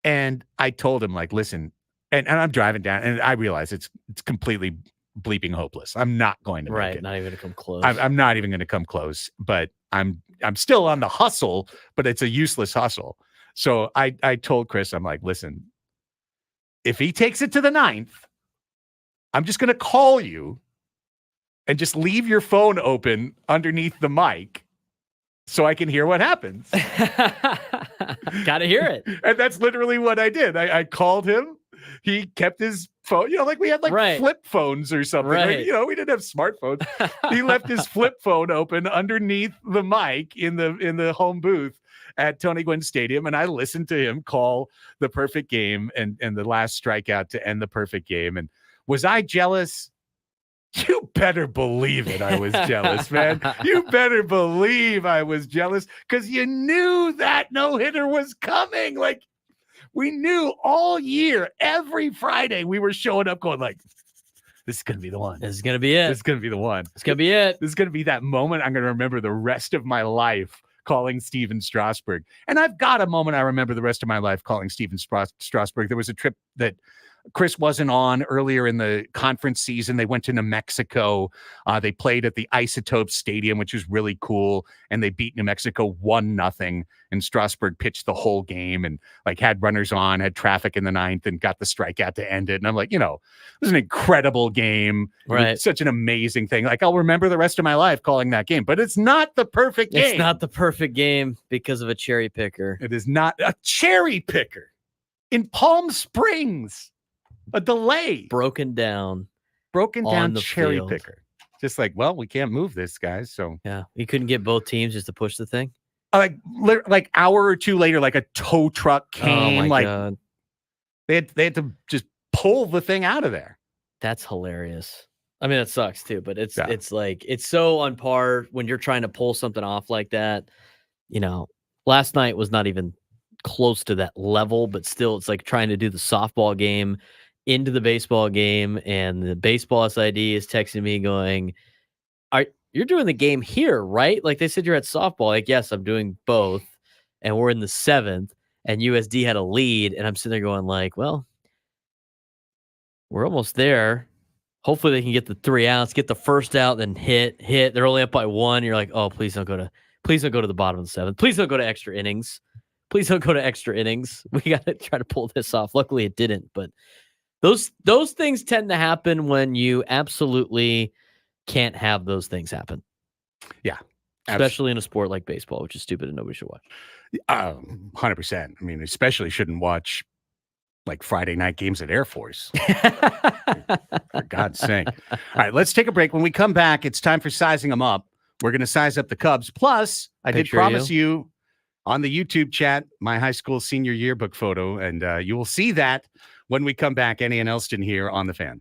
And I told him, like, listen, and I'm driving down, and I realize it's completely bleeping hopeless. I'm not going to make it. Not even going to come close. I'm not even going to come close, but I'm still on the hustle, but it's a useless hustle. So I told Chris, I'm like, listen, if he takes it to the 9th, I'm just going to call you and just leave your phone open underneath the mic so I can hear what happens. Gotta hear it. And that's literally what I did. I called him. He kept his phone, like we had like flip phones or something. Right. Like, we didn't have smartphones. He left his flip phone open underneath the mic in the home booth at Tony Gwynn Stadium. And I listened to him call the perfect game and the last strikeout to end the perfect game. And was I jealous? You better believe it. I was jealous, man. You better believe I was jealous because you knew that no-hitter was coming. Like, we knew all year, every Friday, we were showing up going like, this is going to be the one. This is going to be it. This is going to be the one. It's going to be it. This is going to be that moment I'm going to remember the rest of my life calling Steven Strasburg. And I've got a moment I remember the rest of my life calling Steven Strasburg. There was a trip that Chris wasn't on earlier in the conference season. They went to New Mexico. They played at the Isotope Stadium, which was really cool. And they beat New Mexico 1-0. And Strasburg pitched the whole game and like had runners on, had traffic in the 9th and got the strikeout to end it. And I'm like, it was an incredible game. Right. Such an amazing thing. Like, I'll remember the rest of my life calling that game, but it's not the perfect game. It's not the perfect game because of a cherry picker. It is not a cherry picker in Palm Springs. A delay. Broken down the cherry field. picker. Just like, well, we can't move this, guys. So yeah, you couldn't get both teams just to push the thing. Like hour or two later, like a tow truck came. Oh my like God. They had to just pull the thing out of there. That's hilarious. I mean, that sucks too, but it's like it's so on par when you're trying to pull something off like that. Last night was not even close to that level, but still, it's like trying to do the softball game into the baseball game, and the baseball SID is texting me going, you're doing the game here, right? Like they said you're at softball. Like, yes, I'm doing both. And we're in the 7th, and USD had a lead. And I'm sitting there going like, well, we're almost there. Hopefully they can get the 3 outs, get the first out, then hit. They're only up by 1. You're like, oh, please don't go to the bottom of the 7th. Please don't go to extra innings. We got to try to pull this off. Luckily it didn't, but those things tend to happen when you absolutely can't have those things happen. Yeah. Especially in a sport like baseball, which is stupid and nobody should watch. 100%. I mean, especially shouldn't watch like Friday night games at Air Force. For God's sake. All right, let's take a break. When we come back, it's time for sizing them up. We're going to size up the Cubs. Plus, I did promise you on the YouTube chat my high school senior yearbook photo, and you will see that when we come back. Annie and Elsten here on The Fan.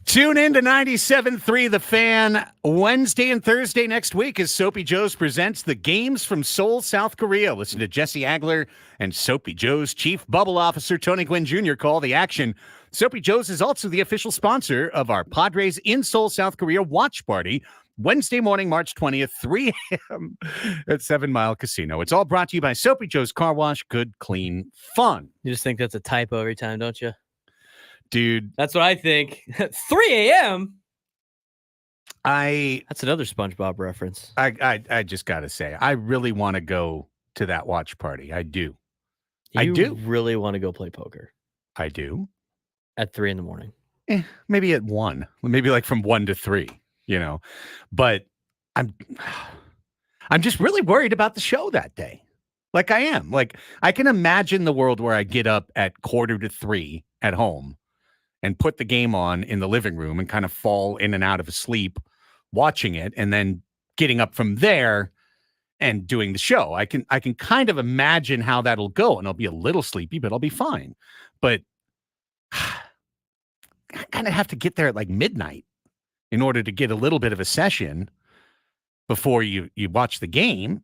Tune in to 97.3 The Fan Wednesday and Thursday next week as Soapy Joe's presents the games from Seoul, South Korea. Listen to Jesse Agler and Soapy Joe's Chief Bubble Officer Tony Gwynn Jr. call the action. Soapy Joe's is also the official sponsor of our Padres in Seoul, South Korea watch party Wednesday morning, March 20th, 3 a.m. at 7 Mile Casino. It's all brought to you by Soapy Joe's Car Wash. Good, clean, fun. You just think that's a typo every time, don't you? Dude. That's what I think. 3 a.m.? That's another SpongeBob reference. I just got to say, I really want to go to that watch party. I do. I do really want to go play poker. I do. At 3 in the morning. Maybe at 1. Maybe like from 1 to 3, you know. But I'm just really worried about the show that day. Like I am. Like I can imagine the world where I get up at 2:45 at home and put the game on in the living room and kind of fall in and out of a sleep watching it and then getting up from there and doing the show. I can kind of imagine how that'll go, and I'll be a little sleepy, but I'll be fine. But I kind of have to get there at like midnight in order to get a little bit of a session before you watch the game.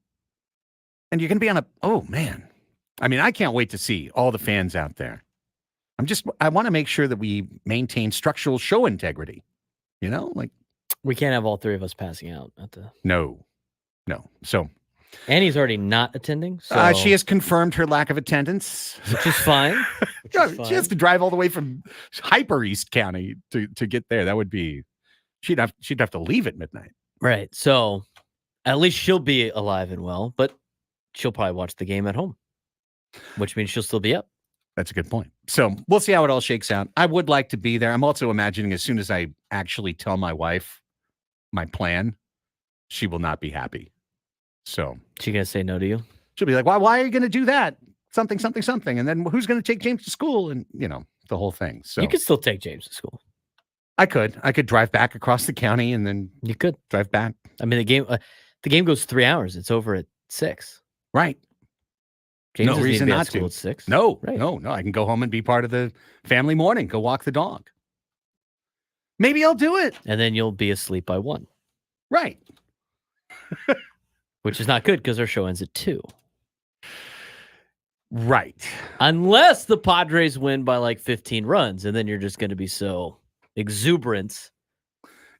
And you're going to be on oh man. I mean, I can't wait to see all the fans out there. I want to make sure that we maintain structural show integrity. You know, like we can't have all three of us passing out at the. No. So Annie's already not attending. So she has confirmed her lack of attendance, which is fine. She has to drive all the way from Hyper East County to get there. That would be she'd have to leave at midnight. Right. So at least she'll be alive and well, but she'll probably watch the game at home, which means she'll still be up. That's a good point. So we'll see how it all shakes out. I would like to be there. I'm also imagining as soon as I actually tell my wife my plan, she will not be happy. So she's going to say no to you? She'll be like, why are you going to do that? Something. And then who's going to take James to school? And, you know, the whole thing. So you could still take James to school. I could drive back across the county and then you could drive back. I mean, the game goes 3 hours. It's over at 6. Right. James no reason not to. At 6. No, right. no. I can go home and be part of the family morning. Go walk the dog. Maybe I'll do it. And then you'll be asleep by 1. Right. Which is not good because our show ends at 2. Right. Unless the Padres win by like 15 runs, and then you're just going to be so exuberant.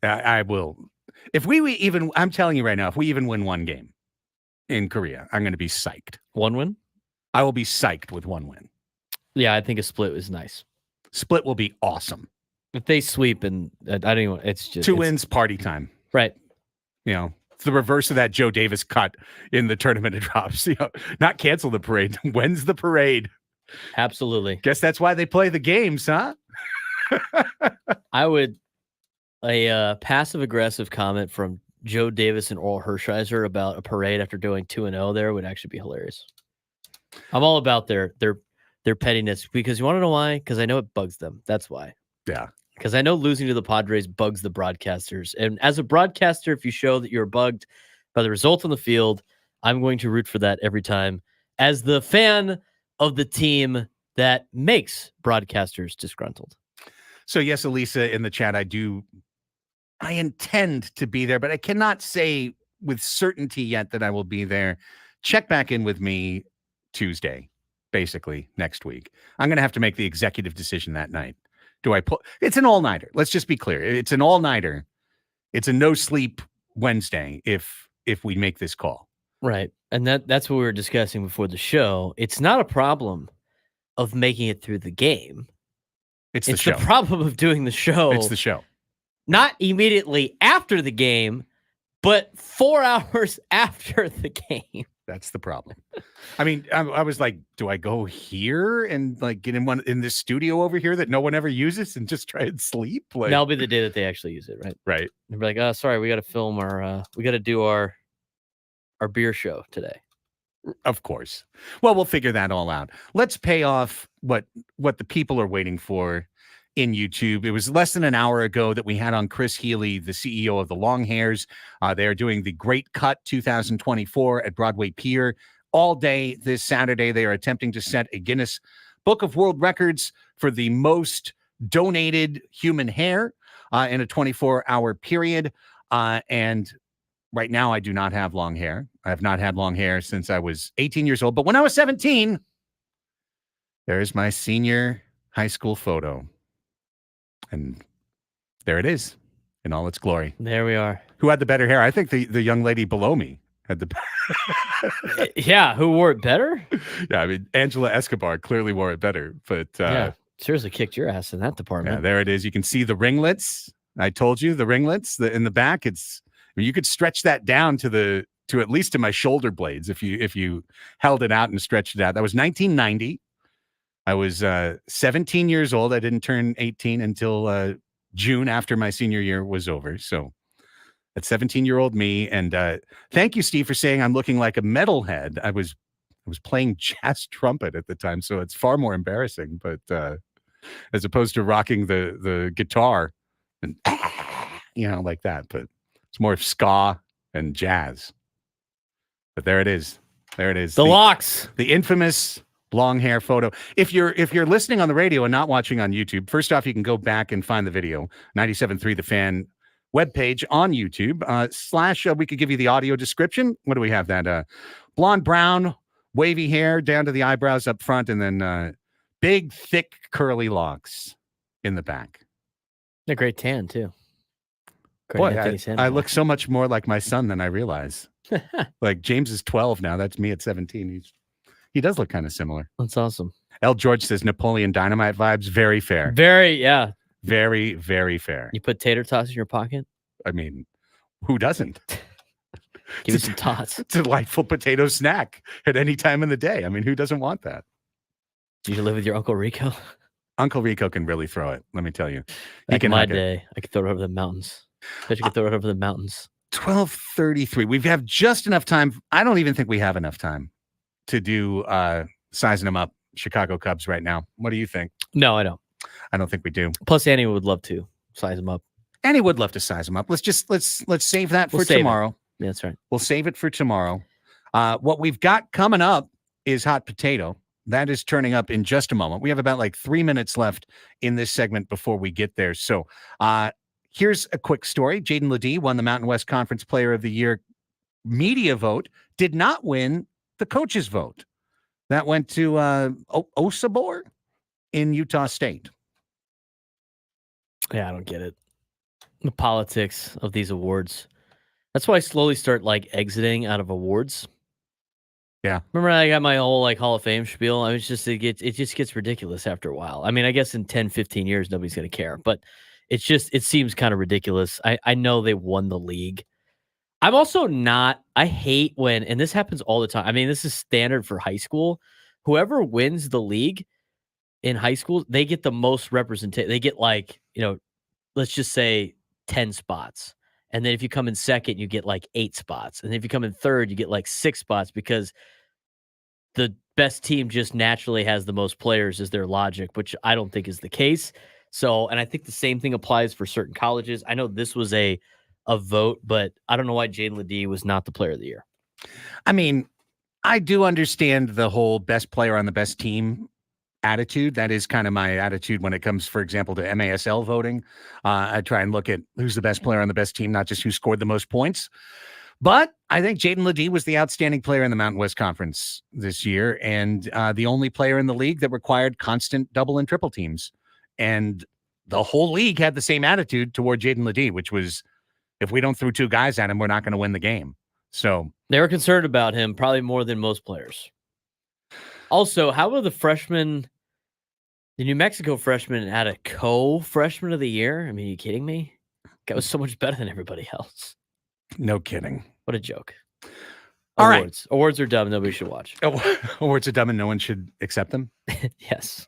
I will. If I'm telling you right now, if we even win one game in Korea, I'm going to be psyched. 1 win? I will be psyched with 1 win. Yeah, I think a split is nice. Split will be awesome. If they sweep and I don't even, it's just 2 wins, party time. Right. You know, it's the reverse of that Joe Davis cut in the tournament of drops. You know, not cancel the parade. When's the parade? Absolutely. Guess that's why they play the games, huh? A passive aggressive comment from Joe Davis and Oral Hershiser about a parade after doing 2-0 there would actually be hilarious. I'm all about their pettiness because you want to know why? Because I know it bugs them. That's why. Yeah. Because I know losing to the Padres bugs the broadcasters. And as a broadcaster, if you show that you're bugged by the result on the field, I'm going to root for that every time. As the fan of the team that makes broadcasters disgruntled. So yes, Elisa in the chat, I intend to be there, but I cannot say with certainty yet that I will be there. Check back in with me Tuesday, basically next week. I'm going to have to make the executive decision that night. Do I pull? It's an all-nighter. Let's just be clear. It's an all-nighter. It's a no-sleep Wednesday if we make this call. Right. And that's what we were discussing before the show. It's not a problem of making it through the game. It's the problem of doing the show. It's the show. Not immediately after the game, but 4 hours after the game. That's the problem. I mean, I was like, do I go here and like get in this studio over here that no one ever uses and just try and sleep? Like, that'll be the day that they actually use it, right? Right. They'll be like, oh, sorry, we got to film we got to do our beer show today. Of course. Well, we'll figure that all out. Let's pay off what the people are waiting for in YouTube. It was less than an hour ago that we had on Chris Healy, the CEO of the Long Hairs. They are doing the Great Cut 2024 at Broadway Pier all day this Saturday. They are attempting to set a Guinness Book of World Records for the most donated human hair. in a 24-hour period. And right now, I do not have long hair. I have not had long hair since I was 18 years old. But when I was 17, there's my senior high school photo. And there it is in all its glory. There we are. Who had the better hair? I think the young lady below me had the Yeah, who wore it better? Yeah, I mean, Angela Escobar clearly wore it better. But yeah, seriously kicked your ass in that department. Yeah, there it is. You can see the ringlets. I told you the ringlets in the back. You could stretch that down to at least to my shoulder blades if you held it out and stretched it out. That was 1990. I was 17 years old. I didn't turn 18 until June after my senior year was over. So that's 17-year-old me. And thank you, Steve, for saying I'm looking like a metalhead. I was playing jazz trumpet at the time, so it's far more embarrassing. But as opposed to rocking the guitar and like that, but it's more of ska and jazz. But there it is. There it is. The locks. The infamous long hair photo. If you're listening on the radio and not watching on YouTube, first off, you can go back and find the video. 97.3 The Fan webpage on YouTube. We could give you the audio description. What do we have? That blonde, brown, wavy hair down to the eyebrows up front, and then big, thick, curly locks in the back. A great tan, too. Boy, I look so much more like my son than I realize. Like James is 12 now. That's me at 17. He does look kind of similar. That's awesome. L. George says Napoleon Dynamite vibes. Very fair. Yeah. Very, very fair. You put tater tots in your pocket? I mean, who doesn't? Give me some tots. It's a delightful potato snack at any time in the day. I mean, who doesn't want that? Do you live with your Uncle Rico? Uncle Rico can really throw it. Let me tell you. Back in my day, I could throw it over the mountains. Bet you could throw it over the mountains. 12:33. We have just enough time. I don't even think we have enough time to do sizing them up Chicago Cubs right now. What do you think? No, I don't. I don't think we do. Plus, Annie would love to size them up. Annie would love to size them up. Let's save that for tomorrow. Yeah, that's right. We'll save it for tomorrow. What we've got coming up is hot potato. That is turning up in just a moment. We have about like 3 minutes left in this segment before we get there. So here's a quick story. Jaden Ledee won the Mountain West Conference Player of the Year media vote, did not win the coach's vote. That went to Osabor in Utah State. Yeah, I don't get it. The politics of these awards. That's why I slowly start exiting out of awards. Yeah. Remember I got my whole Hall of Fame spiel? I was just it just gets ridiculous after a while. I mean, I guess in 10, 15 years nobody's going to care, but it seems kind of ridiculous. I know they won the league. I'm also not, I hate when, and this happens all the time. I mean, this is standard for high school. Whoever wins the league in high school, they get the most representation. They get let's just say 10 spots. And then if you come in second, you get 8 spots. And if you come in third, you get 6 spots because the best team just naturally has the most players is their logic, which I don't think is the case. So, and I think the same thing applies for certain colleges. I know this was a vote, but I don't know why Jaden Ledee was not the player of the year. I mean, I do understand the whole best player on the best team attitude. That is kind of my attitude when it comes, for example, to MASL voting. I try and look at who's the best player on the best team, not just who scored the most points. But I think Jaden Ledee was the outstanding player in the Mountain West Conference this year, and the only player in the league that required constant double and triple teams. And the whole league had the same attitude toward Jaden Ledee, which was, if we don't throw 2 guys at him, we're not going to win the game. So they were concerned about him probably more than most players. Also, how about the New Mexico freshman had a co-freshman of the year? I mean, are you kidding me? Guy was so much better than everybody else. No kidding. What a joke. All Awards. Right. Awards are dumb. Nobody should watch. Awards are dumb and no one should accept them? Yes.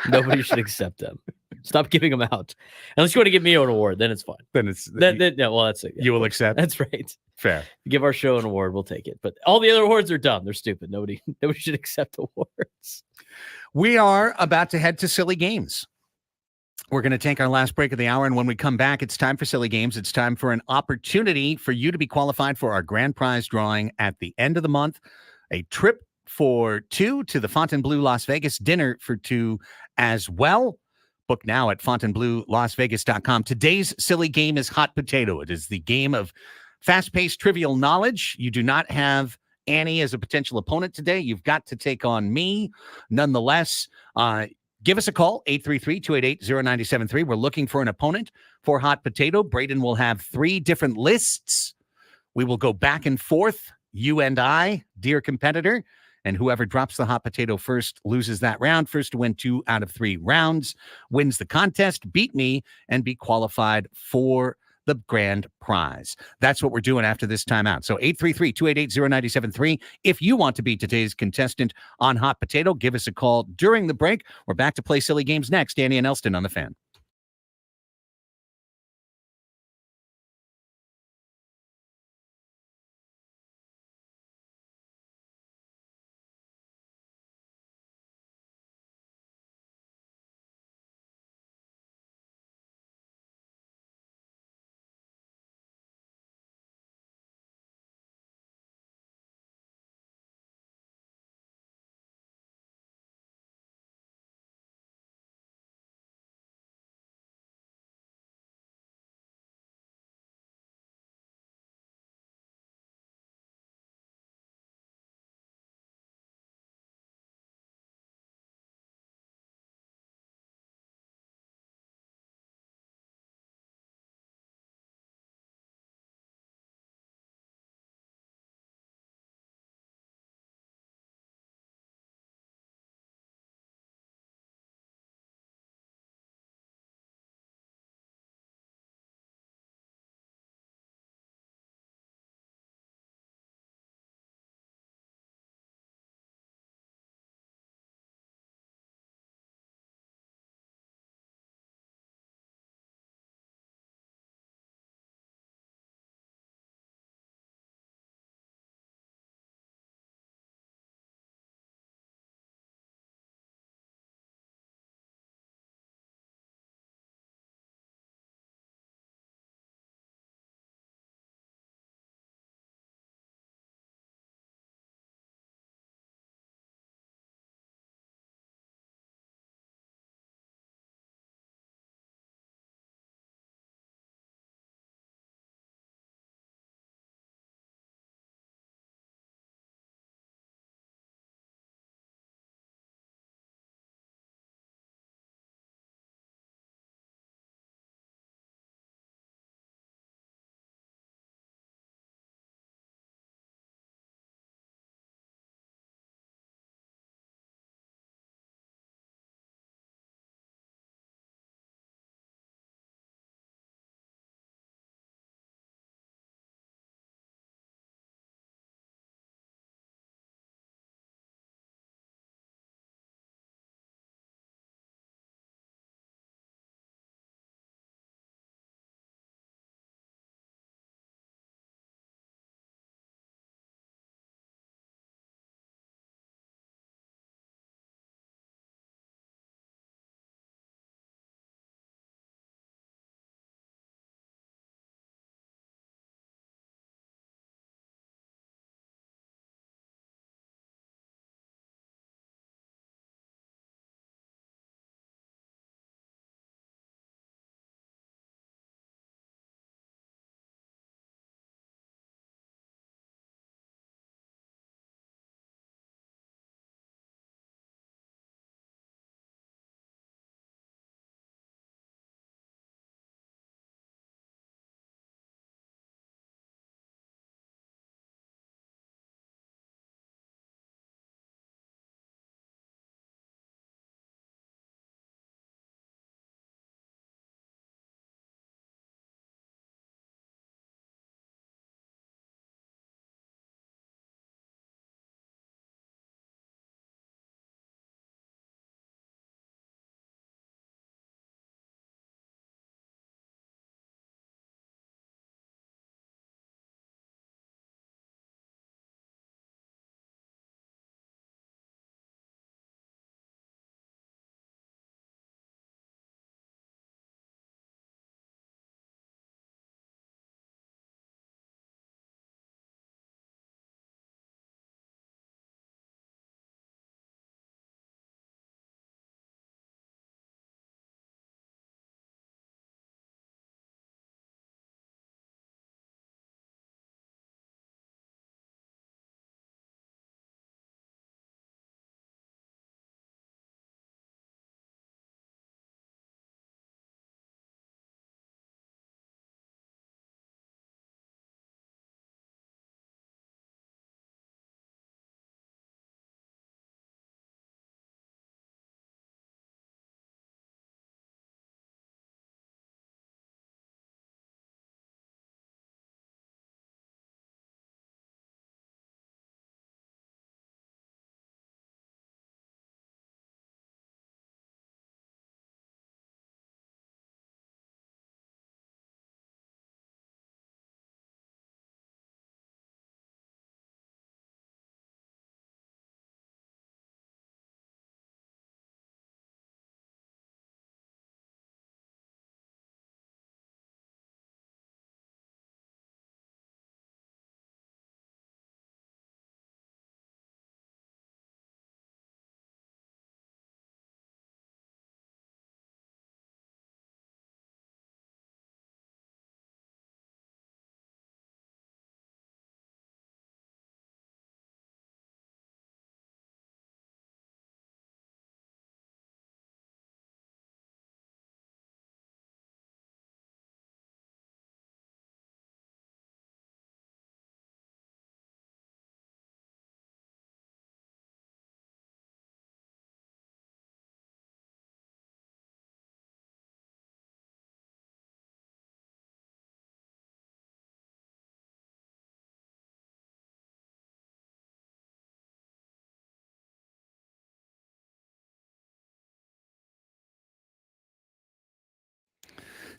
Nobody should accept them. Stop giving them out. Unless you want to give me an award, then it's fine. Then it's... well, that's it. Yeah. You will accept? That's right. Fair. Give our show an award, we'll take it. But all the other awards are dumb. They're stupid. Nobody should accept awards. We are about to head to Silly Games. We're going to take our last break of the hour, and when we come back, it's time for Silly Games. It's time for an opportunity for you to be qualified for our grand prize drawing at the end of the month. A trip for 2 to the Fontainebleau Las Vegas, dinner for 2 as well. Book now at FontainebleauLasVegas.com. Today's silly game is Hot Potato. It is the game of fast-paced trivial knowledge. You do not have Annie as a potential opponent today. You've got to take on me. Nonetheless, give us a call, 833-288-0973. We're looking for an opponent for Hot Potato. Braden will have 3 different lists. We will go back and forth, you and I, dear competitor, and whoever drops the hot potato first loses that round. First to win 2 out of 3 rounds wins the contest, beat me, and be qualified for the grand prize. That's what we're doing after this timeout. So 833-288-0973. If you want to be today's contestant on Hot Potato, give us a call during the break. We're back to play silly games next. Danny and Elsten on the Fan.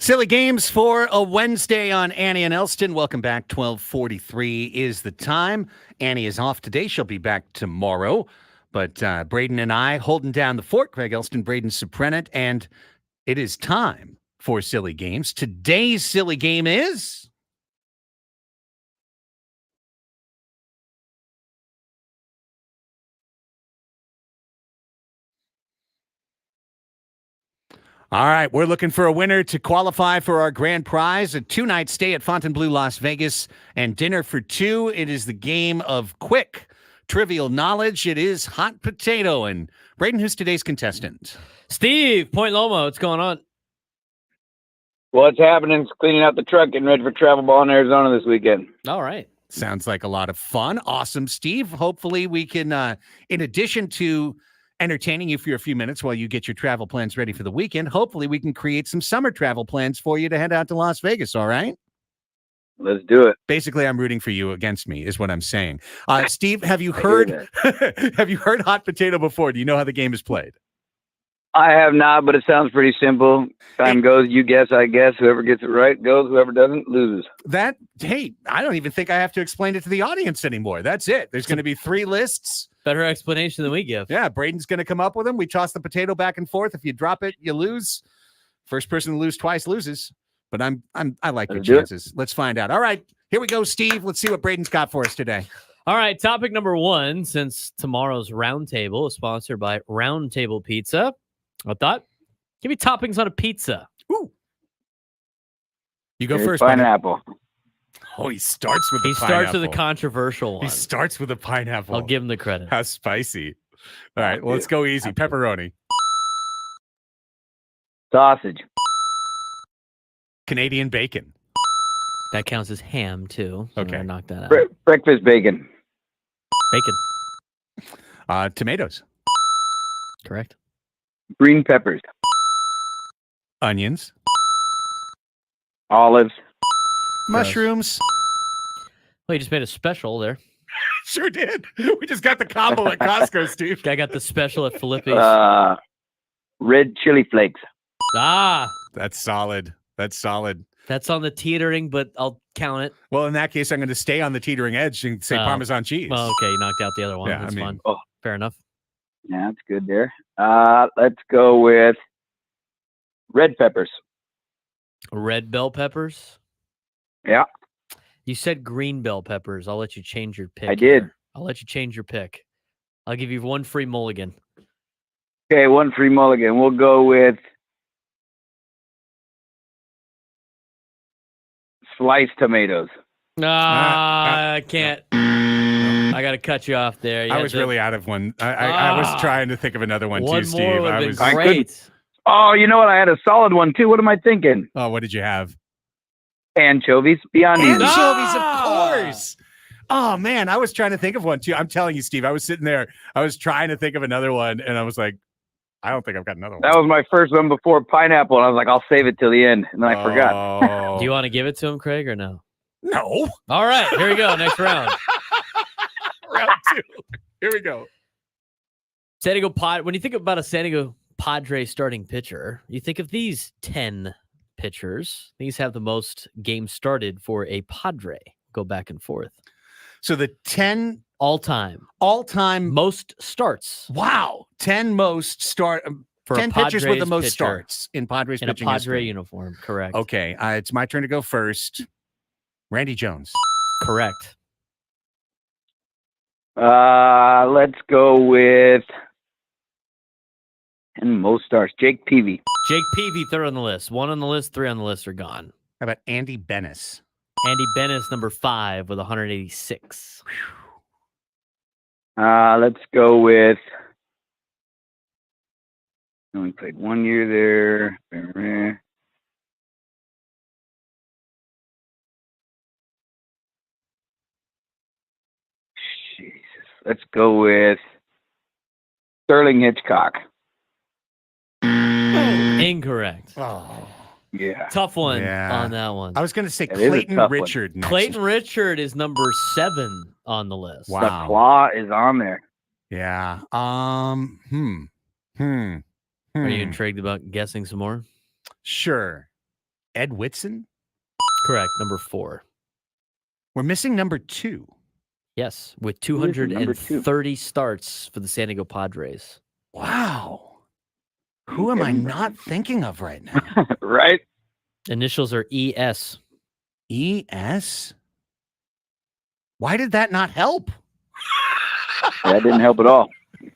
Silly games for a Wednesday on Annie and Elsten. Welcome back. 12:43 is the time. Annie is off today. She'll be back tomorrow. But Braden and I holding down the fort. Craig Elsten, Braden Suprenant, and it is time for Silly Games. Today's silly game is... All right, we're looking for a winner to qualify for our grand prize, a 2-night stay at Fontainebleau, Las Vegas, and dinner for two. It is the game of quick trivial knowledge. It is hot potato. And Braden, who's today's contestant? Steve, Point Loma, what's going on? What's happening? Cleaning out the truck, getting ready for travel ball in Arizona this weekend. All right. Sounds like a lot of fun. Awesome, Steve. Hopefully we can, in addition to entertaining you for a few minutes while you get your travel plans ready for the weekend, hopefully we can create some summer travel plans for you to head out to Las Vegas, all right? Let's do it. Basically, I'm rooting for you against me, is what I'm saying. Steve, have you heard have you heard hot potato before? Do you know how the game is played? I have not, but it sounds pretty simple. Time goes, you guess, I guess. Whoever gets it right goes. Whoever doesn't loses. Hey, I don't even think I have to explain it to the audience anymore. That's it. There's going to be 3 lists. Better explanation than we give. Yeah, Braden's going to come up with them. We toss the potato back and forth. If you drop it, you lose. First person to lose twice loses. But I like your chances. Let's find out. All right, here we go, Steve. Let's see what Braden's got for us today. All right, topic number 1, since tomorrow's Roundtable is sponsored by Roundtable Pizza. I thought, give me toppings on a pizza. Ooh. You go first. Pineapple. Oh, he starts with the pineapple. He starts with a controversial one. He starts with a pineapple. I'll give him the credit. How spicy. All right, well, let's go easy. Pepperoni. Sausage. Canadian bacon. That counts as ham, too. So okay. Knock that out. Breakfast bacon. Bacon. Tomatoes. Correct. Green peppers. Onions. Olives. Mushrooms. Well, you just made a special there. Sure did. We just got the combo at Costco, Steve. I got the special at Philippe's. Red chili flakes. That's solid. That's solid. That's on the teetering, but I'll count it. Well, in that case, I'm going to stay on the teetering edge and say Parmesan cheese. Well, okay, you knocked out the other one. Yeah, That's fun. Oh, fair enough. Yeah, that's good there. Let's go with red peppers. Red bell peppers? Yeah. You said green bell peppers. I'll let you change your pick. I did. I'll let you change your pick. I'll give you 1 free mulligan. Okay, 1 free mulligan. We'll go with sliced tomatoes. I can't. I got to cut you off there. I was really out of one. I was trying to think of another one too, Steve. I was great. Oh, you know what? I had a solid one too. What am I thinking? Oh, what did you have? Anchovies. Beyond easy. Anchovies, of course. Oh man, I was trying to think of one too. I'm telling you, Steve. I was sitting there. I was trying to think of another one, and I was like, I don't think I've got another one. That was my first one before pineapple, and I was like, I'll save it till the end, and then I forgot. Do you want to give it to him, Craig, or no? No. All right, here we go. Next round. Round 2. Here we go. San Diego When you think about a San Diego Padre starting pitcher, you think of these 10 pitchers. These have the most games started for a Padre. Go back and forth. So the 10 all-time most starts. Wow. 10 most start for 10 pitchers with the most pitcher. starts in Padres in a pitching Padre history. uniform. Correct. Okay, it's my turn to go first. Randy Jones. Correct. Let's go with and most starts. Jake Peavy. Jake Peavy, 3rd on the list. 1 on the list, 3 on the list are gone. How about Andy Bennis? Andy Bennis, number 5 with 186. Let's go with. Only played 1 year there. Jesus. Let's go with Sterling Hitchcock. Incorrect. Oh. Yeah. Tough one on that one. I was going to say Clayton Richard. Next. Clayton Richard is number 7 on the list. Wow. The claw is on there. Yeah. Are you intrigued about guessing some more? Sure. Ed Whitson? Correct. Number 4. We're missing number 2. Yes, with Who is the number 230 starts for the San Diego Padres. Wow. Who am I Kevin not thinking of right now? Right? Initials are ES. ES? Why did that not help? That didn't help at all.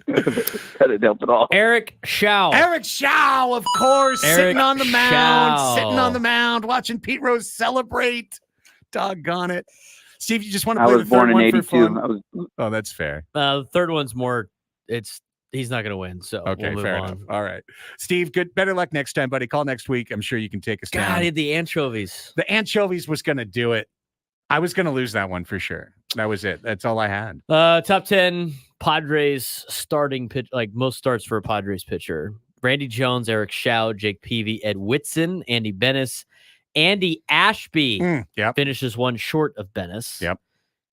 That didn't help at all. Eric Shao. Eric Shao, of course, Eric sitting on the mound, Shao. sitting on the mound, watching Pete Rose celebrate. Doggone it. Steve, you just want to I play was the third born in one for 82. fun? Oh, that's fair. The third one's more. He's not going to win. So Okay, we'll move fair on. enough. All right. Steve, better luck next time, buddy. Call next week. I'm sure you can take us God, down. he had the anchovies. The anchovies was going to do it. I was going to lose that one for sure. That was it. That's all I had. Top 10 Padres starting pitch, like most starts for a Padres pitcher. Randy Jones, Eric Shao, Jake Peavy, Ed Whitson, Andy Bennis, Andy Ashby finishes one short of Bennis. Yep.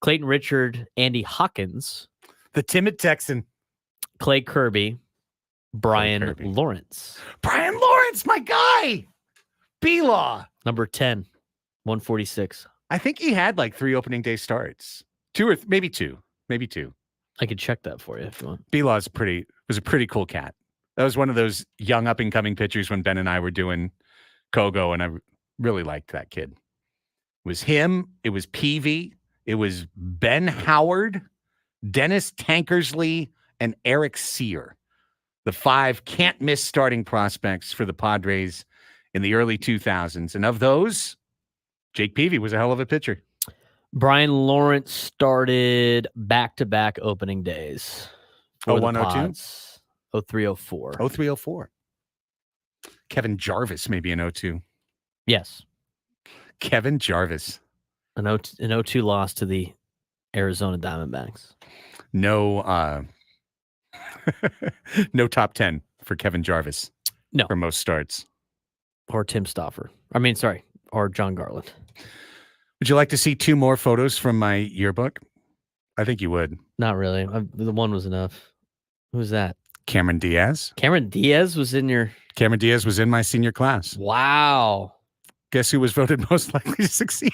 Clayton Richard, Andy Hawkins, the timid Texan, Clay Kirby, Brian Lawrence. Brian Lawrence, my guy. B-Law. Number 10, 146. I think he had like 3 opening day starts. 2 or maybe 2. Maybe 2. I could check that for you if you want. B-Law was a pretty cool cat. That was one of those young up and coming pitchers when Ben and I were doing Kogo, and I really liked that kid. It was him. It was Peavy. It was Ben Howard, Dennis Tankersley, and Eric Sear. The 5 can't miss starting prospects for the Padres in the early 2000s. And of those, Jake Peavy was a hell of a pitcher. Brian Lawrence started back-to-back opening days. 0102? 0304. 0304. Kevin Jarvis maybe in 02. Yes. Kevin Jarvis. An 0-2 loss to the Arizona Diamondbacks. No no top 10 for Kevin Jarvis. No. For most starts. Or Tim Stauffer. Or John Garland. Would you like to see 2 more photos from my yearbook? I think you would. Not really. The one was enough. Who's that? Cameron Diaz. Cameron Diaz was in your... Cameron Diaz was in my senior class. Wow. Guess who was voted most likely to succeed?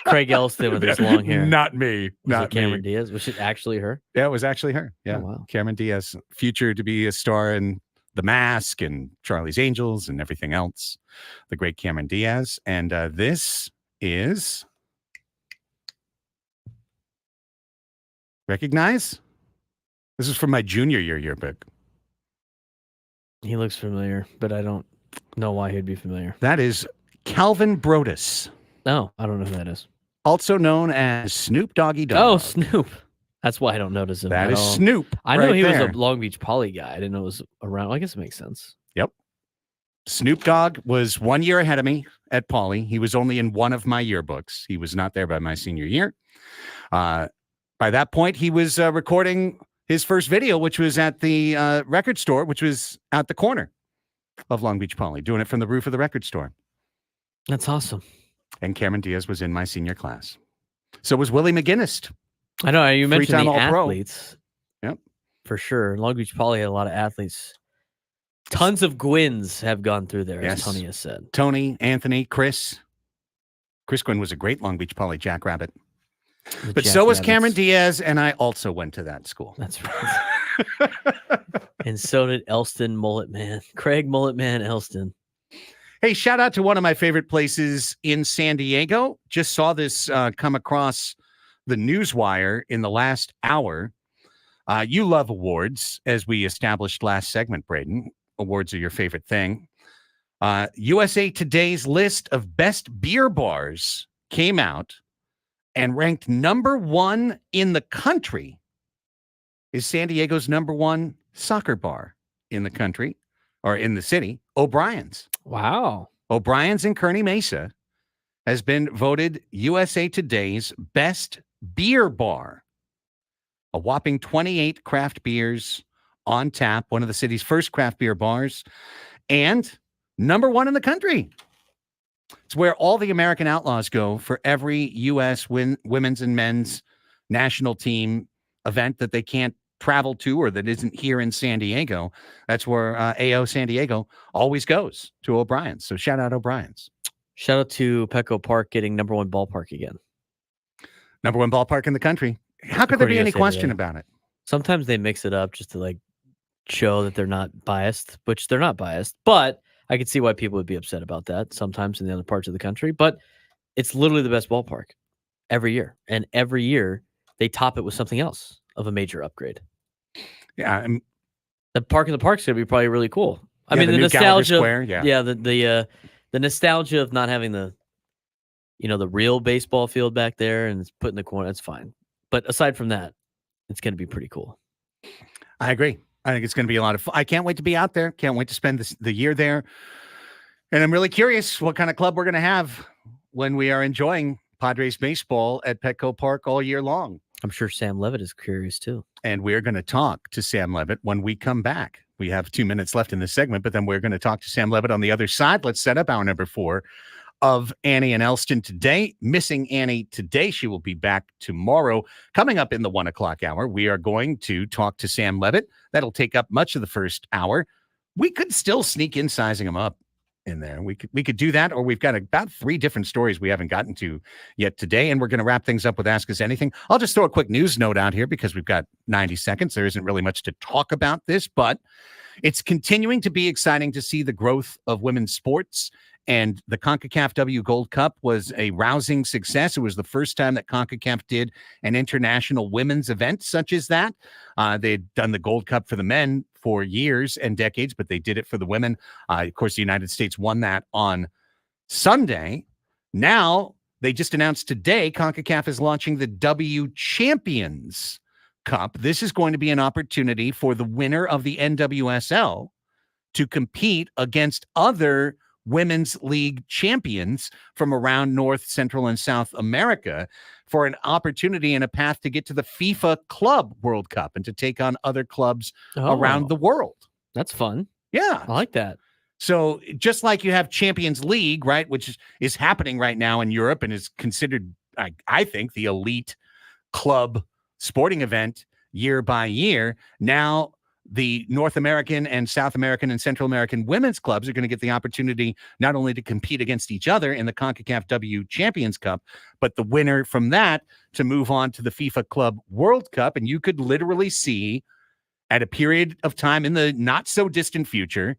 Craig Elsten with his long hair. Not me. Not Cameron me. Diaz? Was it actually her? Yeah, it was actually her. Yeah. Oh, wow. Cameron Diaz, future to be a star in The Mask and Charlie's Angels and everything else. The great Cameron Diaz. And this is... Recognize? This is from my junior year yearbook. He looks familiar, but I don't know why he'd be familiar. That is Calvin Brodus. No, I don't know who that is. Also known as Snoop Doggy Dogg. Oh, Snoop. That's why I don't notice him. That at is all. Snoop. I know right he there. was a Long Beach Poly guy. I didn't know it was around. Well, I guess it makes sense. Yep. Snoop Dogg was 1 year ahead of me at Poly. He was only in one of my yearbooks. He was not there by my senior year. By that point, he was recording his first video, which was at the record store, which was at the corner of Long Beach Poly, doing it from the roof of the record store. That's awesome. And Cameron Diaz was in my senior class. So was Willie McGinnis. I know you mentioned the Three-time All-Pro. athletes. Yep. For sure. Long Beach Poly had a lot of athletes. Tons of Gwynns have gone through there, Yes. as Tony has said. Tony, Anthony, Chris. Chris Gwynn was a great Long Beach Poly jackrabbit. But so was Cameron Diaz, and I also went to that school. That's right. And so did Elsten Mullet Man. Craig Mullet Man Elsten. Hey, shout out to one of my favorite places in San Diego. Just saw this come across the newswire in the last hour. You love awards, as we established last segment, Braden. Awards are your favorite thing. USA Today's list of best beer bars came out, and ranked number 1 in the country is San Diego's number 1 soccer bar in the country, or in the city, O'Brien's. Wow. O'Brien's in Kearney Mesa has been voted USA Today's best beer bar. A whopping 28 craft beers on tap, one of the city's first craft beer bars, and number 1 in the country. It's where all the American Outlaws go for every U.S. women's and men's national team event that they can't travel to or that isn't here in San Diego, that's where AO San Diego always goes, to O'Brien's. So shout out O'Brien's. Shout out to Petco Park getting #1 ballpark again. #1 ballpark in the country. How could there be any question about it? Sometimes they mix it up just to like show that they're not biased, which they're not biased. But I could see why people would be upset about that sometimes in the other parts of the country. But it's literally the best ballpark every year. And every year they top it with something else of a major upgrade. Yeah. The Park in the Park's going to be probably really cool. I Yeah, mean, the the new Gallagher nostalgia. Square, yeah. The nostalgia of not having the real baseball field back there and it's put in the corner. That's fine. But aside from that, it's going to be pretty cool. I agree. I think it's going to be a lot of fun. I can't wait to be out there. Can't wait to spend the year there. And I'm really curious what kind of club we're going to have when we are enjoying Padres baseball at Petco Park all year long. I'm sure Sam Levitt is curious too. And we're going to talk to Sam Levitt when we come back. We have 2 minutes left in this segment, but then we're going to talk to Sam Levitt on the other side. Let's set up hour number 4 of Annie and Elsten today. Missing Annie today. She will be back tomorrow. Coming up in the 1 o'clock hour, we are going to talk to Sam Levitt. That'll take up much of the first hour. We could still sneak in sizing him up in there. We could do that, or we've got about 3 different stories we haven't gotten to yet today, and we're going to wrap things up with Ask Us Anything. I'll just throw a quick news note out here because we've got 90 seconds. There isn't really much to talk about this, but it's continuing to be exciting to see the growth of women's sports. And the CONCACAF W Gold Cup was a rousing success. It was the first time that CONCACAF did an international women's event such as that. They'd done the Gold Cup for the men for years and decades, but they did it for the women. Of course, the United States won that on Sunday. Now, they just announced today, CONCACAF is launching the W Champions Cup. This is going to be an opportunity for the winner of the NWSL to compete against other women's league champions from around North, Central, and South America for an opportunity and a path to get to the FIFA Club World Cup and to take on other clubs around the world. That's fun. Yeah. I like that. So just like you have Champions League, right, which is happening right now in Europe and is considered, I think, the elite club sporting event year by year, now the North American and South American and Central American women's clubs are going to get the opportunity not only to compete against each other in the CONCACAF W Champions Cup, but the winner from that to move on to the FIFA Club World Cup. And you could literally see at a period of time in the not so distant future,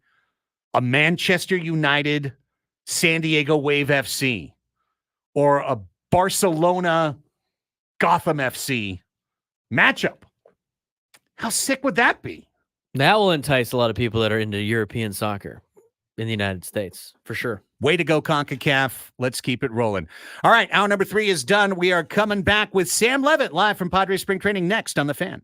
a Manchester United, San Diego Wave FC, or a Barcelona Gotham FC matchup. How sick would that be? That will entice a lot of people that are into European soccer in the United States, for sure. Way to go, CONCACAF. Let's keep it rolling. All right, hour number 3 is done. We are coming back with Sam Levitt live from Padres Spring Training next on The Fan.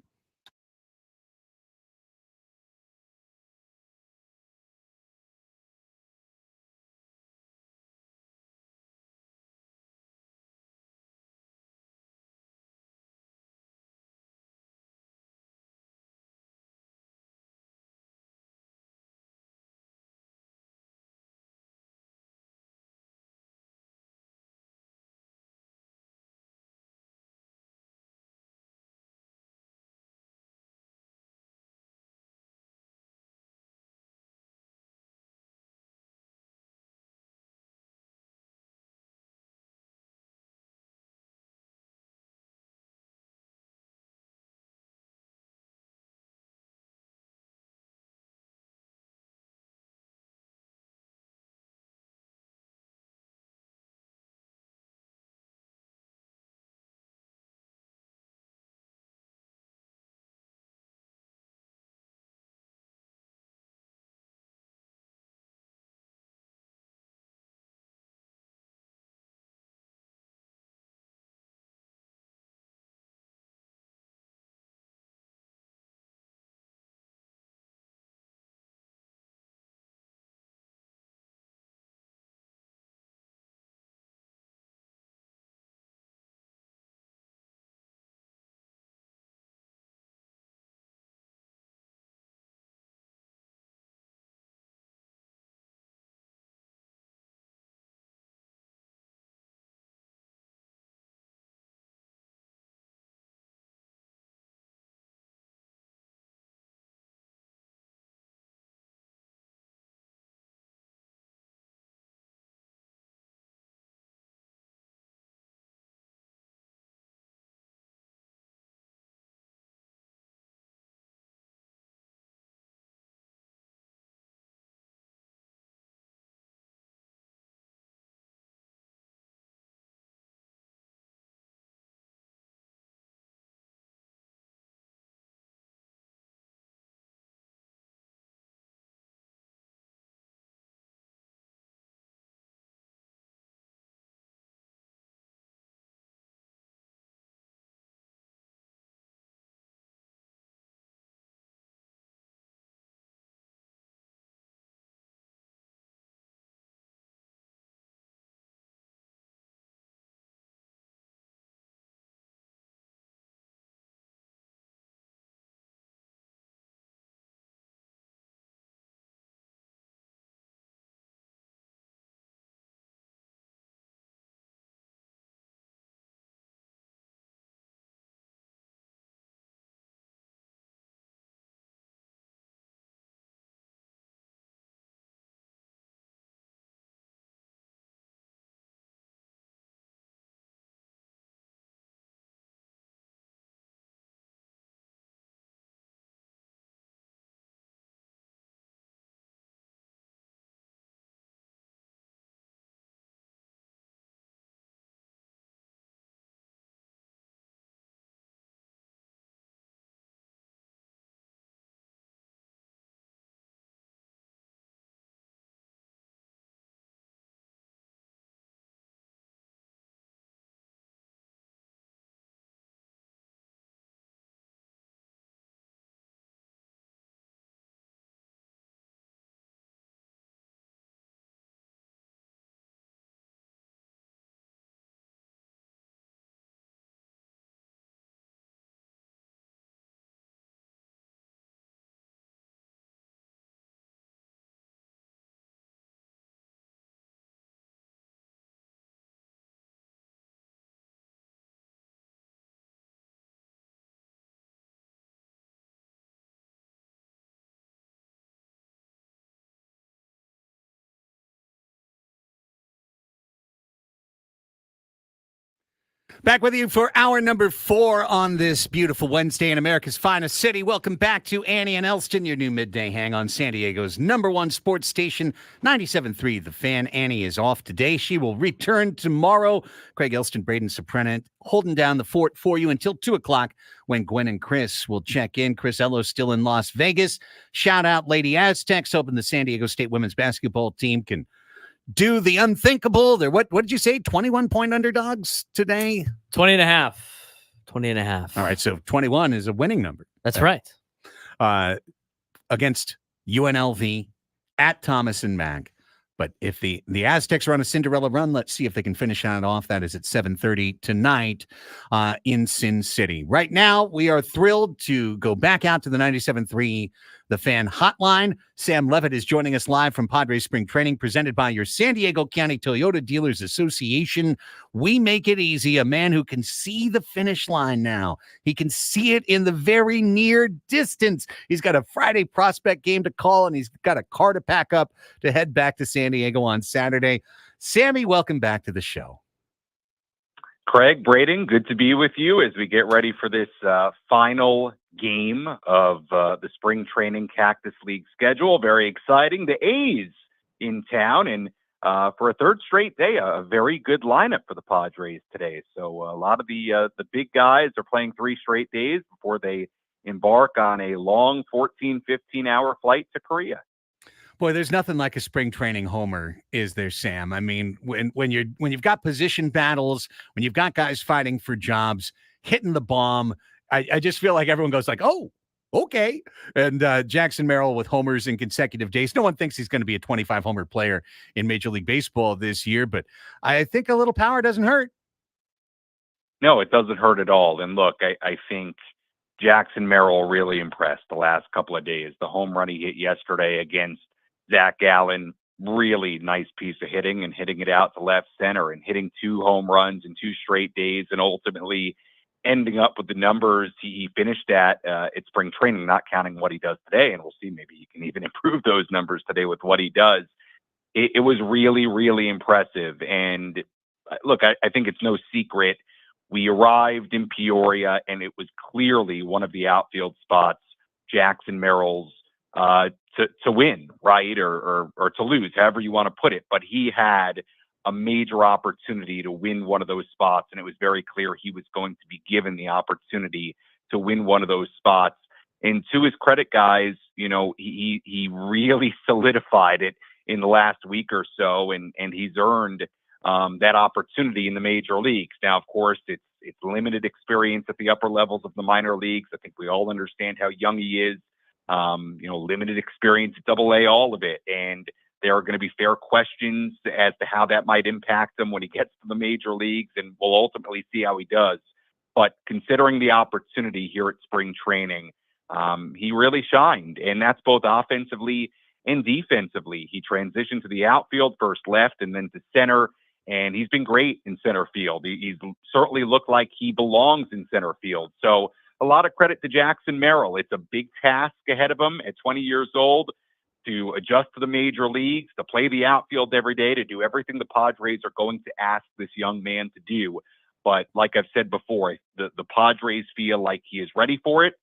Back with you for hour number 4 on this beautiful Wednesday in America's finest city. Welcome back to Annie and Elsten, your new midday hang on San Diego's #1 sports station, 97.3 The Fan. Annie is off today. She will return tomorrow. Craig Elsten, Braden Soprano holding down the fort for you until 2 o'clock when Gwen and Chris will check in. Chris Ello's still in Las Vegas. Shout out Lady Aztecs, hoping the San Diego State women's basketball team can do the unthinkable. They're what did you say? 21-point underdogs today? 20 and a half. 20 and a half. All right, so 21 is a winning number. That's right. Against UNLV at Thomas and Mack. But if the Aztecs are on a Cinderella run, let's see if they can finish it off. That is at 7:30 tonight in Sin City. Right now, we are thrilled to go back out to the 97.3 The Fan hotline. Sam Levitt is joining us live from Padres Spring Training, presented by your San Diego County Toyota Dealers Association. We make it easy. A man who can see the finish line now. He can see it in the very near distance. He's got a Friday prospect game to call, and he's got a car to pack up to head back to San Diego on Saturday. Sammy, welcome back to the show. Craig, Braden, good to be with you as we get ready for this final game of the Spring Training Cactus League schedule. Very exciting. The A's in town, and for a third straight day, a very good lineup for the Padres today. So a lot of the big guys are playing 3 straight days before they embark on a long 14, 15-hour flight to Korea. Boy, there's nothing like a spring training homer, is there, Sam? I mean, when you've got position battles, when you've got guys fighting for jobs, hitting the bomb, I just feel like everyone goes like, oh, okay. And Jackson Merrill with homers in consecutive days. No one thinks he's going to be a 25-homer player in Major League Baseball this year, but I think a little power doesn't hurt. No, it doesn't hurt at all. And look, I think Jackson Merrill really impressed the last couple of days. The home run he hit yesterday against Zach Allen, really nice piece of hitting, and hitting it out to left center and hitting 2 home runs in 2 straight days, and ultimately ending up with the numbers he finished at spring training, not counting what he does today. And we'll see, maybe he can even improve those numbers today with what he does. It was really, really impressive. And look, I think it's no secret. We arrived in Peoria, and it was clearly one of the outfield spots Jackson Merrill's to win, right? Or to lose, however you want to put it. But he had a major opportunity to win one of those spots, and it was very clear he was going to be given the opportunity to win one of those spots. And to his credit, guys, you know, he really solidified it in the last week or so, and he's earned that opportunity in the major leagues. Now, of course, it's limited experience at the upper levels of the minor leagues. I think we all understand how young he is. Limited experience at Double-A, all of it. And there are going to be fair questions as to how that might impact him when he gets to the major leagues, and we'll ultimately see how he does. But considering the opportunity here at spring training, he really shined, and that's both offensively and defensively. He transitioned to the outfield, first left and then to center, and he's been great in center field. He's certainly looked like he belongs in center field. So a lot of credit to Jackson Merrill. It's a big task ahead of him at 20 years old to adjust to the major leagues, to play the outfield every day, to do everything the Padres are going to ask this young man to do. But like I've said before, the Padres feel like he is ready for it,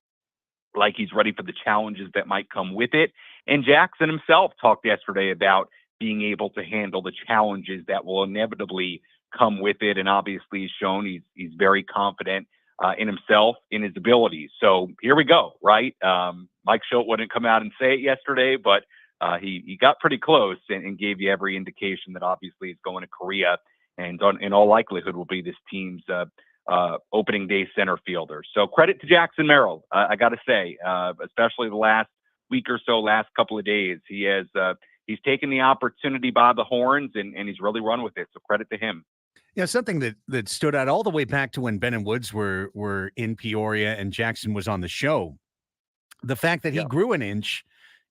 like he's ready for the challenges that might come with it. And Jackson himself talked yesterday about being able to handle the challenges that will inevitably come with it. And obviously he's shown he's very confident in himself, in his abilities. So here we go, right? Mike Schultz wouldn't come out and say it yesterday, but he got pretty close and gave you every indication that obviously he's going to Korea and in all likelihood will be this team's opening day center fielder. So credit to Jackson Merrill. I got to say, especially the last week or so, last couple of days, he's taken the opportunity by the horns and he's really run with it. So credit to him. Yeah, something that stood out all the way back to when Ben and Woods were in Peoria and Jackson was on the show. The fact that he grew an inch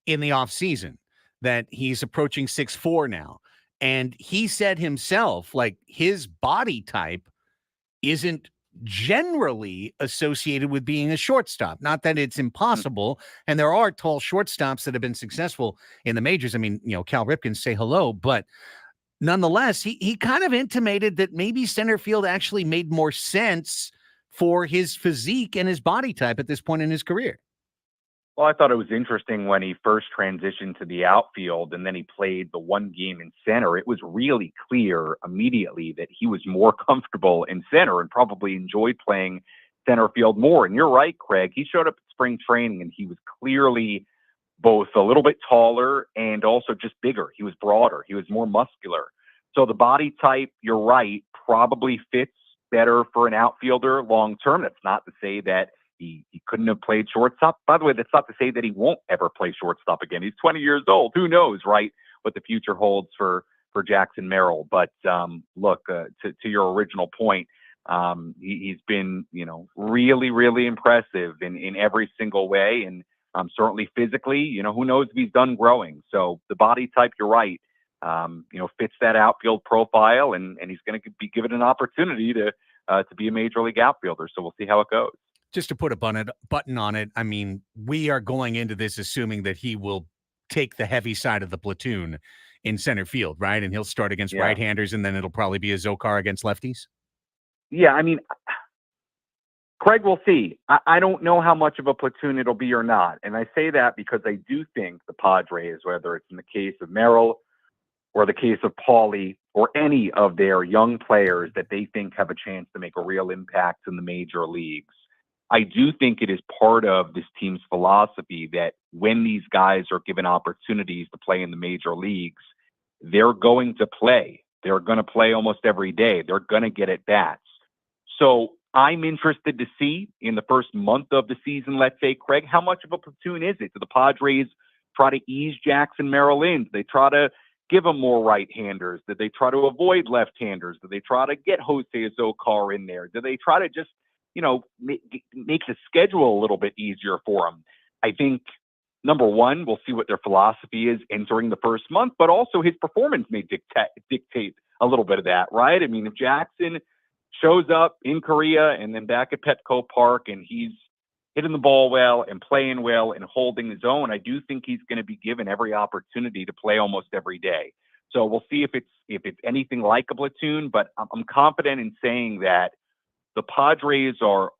in the offseason, that he's approaching 6'4" now. And he said himself, like, his body type isn't generally associated with being a shortstop. Not that it's impossible. And there are tall shortstops that have been successful in the majors. I mean, Cal Ripken, say hello, but nonetheless, he kind of intimated that maybe center field actually made more sense for his physique and his body type at this point in his career. Well, I thought it was interesting when he first transitioned to the outfield and then he played the one game in center. It was really clear immediately that he was more comfortable in center and probably enjoyed playing center field more. And you're right, Craig. He showed up at spring training and he was clearly both a little bit taller and also just bigger. He was broader. He was more muscular. So the body type, you're right, probably fits better for an outfielder long term. That's not to say that he couldn't have played shortstop. By the way, that's not to say that he won't ever play shortstop again. He's 20 years old. Who knows, right, what the future holds for Jackson Merrill. But look, to your original point, he's been, really, really impressive in every single way. And certainly physically, who knows if he's done growing. So the body type, you're right, fits that outfield profile, and he's going to be given an opportunity to be a major league outfielder. So we'll see how it goes. Just to put a button on it, I mean, we are going into this assuming that he will take the heavy side of the platoon in center field, right? And he'll start against right-handers, and then it'll probably be a Zokar against lefties. Yeah, I mean, Craig, we'll see. I don't know how much of a platoon it'll be or not. And I say that because I do think the Padres, whether it's in the case of Merrill or the case of Paulie or any of their young players that they think have a chance to make a real impact in the major leagues, I do think it is part of this team's philosophy that when these guys are given opportunities to play in the major leagues, they're going to play. They're going to play almost every day. They're going to get at bats. So I'm interested to see in the first month of the season, let's say, Craig, how much of a platoon is it? Do the Padres try to ease Jackson Merrill in? Do they try to give him more right-handers? Do they try to avoid left-handers? Do they try to get Jose Zokar in there? Do they try to just make the schedule a little bit easier for him? I think, number one, we'll see what their philosophy is entering the first month, but also his performance may dictate a little bit of that, right? I mean, if Jackson shows up in Korea and then back at Petco Park and he's hitting the ball well and playing well and holding his own, I do think he's going to be given every opportunity to play almost every day. So we'll see if it's anything like a platoon, but I'm confident in saying that the Padres are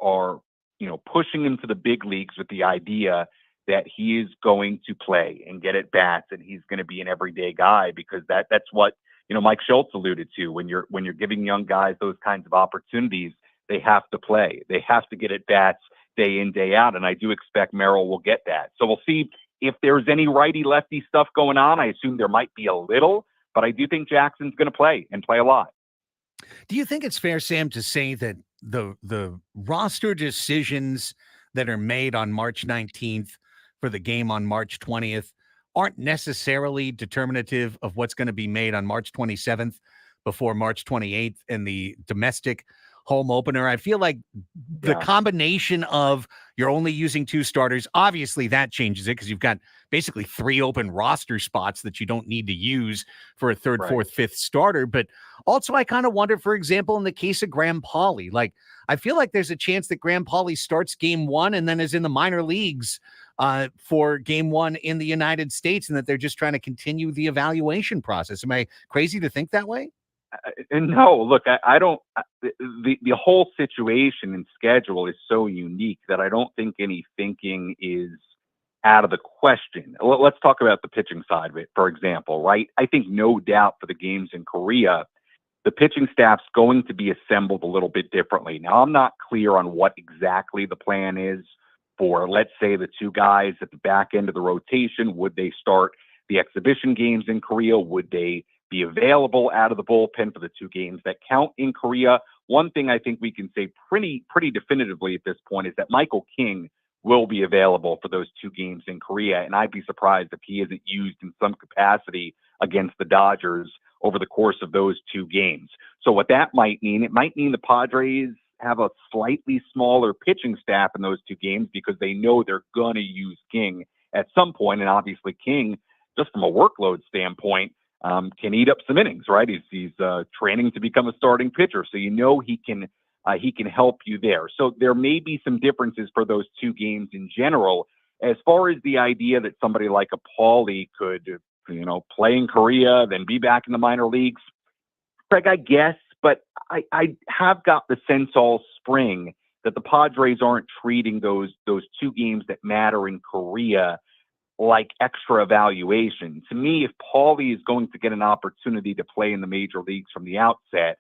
pushing him to the big leagues with the idea that he is going to play and get at bats and he's going to be an everyday guy, because that's what Mike Schultz alluded to. When you're giving young guys those kinds of opportunities, they have to play. They have to get at bats day in, day out, and I do expect Merrill will get that. So we'll see if there's any righty-lefty stuff going on. I assume there might be a little, but I do think Jackson's going to play and play a lot. Do you think it's fair, Sam, to say that the roster decisions that are made on March 19th for the game on March 20th aren't necessarily determinative of what's going to be made on March 27th before March 28th in the domestic home opener? I feel like the combination of you're only using two starters, obviously that changes it because you've got basically 3 open roster spots that you don't need to use for a third, fourth, fifth starter. But also I kind of wonder, for example, in the case of Graham Pauley, like I feel like there's a chance that Graham Pauley starts game 1 and then is in the minor leagues for game 1 in the United States, and that they're just trying to continue the evaluation process. Am I crazy to think that way? No, look, I don't. The whole situation and schedule is so unique that I don't think any thinking is out of the question. Let's talk about the pitching side of it, for example, right? I think no doubt for the games in Korea, the pitching staff's going to be assembled a little bit differently. Now, I'm not clear on what exactly the plan is for, let's say, the 2 guys at the back end of the rotation. Would they start the exhibition games in Korea? Would they be available out of the bullpen for the 2 games that count in Korea? One thing I think we can say pretty definitively at this point is that Michael King will be available for those 2 games in Korea, and I'd be surprised if he isn't used in some capacity against the Dodgers over the course of those 2 games. So what that might mean, it might mean the Padres have a slightly smaller pitching staff in those 2 games because they know they're going to use King at some point, and obviously King, just from a workload standpoint, can eat up some innings, right? He's training to become a starting pitcher, so he can help you there. So there may be some differences for those 2 games in general. As far as the idea that somebody like a Paulie could play in Korea, then be back in the minor leagues? Craig, I guess, but I have got the sense all spring that the Padres aren't treating those 2 games that matter in Korea like extra evaluation. To me, if Paulie is going to get an opportunity to play in the major leagues from the outset,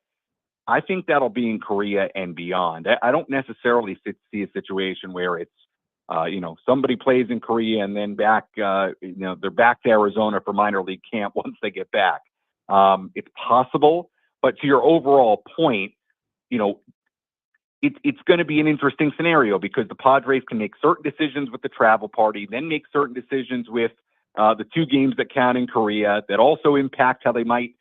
I think that'll be in Korea and beyond. I don't necessarily see a situation where it's, somebody plays in Korea and then back, they're back to Arizona for minor league camp once they get back. It's possible, but to your overall point, it's going to be an interesting scenario because the Padres can make certain decisions with the travel party, then make certain decisions with the 2 games that count in Korea that also impact how they might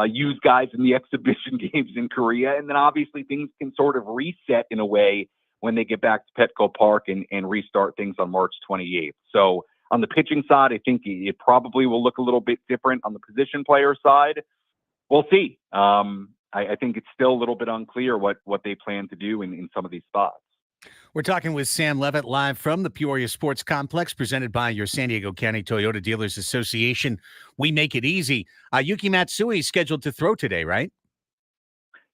use guys in the exhibition games in Korea. And then obviously things can sort of reset in a way when they get back to Petco Park and restart things on March 28th. So on the pitching side, I think it probably will look a little bit different. On the position player side, we'll see. I think it's still a little bit unclear what they plan to do in some of these spots. We're talking with Sam Levitt live from the Peoria Sports Complex, presented by your San Diego County Toyota Dealers Association. We make it easy. Yuki Matsui is scheduled to throw today, right?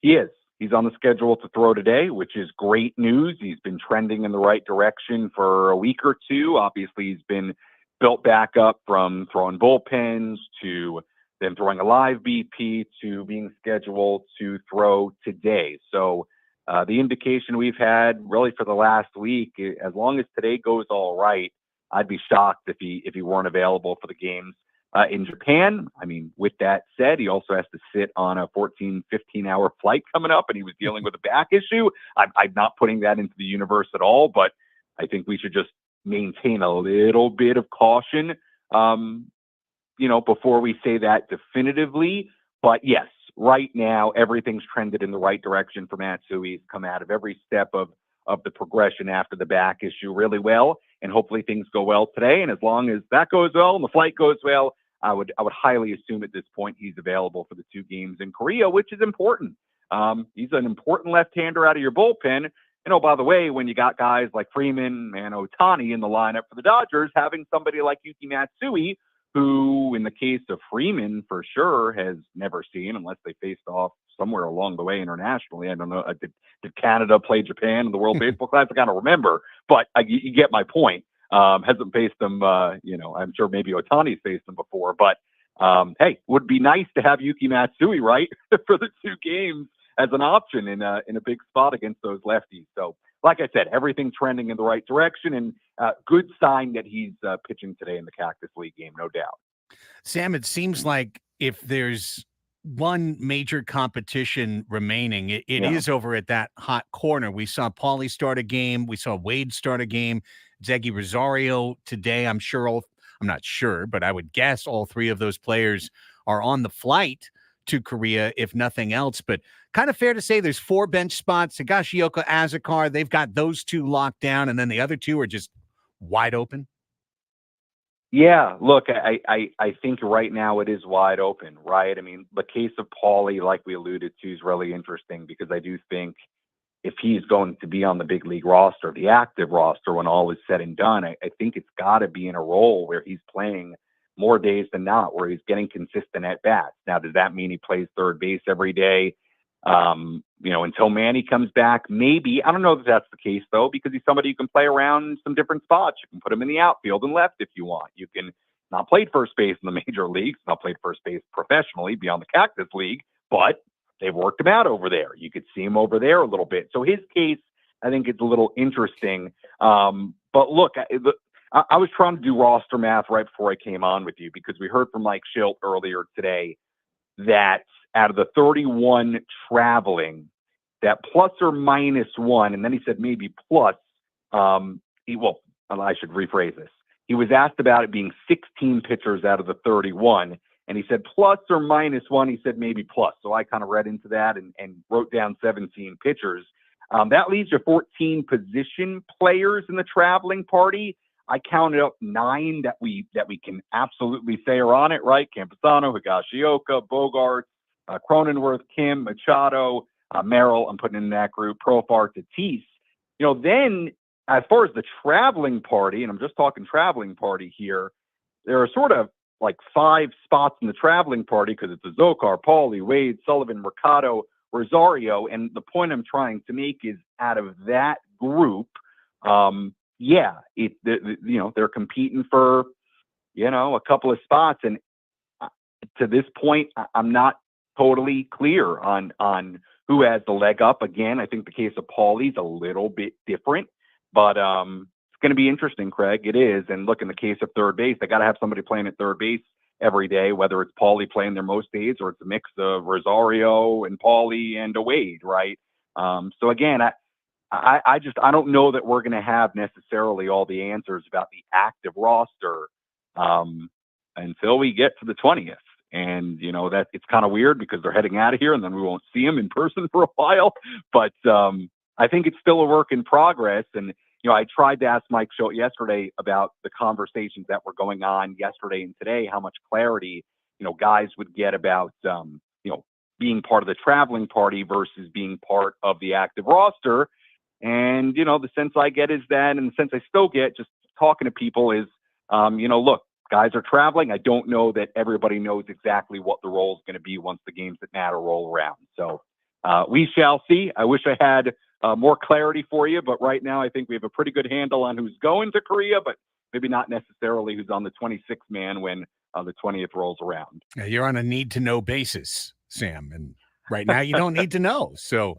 He is. He's on the schedule to throw today, which is great news. He's been trending in the right direction for a week or two. Obviously, he's been built back up from throwing bullpens to then throwing a live BP to being scheduled to throw today. So the indication we've had really for the last week, as long as today goes all right, I'd be shocked if he weren't available for the games in Japan. I mean, with that said, he also has to sit on a 14, 15-hour flight coming up, and he was dealing with a back issue. I'm not putting that into the universe at all, but I think we should just maintain a little bit of caution, before we say that definitively. But yes, right now, everything's trended in the right direction for Matsui. He's come out of every step of the progression after the back issue really well, and hopefully things go well today. And as long as that goes well and the flight goes well, I would highly assume at this point he's available for the 2 games in Korea, which is important. He's an important left-hander out of your bullpen. By the way, when you got guys like Freeman and Ohtani in the lineup for the Dodgers, having somebody like Yuki Matsui, who in the case of Freeman for sure has never seen, unless they faced off somewhere along the way internationally. I don't know. Did Canada play Japan in the World Baseball Classic? I don't remember, but you get my point. Hasn't faced them, I'm sure maybe Otani's faced them before, but hey, would be nice to have Yuki Matsui, right, for the 2 games as an option in a big spot against those lefties. So like I said, everything trending in the right direction, and good sign that he's pitching today in the Cactus League game, no doubt. Sam, it seems like if there's one major competition remaining, it is over at that hot corner. We saw Paulie start a game. We saw Wade start a game. Zeggy Rosario today. I'm not sure, but I would guess all 3 of those players are on the flight to Korea, if nothing else. But kind of fair to say there's 4 bench spots. Higashioka, Azekar, they've got those 2 locked down, and then the other 2 are just wide open. Yeah, look, I think right now it is wide open, right? I mean, the case of Paulie, like we alluded to, is really interesting because I do think if he's going to be on the big league roster, the active roster, when all is said and done, I think it's got to be in a role where he's playing more days than not, where he's getting consistent at bats. Now, does that mean he plays third base every day? Until Manny comes back, maybe. I don't know if that's the case, though, because he's somebody you can play around some different spots. You can put him in the outfield and left if you want. You can not play first base in the major leagues, not played first base professionally beyond the Cactus League, but they've worked him out over there. You could see him over there a little bit. So his case, I think it's a little interesting. But look, I was trying to do roster math right before I came on with you because we heard from Mike Schilt earlier today that out of the 31 traveling, that plus or minus 1, and then he said maybe plus, I should rephrase this. He was asked about it being 16 pitchers out of the 31, and he said plus or minus 1, he said maybe plus. So I kind of read into that and wrote down 17 pitchers. That leaves you 14 position players in the traveling party. I counted up 9 that we can absolutely say are on it, right? Campusano, Higashioka, Bogart, Cronenworth, Kim, Machado, Merrill, I'm putting in that group, Profar, Tatis. Then as far as the traveling party, and I'm just talking traveling party here, there are sort of like 5 spots in the traveling party because it's a Zokar, Paulie, Wade, Sullivan, Mercado, Rosario. And the point I'm trying to make is out of that group, they're competing for, a couple of spots. And to this point, I'm not totally clear on who has the leg up. Again, I think the case of Paulie's a little bit different, but it's going to be interesting, Craig. It is. And look, in the case of third base, they got to have somebody playing at third base every day, whether it's Paulie playing there most days or it's a mix of Rosario and Paulie and Wade, right? So again, I don't know that we're going to have necessarily all the answers about the active roster until we get to the 20th. And, that it's kind of weird because they're heading out of here and then we won't see them in person for a while. But I think it's still a work in progress. And, I tried to ask Mike Schultz yesterday about the conversations that were going on yesterday and today, how much clarity, guys would get about, being part of the traveling party versus being part of the active roster. And, the sense I get is that, and the sense I still get just talking to people is, look, guys are traveling. I don't know that everybody knows exactly what the role is going to be once the games that matter roll around. So we shall see. I wish I had more clarity for you, but right now I think we have a pretty good handle on who's going to Korea, but maybe not necessarily who's on the 26th man when the 20th rolls around. You're on a need-to-know basis, Sam, and right now you don't need to know. So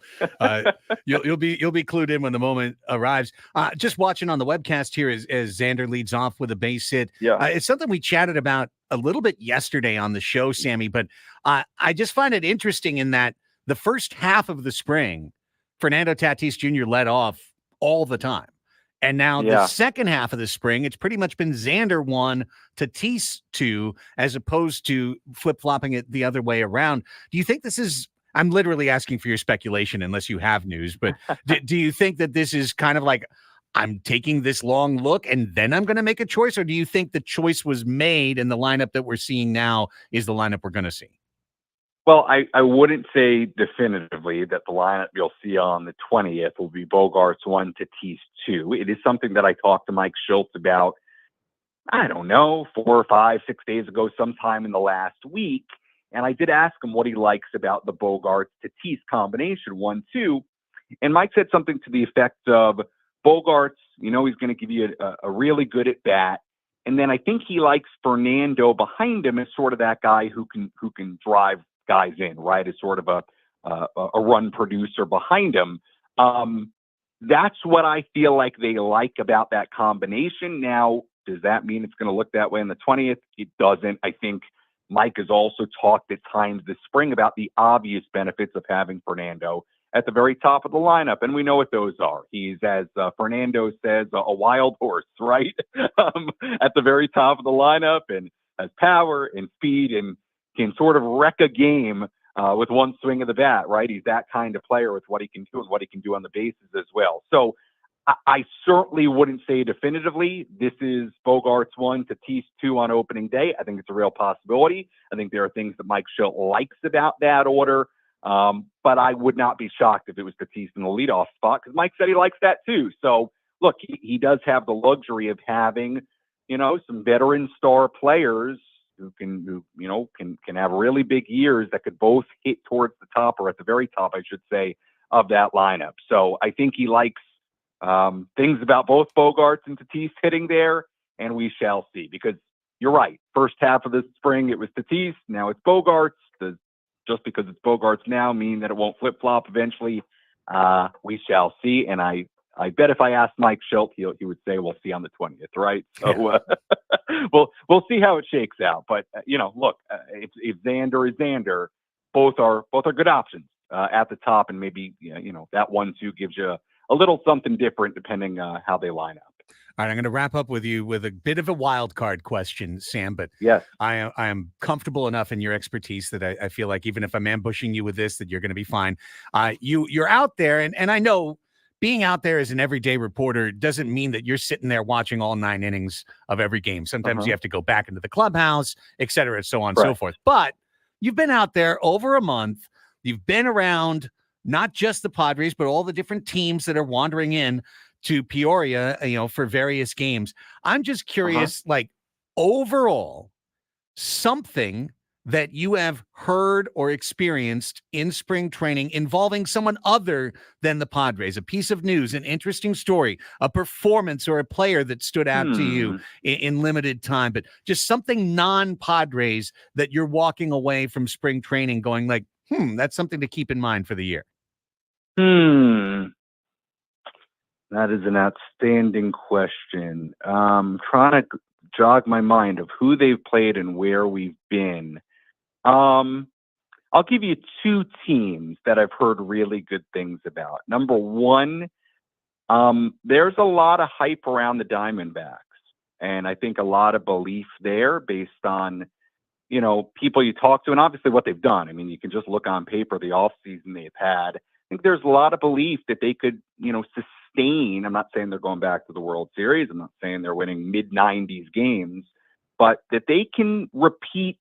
you'll be clued in when the moment arrives. Just watching on the webcast here as Xander leads off with a base hit. Yeah. It's something we chatted about a little bit yesterday on the show, Sammy, but I just find it interesting in that the first half of the spring, Fernando Tatis Jr. led off all the time. And now the second half of the spring, it's pretty much been Xander 1, Tatis 2, as opposed to flip-flopping it the other way around. Do you think this is, I'm literally asking for your speculation unless you have news, but do you think that this is kind of like, I'm taking this long look and then I'm going to make a choice? Or do you think the choice was made and the lineup that we're seeing now is the lineup we're going to see? Well, I wouldn't say definitively that the lineup you'll see on the 20th will be Bogarts 1, Tatis 2. It is something that I talked to Mike Schultz about, I don't know, 4, 5, 6 days ago, sometime in the last week. And I did ask him what he likes about the Bogarts-Tatis combination, 1-2. And Mike said something to the effect of Bogarts, he's going to give you a really good at bat. And then I think he likes Fernando behind him as sort of that guy who can drive guys in, right, as sort of a run producer behind him. That's what I feel like they like about that combination. Now, does that mean it's going to look that way on the 20th? It doesn't. I think Mike has also talked at times this spring about the obvious benefits of having Fernando at the very top of the lineup, and we know what those are. He's, as Fernando says, a wild horse, right, at the very top of the lineup, and has power and speed and can sort of wreck a game with one swing of the bat, right? He's that kind of player with what he can do and what he can do on the bases as well. So I certainly wouldn't say definitively this is Bogarts 1, Tatis 2 on opening day. I think it's a real possibility. I think there are things that Mike Schultz likes about that order, but I would not be shocked if it was Tatis in the leadoff spot because Mike said he likes that too. So look, he does have the luxury of having, some veteran star players who can have really big years that could both hit towards the top or at the very top, I should say, of that lineup. So I think he likes things about both Bogarts and Tatis hitting there, and we shall see. Because you're right, first half of the spring it was Tatis, now it's Bogarts. Just because it's Bogarts now mean that it won't flip-flop eventually? We shall see, and I bet if I asked Mike Schultz, he would say we'll see on the 20th, right? So we'll see how it shakes out. But look, if Xander is Xander, both are good options at the top, and maybe that 1-2 gives you a little something different depending how they line up. All right, I'm going to wrap up with you with a bit of a wild card question, Sam, but yes, I am comfortable enough in your expertise that I feel like even if I'm ambushing you with this, that you're going to be fine. You're out there, and I know being out there as an everyday reporter doesn't mean that you're sitting there watching all 9 innings of every game. Sometimes you have to go back into the clubhouse, et cetera, so on and so forth. But you've been out there over a month. You've been around not just the Padres, but all the different teams that are wandering in to Peoria, for various games. I'm just curious, like overall, something that you have heard or experienced in spring training involving someone other than the Padres, a piece of news, an interesting story, a performance or a player that stood out to you in limited time, but just something non-Padres that you're walking away from spring training going like, that's something to keep in mind for the year. That is an outstanding question. Trying to jog my mind of who they've played and where we've been. I'll give you two teams that I've heard really good things about. Number one, there's a lot of hype around the Diamondbacks, and I think a lot of belief there based on, people you talk to and obviously what they've done. I mean, you can just look on paper, the offseason they've had. I think there's a lot of belief that they could, sustain. I'm not saying they're going back to the World Series. I'm not saying they're winning mid-90s games, but that they can repeat.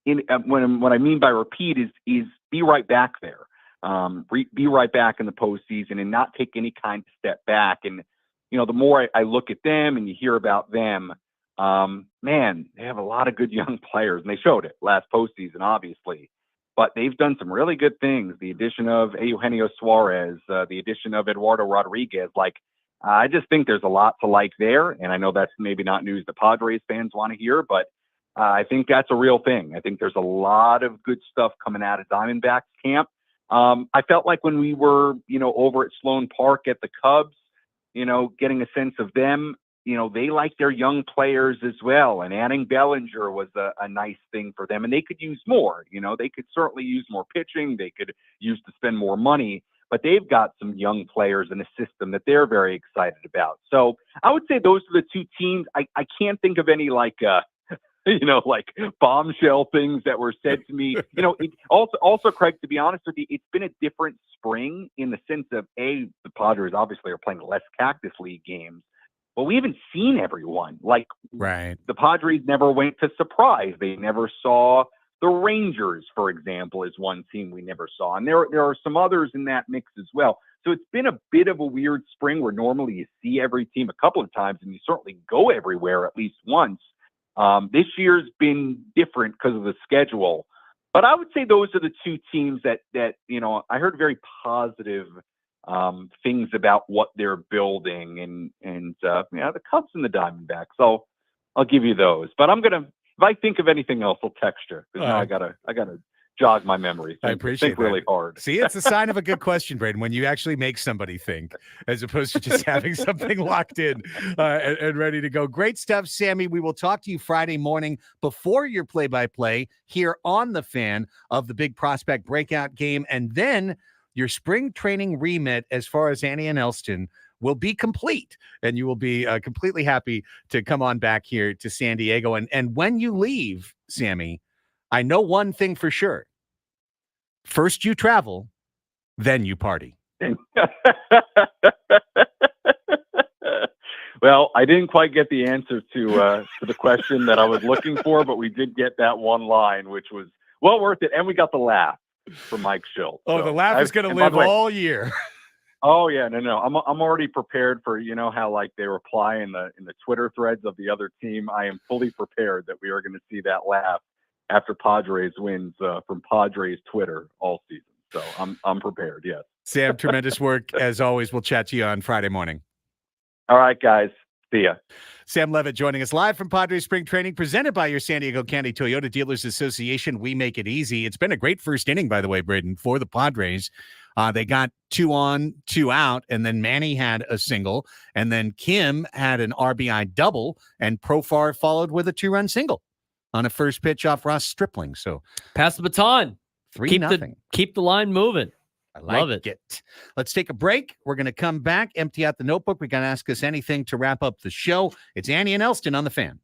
What I mean by repeat is be right back there, be right back in the postseason and not take any kind of step back. And, the more I look at them and you hear about them, man, they have a lot of good young players, and they showed it last postseason, obviously. But they've done some really good things. The addition of Eugenio Suarez, the addition of Eduardo Rodriguez, I just think there's a lot to like there. And I know that's maybe not news the Padres fans want to hear, but I think that's a real thing. I think there's a lot of good stuff coming out of Diamondbacks camp. I felt like when we were, over at Sloan Park at the Cubs, getting a sense of them, they like their young players as well. And adding Bellinger was a nice thing for them. And they could use more. They could certainly use more pitching. They could use to spend more money. But they've got some young players in a system that they're very excited about. So I would say those are the two teams. I can't think of any like bombshell things that were said to me. Also, Craig, to be honest with you, it's been a different spring in the sense of the Padres obviously are playing less Cactus League games, but we haven't seen everyone. Right. The Padres never went to Surprise. They never saw the Rangers, for example, is one team we never saw. And there are some others in that mix as well. So it's been a bit of a weird spring where normally you see every team a couple of times and you certainly go everywhere at least once. This year's been different because of the schedule, but I would say those are the two teams that I heard very positive things about what they're building, and the Cubs and the Diamondbacks. So I'll give you those. But if I think of anything else, I'll text you because now I gotta jog my memory. I appreciate think really hard. See, it's a sign of a good question, Braden, when you actually make somebody think, as opposed to just having something locked in and ready to go. Great stuff, Sammy. We will talk to you Friday morning before your play-by-play here on The Fan of the big prospect breakout game. And then your spring training remit as far as Annie and Elsten will be complete, and you will be completely happy to come on back here to San Diego. And when you leave, Sammy, I know one thing for sure. First you travel, then you party. Well, I didn't quite get the answer to the question that I was looking for, but we did get that one line, which was well worth it. And we got the laugh from Mike Schultz. Oh, the laugh is going to live all year. Oh yeah, no. I'm already prepared for, how they reply in the Twitter threads of the other team. I am fully prepared that we are going to see that laugh after Padres wins from Padres Twitter all season. So I'm prepared. Yes. Sam, tremendous work as always. We'll chat to you on Friday morning. All right, guys. See ya. Sam Levitt joining us live from Padres Spring Training, presented by your San Diego County Toyota Dealers Association. We make it easy. It's been a great first inning, by the way, Braden, for the Padres. They got 2 on, 2 out, and then Manny had a single, and then Kim had an RBI double, and Profar followed with a 2-run single on a first pitch off Ross Stripling. So pass the baton. 3-0. Keep the line moving. I love it. Let's take a break. We're going to come back, empty out the notebook. We're going to ask us anything to wrap up the show. It's Annie and Elsten on The Fan.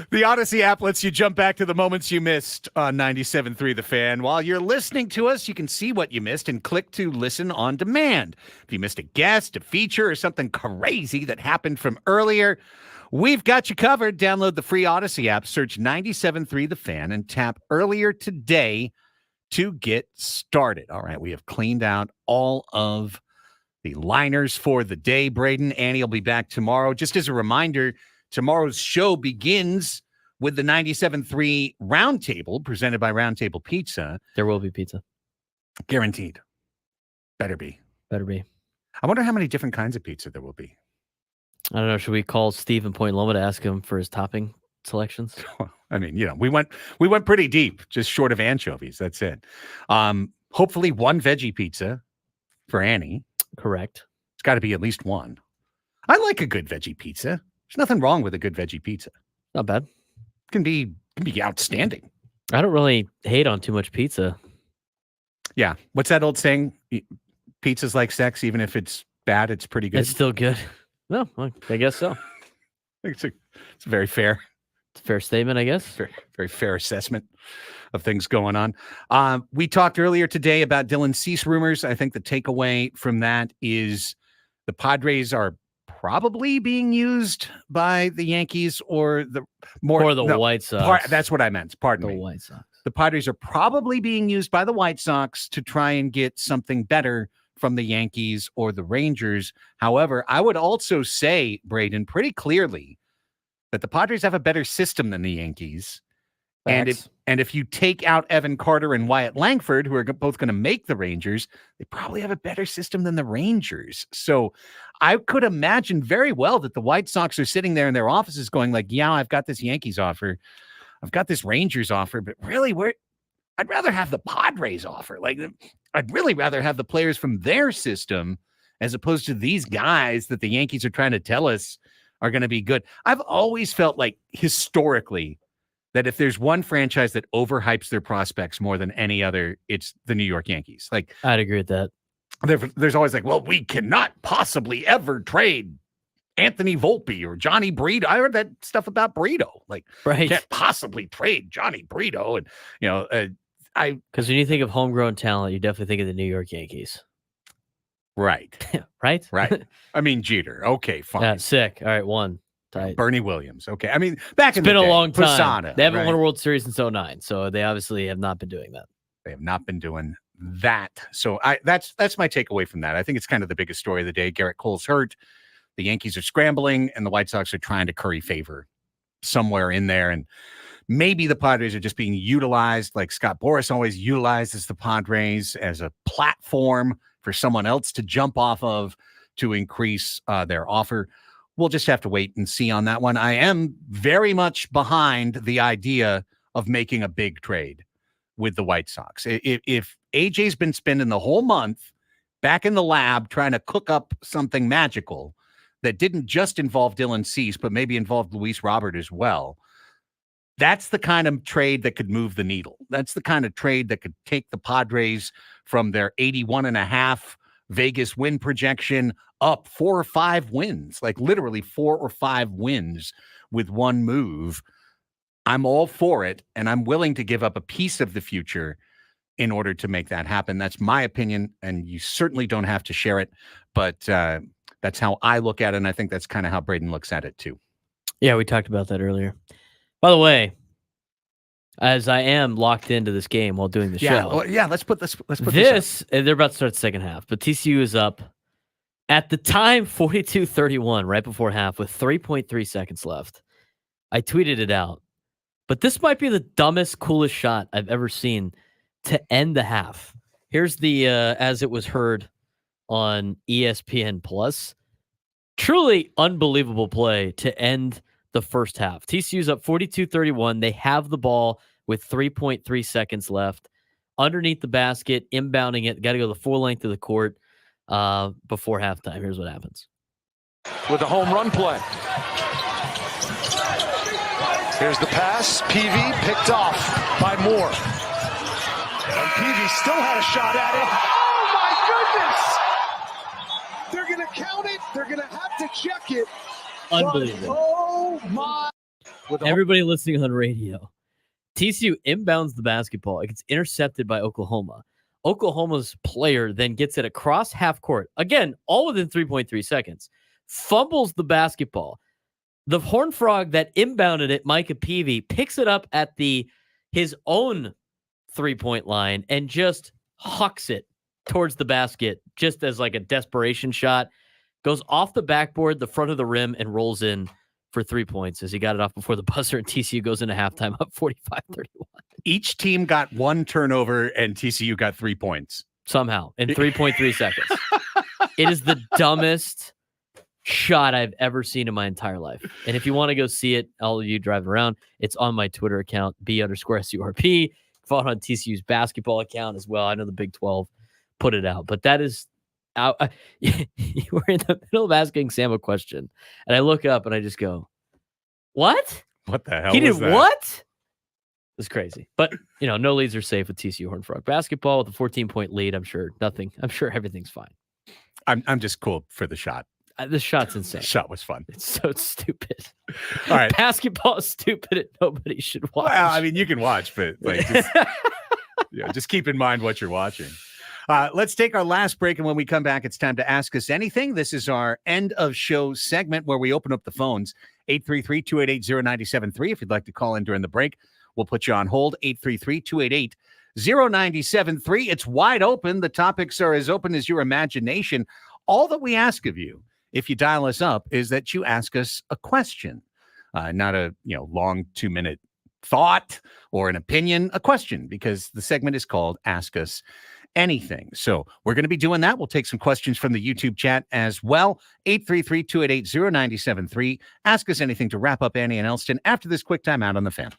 The Odyssey app lets you jump back to the moments you missed on 97.3 The Fan. While you're listening to us, you can see what you missed and click to listen on demand. If you missed a guest, a feature, or something crazy that happened from earlier, we've got you covered. Download the free Odyssey app, search 97.3 The Fan, and tap earlier today to get started. All right, we have cleaned out all of the liners for the day. Braden, Annie will be back tomorrow. Just as a reminder, tomorrow's show begins with the 97.3 Roundtable presented by Roundtable Pizza. There will be pizza. Guaranteed. Better be. Better be. I wonder how many different kinds of pizza there will be. I don't know. Should we call Steve in Point Loma to ask him for his topping selections? I mean, we went pretty deep, just short of anchovies. That's it. Hopefully one veggie pizza for Annie. Correct. It's got to be at least one. I like a good veggie pizza. There's nothing wrong with a good veggie pizza. Not bad. Can be outstanding. I don't really hate on too much pizza. Yeah. What's that old saying? Pizza's like sex. Even if it's bad, it's pretty good. It's still good. No, I guess so. It's very fair. It's a fair statement, I guess. Very, very fair assessment of things going on. We talked earlier today about Dylan Cease rumors. I think the takeaway from that is the Padres are probably being used by the Yankees or the White Sox. That's what I meant. Pardon me. The White Sox. The Padres are probably being used by the White Sox to try and get something better from the Yankees or the Rangers. However, I would also say, Braden, pretty clearly that the Padres have a better system than the Yankees. Facts. And if you take out Evan Carter and Wyatt Langford, who are both going to make the Rangers, they probably have a better system than the Rangers. So I could imagine very well that the White Sox are sitting there in their offices going like, yeah, I've got this Yankees offer. I've got this Rangers offer, but really I'd rather have the Padres offer. Like, I'd really rather have the players from their system as opposed to these guys that the Yankees are trying to tell us are going to be good. I've always felt like historically that if there's one franchise that overhypes their prospects more than any other, it's the New York Yankees. Like, I'd agree with that. There's always like, well, we cannot possibly ever trade Anthony Volpe or Johnny Brito. I heard that stuff about Brito. Like, right. Can't possibly trade Johnny Brito. And, because when you think of homegrown talent, you definitely think of the New York Yankees. Right. Right? Right. I mean, Jeter. Okay, fine. Yeah, sick. All right, one. Tight. Bernie Williams. Okay. I mean, back in it's been the day, a long time. Posada, they haven't right? won a World Series since 2009, so they obviously have not been doing that. They have not been doing that. So that's my takeaway from that. I think it's kind of the biggest story of the day. Garrett Cole's hurt. The Yankees are scrambling, and the White Sox are trying to curry favor somewhere in there. And maybe the Padres are just being utilized, like Scott Boras always utilizes the Padres as a platform for someone else to jump off of to increase their offer. We'll just have to wait and see on that one. I am very much behind the idea of making a big trade with the White Sox. If AJ's been spending the whole month back in the lab trying to cook up something magical that didn't just involve Dylan Cease, but maybe involved Luis Robert as well, that's the kind of trade that could move the needle. That's the kind of trade that could take the Padres from their 81.5 Vegas win projection up 4 or 5 wins, like literally 4 or 5 wins with one move. I'm all for it, and I'm willing to give up a piece of the future in order to make that happen. That's my opinion, and you certainly don't have to share it, but that's how I look at it, and I think that's kind of how Braden looks at it too. Yeah, we talked about that earlier. By the way, as I am locked into this game while doing the show. Well, yeah, let's put this they're about to start the second half, but TCU is up at the time 42-31 right before half with 3.3 seconds left. I tweeted it out. But this might be the dumbest, coolest shot I've ever seen to end the half. Here's the as it was heard on ESPN Plus. Truly unbelievable play to end the first half. TCU's up 42-31. They have the ball with 3.3 seconds left. Underneath the basket, inbounding it. Got to go the full length of the court before halftime. Here's what happens. With a home run play. Here's the pass. PV picked off by Moore. And PV still had a shot at it. Oh, my goodness! They're going to count it. They're going to have to check it. Unbelievable. But, oh, my. Everybody listening on radio. TCU inbounds the basketball. It gets intercepted by Oklahoma. Oklahoma's player then gets it across half court. Again, all within 3.3 seconds. Fumbles the basketball. The Horned Frog that inbounded it, Micah Peavy, picks it up at his own 3-point line and just hucks it towards the basket just as like a desperation shot. Goes off the backboard, the front of the rim, and rolls in for 3 points as he got it off before the buzzer, and TCU goes into halftime up 45-31. Each team got one turnover, and TCU got 3 points. Somehow, in 3.3 seconds. It is the dumbest shot I've ever seen in my entire life. And if you want to go see it, all of you driving around, it's on my Twitter account, B_SURP. Follow on TCU's basketball account as well. I know the Big 12 put it out, but that is out. You were in the middle of asking Sam a question, and I look up and I just go, "What? What the hell? He did was that? what?" It was crazy. But no leads are safe with TCU Horned Frog basketball with a 14-point lead. I'm sure everything's fine. I'm just cool for the shot. The shot's insane. Shot was fun. It's so stupid. All right. Basketball is stupid and nobody should watch. Well, I mean, you can watch, but just keep in mind what you're watching. Let's take our last break, and when we come back, it's time to Ask Us Anything. This is our end of show segment where we open up the phones, 833-288-0973. If you'd like to call in during the break, we'll put you on hold, 833-288-0973. It's wide open. The topics are as open as your imagination. All that we ask of you, if you dial us up, is that you ask us a question, not a long 2-minute thought or an opinion, a question, because the segment is called Ask Us Anything. So we're going to be doing that. We'll take some questions from the YouTube chat as well. 833-288-0973. Ask us anything to wrap up Annie and Elsten after this quick time out on the Fan.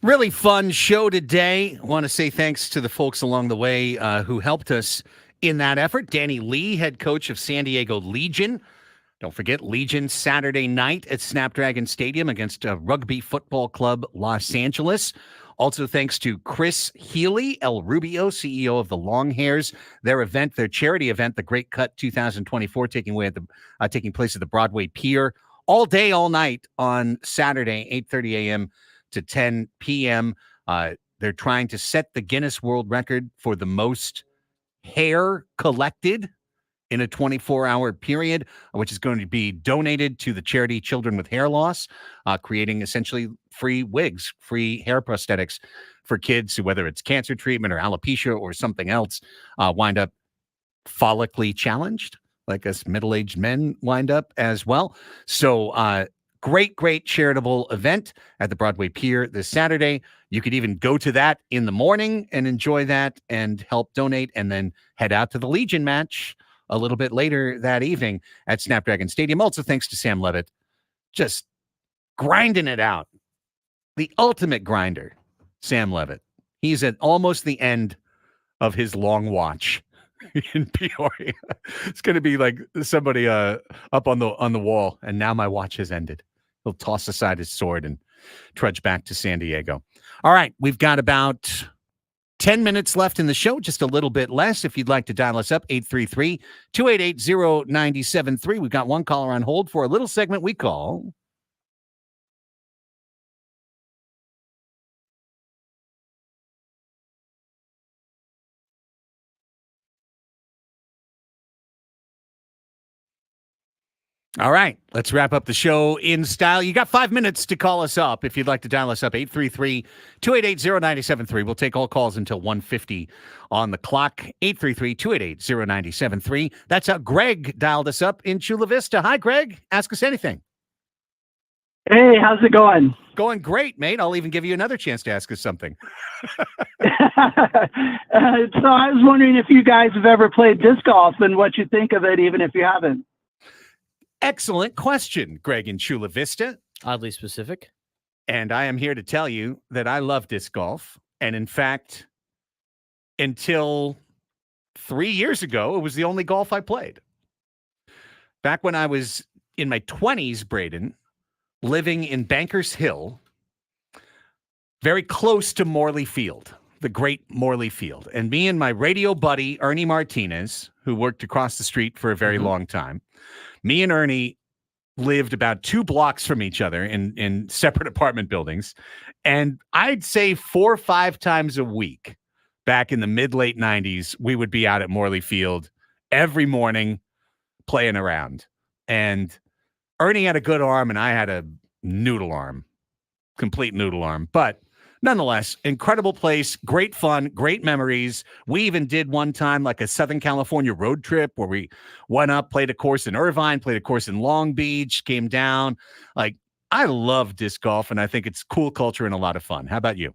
Really fun show today. I want to say thanks to the folks along the way who helped us in that effort. Danny Lee, head coach of San Diego Legion. Don't forget Legion Saturday night at Snapdragon Stadium against Rugby Football Club Los Angeles. Also thanks to Chris Healy, El Rubio, CEO of the Longhairs. Their event, their charity event, the Great Cut 2024, taking place at the Broadway Pier all day, all night on Saturday, 8:30 a.m. to 10 p.m. They're trying to set the Guinness World Record for the most hair collected in a 24-hour period, which is going to be donated to the charity Children with Hair Loss, creating essentially free wigs, free hair prosthetics for kids who, whether it's cancer treatment or alopecia or something else, wind up follically challenged, like us middle-aged men wind up as well. So great charitable event at the Broadway Pier this Saturday. You could even go to that in the morning and enjoy that and help donate, and then head out to the Legion match a little bit later that evening at Snapdragon Stadium. Also, thanks to Sam Levitt, just grinding it out. The ultimate grinder, Sam Levitt. He's at almost the end of his long watch in Peoria. It's going to be like somebody up on the wall, and now my watch has ended. He'll toss aside his sword and trudge back to San Diego. All right, we've got about 10 minutes left in the show, just a little bit less. If you'd like to dial us up, 833-288-0973. We've got one caller on hold for a little segment we call All right, let's wrap up the show in style. You got 5 minutes to call us up if you'd like to dial us up, 833-288-0973. We'll take all calls until 1:50 on the clock, 833-288-0973. That's how Greg dialed us up in Chula Vista. Hi, Greg. Ask us anything. Hey, how's it going? Going great, mate. I'll even give you another chance to ask us something. So I was wondering if you guys have ever played disc golf and what you think of it, even if you haven't. Excellent question, Greg in Chula Vista. Oddly specific. And I am here to tell you that I love disc golf. And in fact, until 3 years ago, it was the only golf I played. Back when I was in my 20s, Braden, living in Bankers Hill, very close to Morley Field, the great Morley Field. And me and my radio buddy, Ernie Martinez, who worked across the street for a very long time, me and Ernie lived about 2 blocks from each other in separate apartment buildings. And I'd say 4 or 5 times a week back in the mid-late 90s, we would be out at Morley Field every morning playing around. And Ernie had a good arm and I had a noodle arm, complete noodle arm. But nonetheless, incredible place, great fun, great memories. We even did one time like a Southern California road trip where we went up, played a course in Irvine, played a course in Long Beach, came down. Like, I love disc golf, and I think it's cool culture and a lot of fun. How about you?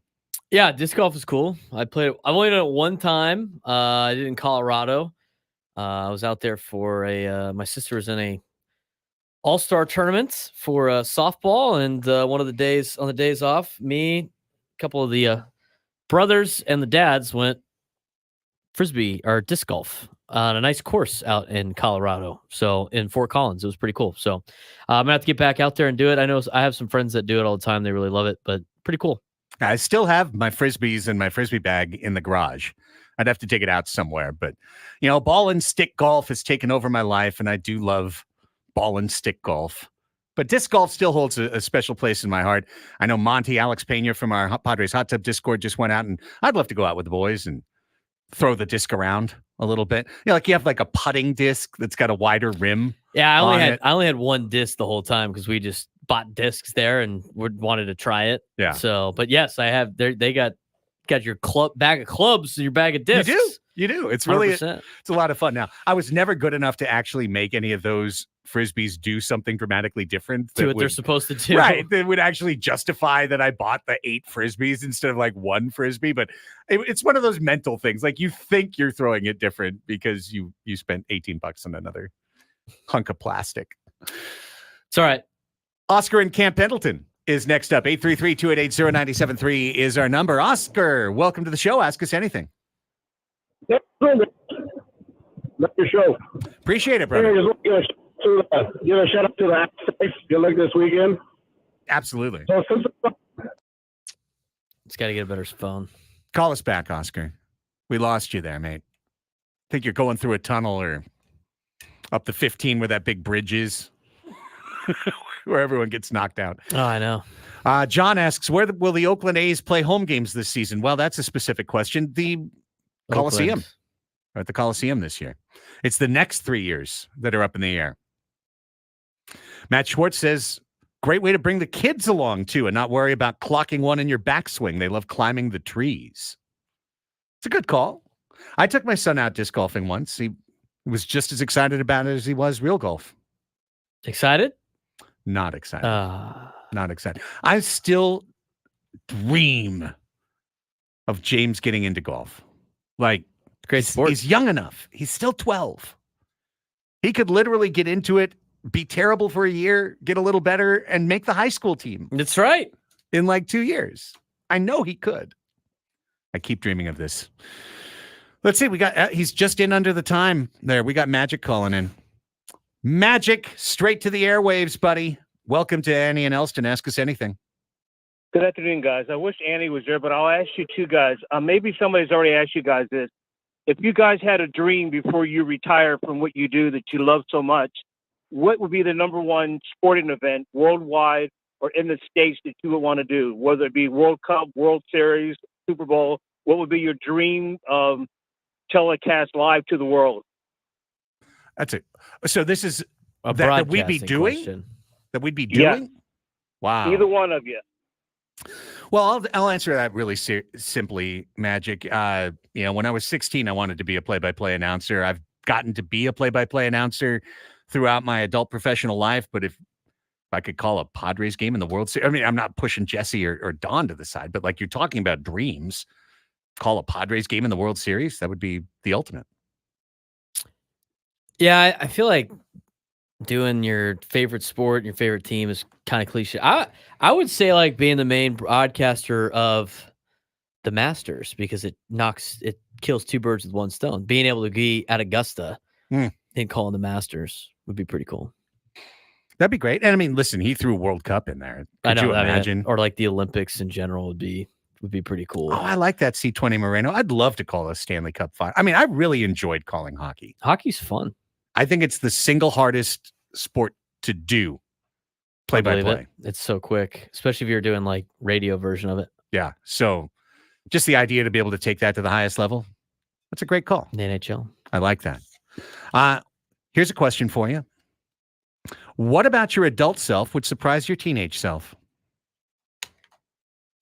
Yeah, disc golf is cool. I've only done it one time. I did it in Colorado. I was out there for my sister was in a all-star tournament for softball, and on the days off, me, a couple of the brothers and the dads went frisbee or disc golf on a nice course out in Colorado. So in Fort Collins, it was pretty cool. So I'm gonna have to get back out there and do it. I know I have some friends that do it all the time. They really love it, but pretty cool. I still have my frisbees and my frisbee bag in the garage. I'd have to take it out somewhere, but ball and stick golf has taken over my life, and I do love ball and stick golf. But disc golf still holds a special place in my heart. I know Monty, Alex Pena from our Padres Hot Tub Discord just went out, and I'd love to go out with the boys and throw the disc around a little bit. Like you have like a putting disc that's got a wider rim. Yeah, I only had one disc the whole time because we just bought discs there and wanted to try it. Yeah. So, but yes, I have. They got your bag of clubs and your bag of discs. You do. It's really, 100%. It's a lot of fun. Now, I was never good enough to actually make any of those frisbees do something dramatically different to what they're supposed to do. Right. That would actually justify that I bought the 8 frisbees instead of like 1 frisbee. But it's one of those mental things. Like you think you're throwing it different because you spent $18 on another hunk of plastic. It's all right. Oscar in Camp Pendleton. is next up. 833-288-0973 is our number. Oscar, welcome to the show. Ask us anything. Love your show. Appreciate it, brother. Hey, give a shout out to the Aztecs. Good luck this weekend. Absolutely. So It's got to get a better phone. Call us back, Oscar. We lost you there, mate. Think you're going through a tunnel or up the 15 where that big bridge is, where everyone gets knocked out. Oh, I know. John asks, where will the Oakland A's play home games this season? Well, that's a specific question. The Coliseum. Oakland. At the Coliseum this year. It's the next 3 years that are up in the air. Matt Schwartz says, great way to bring the kids along, too, and not worry about clocking one in your backswing. They love climbing the trees. It's a good call. I took my son out disc golfing once. He was just as excited about it as he was real golf. Excited? Not excited. Not excited. I still dream of James getting into golf. Like, great sport. He's young enough. He's still 12. He could literally get into it, be terrible for a year, get a little better, and make the high school team. That's right. In like 2 years. I know he could. I keep dreaming of this. Let's see. We got, he's just in under the time there. We got Magic calling in. Magic, straight to the airwaves, buddy. Welcome to Annie and Elsten. Ask us anything. Good afternoon, guys. I wish Annie was there, but I'll ask you two guys. Maybe somebody's already asked you guys this. If you guys had a dream before you retire from what you do that you love so much, what would be the number one sporting event worldwide or in the States that you would want to do? Whether it be World Cup, World Series, Super Bowl, what would be your dream telecast live to the world? That's it. So this is a that we'd be doing? Question. That we'd be doing? Yeah. Wow. Either one of you. Well, I'll answer that really simply, Magic. When I was 16, I wanted to be a play-by-play announcer. I've gotten to be a play-by-play announcer throughout my adult professional life. But if I could call a Padres game in the World Series, I mean, I'm not pushing Jesse or Don to the side, but like you're talking about dreams, call a Padres game in the World Series, that would be the ultimate. Yeah, I feel like doing your favorite sport and your favorite team is kind of cliche. I would say like being the main broadcaster of the Masters because it kills two birds with one stone. Being able to be at Augusta and calling the Masters would be pretty cool. That'd be great. And I mean, listen, he threw World Cup in there. Could you imagine? Or like the Olympics in general would be pretty cool. Oh, I like that C20 Moreno. I'd love to call a Stanley Cup final. I mean, I really enjoyed calling hockey. Hockey's fun. I think it's the single hardest sport to do. Play-by-play. It's so quick, especially if you're doing like radio version of it. Yeah. So just the idea to be able to take that to the highest level, that's a great call. The NHL. I like that. Here's a question for you. What about your adult self would surprise your teenage self?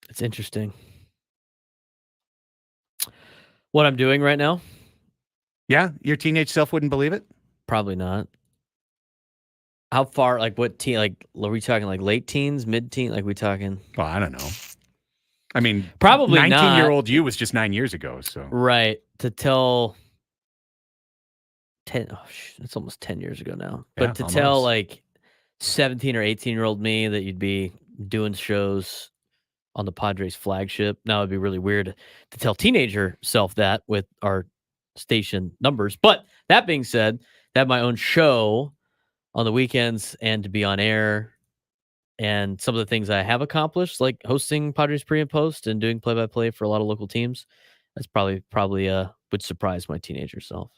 It's interesting. What I'm doing right now? Yeah, your teenage self wouldn't believe it? Probably not. How far, like what teen, like are we talking like late teens, mid-teen? Like we talking? Oh, I don't know. I mean, probably 19-year-old you was just 9 years ago. So right. To tell 10, it's almost 10 years ago now. But Yeah, to almost. tell like 17 or 18-year-old me that you'd be doing shows on the Padres flagship, now it'd be really weird to tell teenager self that with our station numbers. But that being said, to have my own show on the weekends and to be on air and some of the things I have accomplished, like hosting Padres pre and post and doing play-by-play for a lot of local teams, that's probably would surprise my teenager self.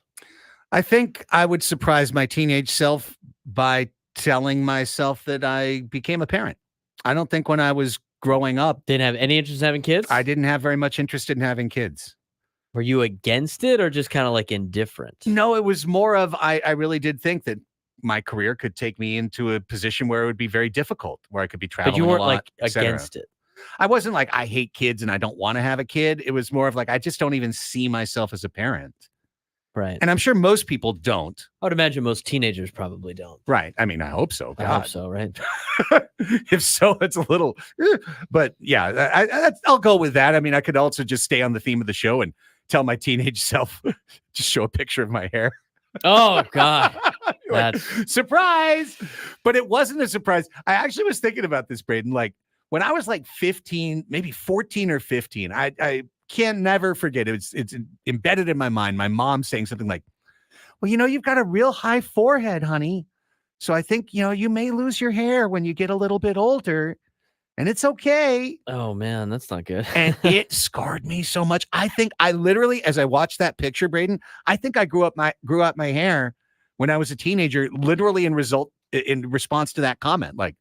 I think I would surprise my teenage self by telling myself that I became a parent. I don't think when I was growing up, didn't have any interest in having kids? I didn't have very much interest in having kids. Were you against it or just kind of like indifferent? No, it was more of I really did think that my career could take me into a position where it would be very difficult, where I could be traveling. But you weren't a lot, like et cetera. against it. I wasn't like I hate kids and I don't want to have a kid. It was more of like I just don't even see myself as a parent. Right. And I'm sure most people don't. I would imagine most teenagers probably don't. Right. I mean, I hope so. I hope so, right? If so, it's a little, but yeah, I'll go with that. I mean, I could also just stay on the theme of the show and tell my teenage self, just show a picture of my hair. Oh, God. Like, surprise. But it wasn't a surprise. I actually was thinking about this, Braden. Like, when I was like 15, maybe 14 or 15, I can never forget it. It's embedded in my mind. My mom saying something like, well, you've got a real high forehead, honey. So I think, you may lose your hair when you get a little bit older, and it's okay. Oh man, that's not good. And it scarred me so much. I think I literally, as I watched that picture, Braden, I think I grew out my hair when I was a teenager, literally in response to that comment. Like,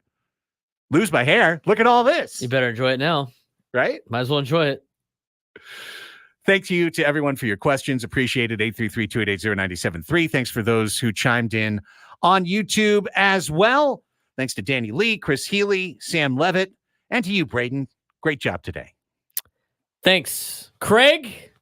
lose my hair. Look at all this. You better enjoy it now. Right? Might as well enjoy it. Thank you to everyone for your questions. Appreciate it. 833-288-0973. Thanks for those who chimed in on YouTube as well. Thanks to Danny Lee, Chris Healy, Sam Levitt, and to you, Braden. Great job today. Thanks, Craig.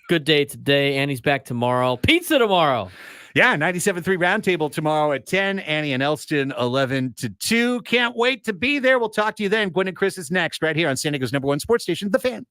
Good day today. Annie's back tomorrow. Pizza tomorrow. Yeah, 97.3 Roundtable tomorrow at 10. Annie and Elsten, 11 to 2. Can't wait to be there. We'll talk to you then. Gwen and Chris is next right here on San Diego's #1 sports station, The Fan.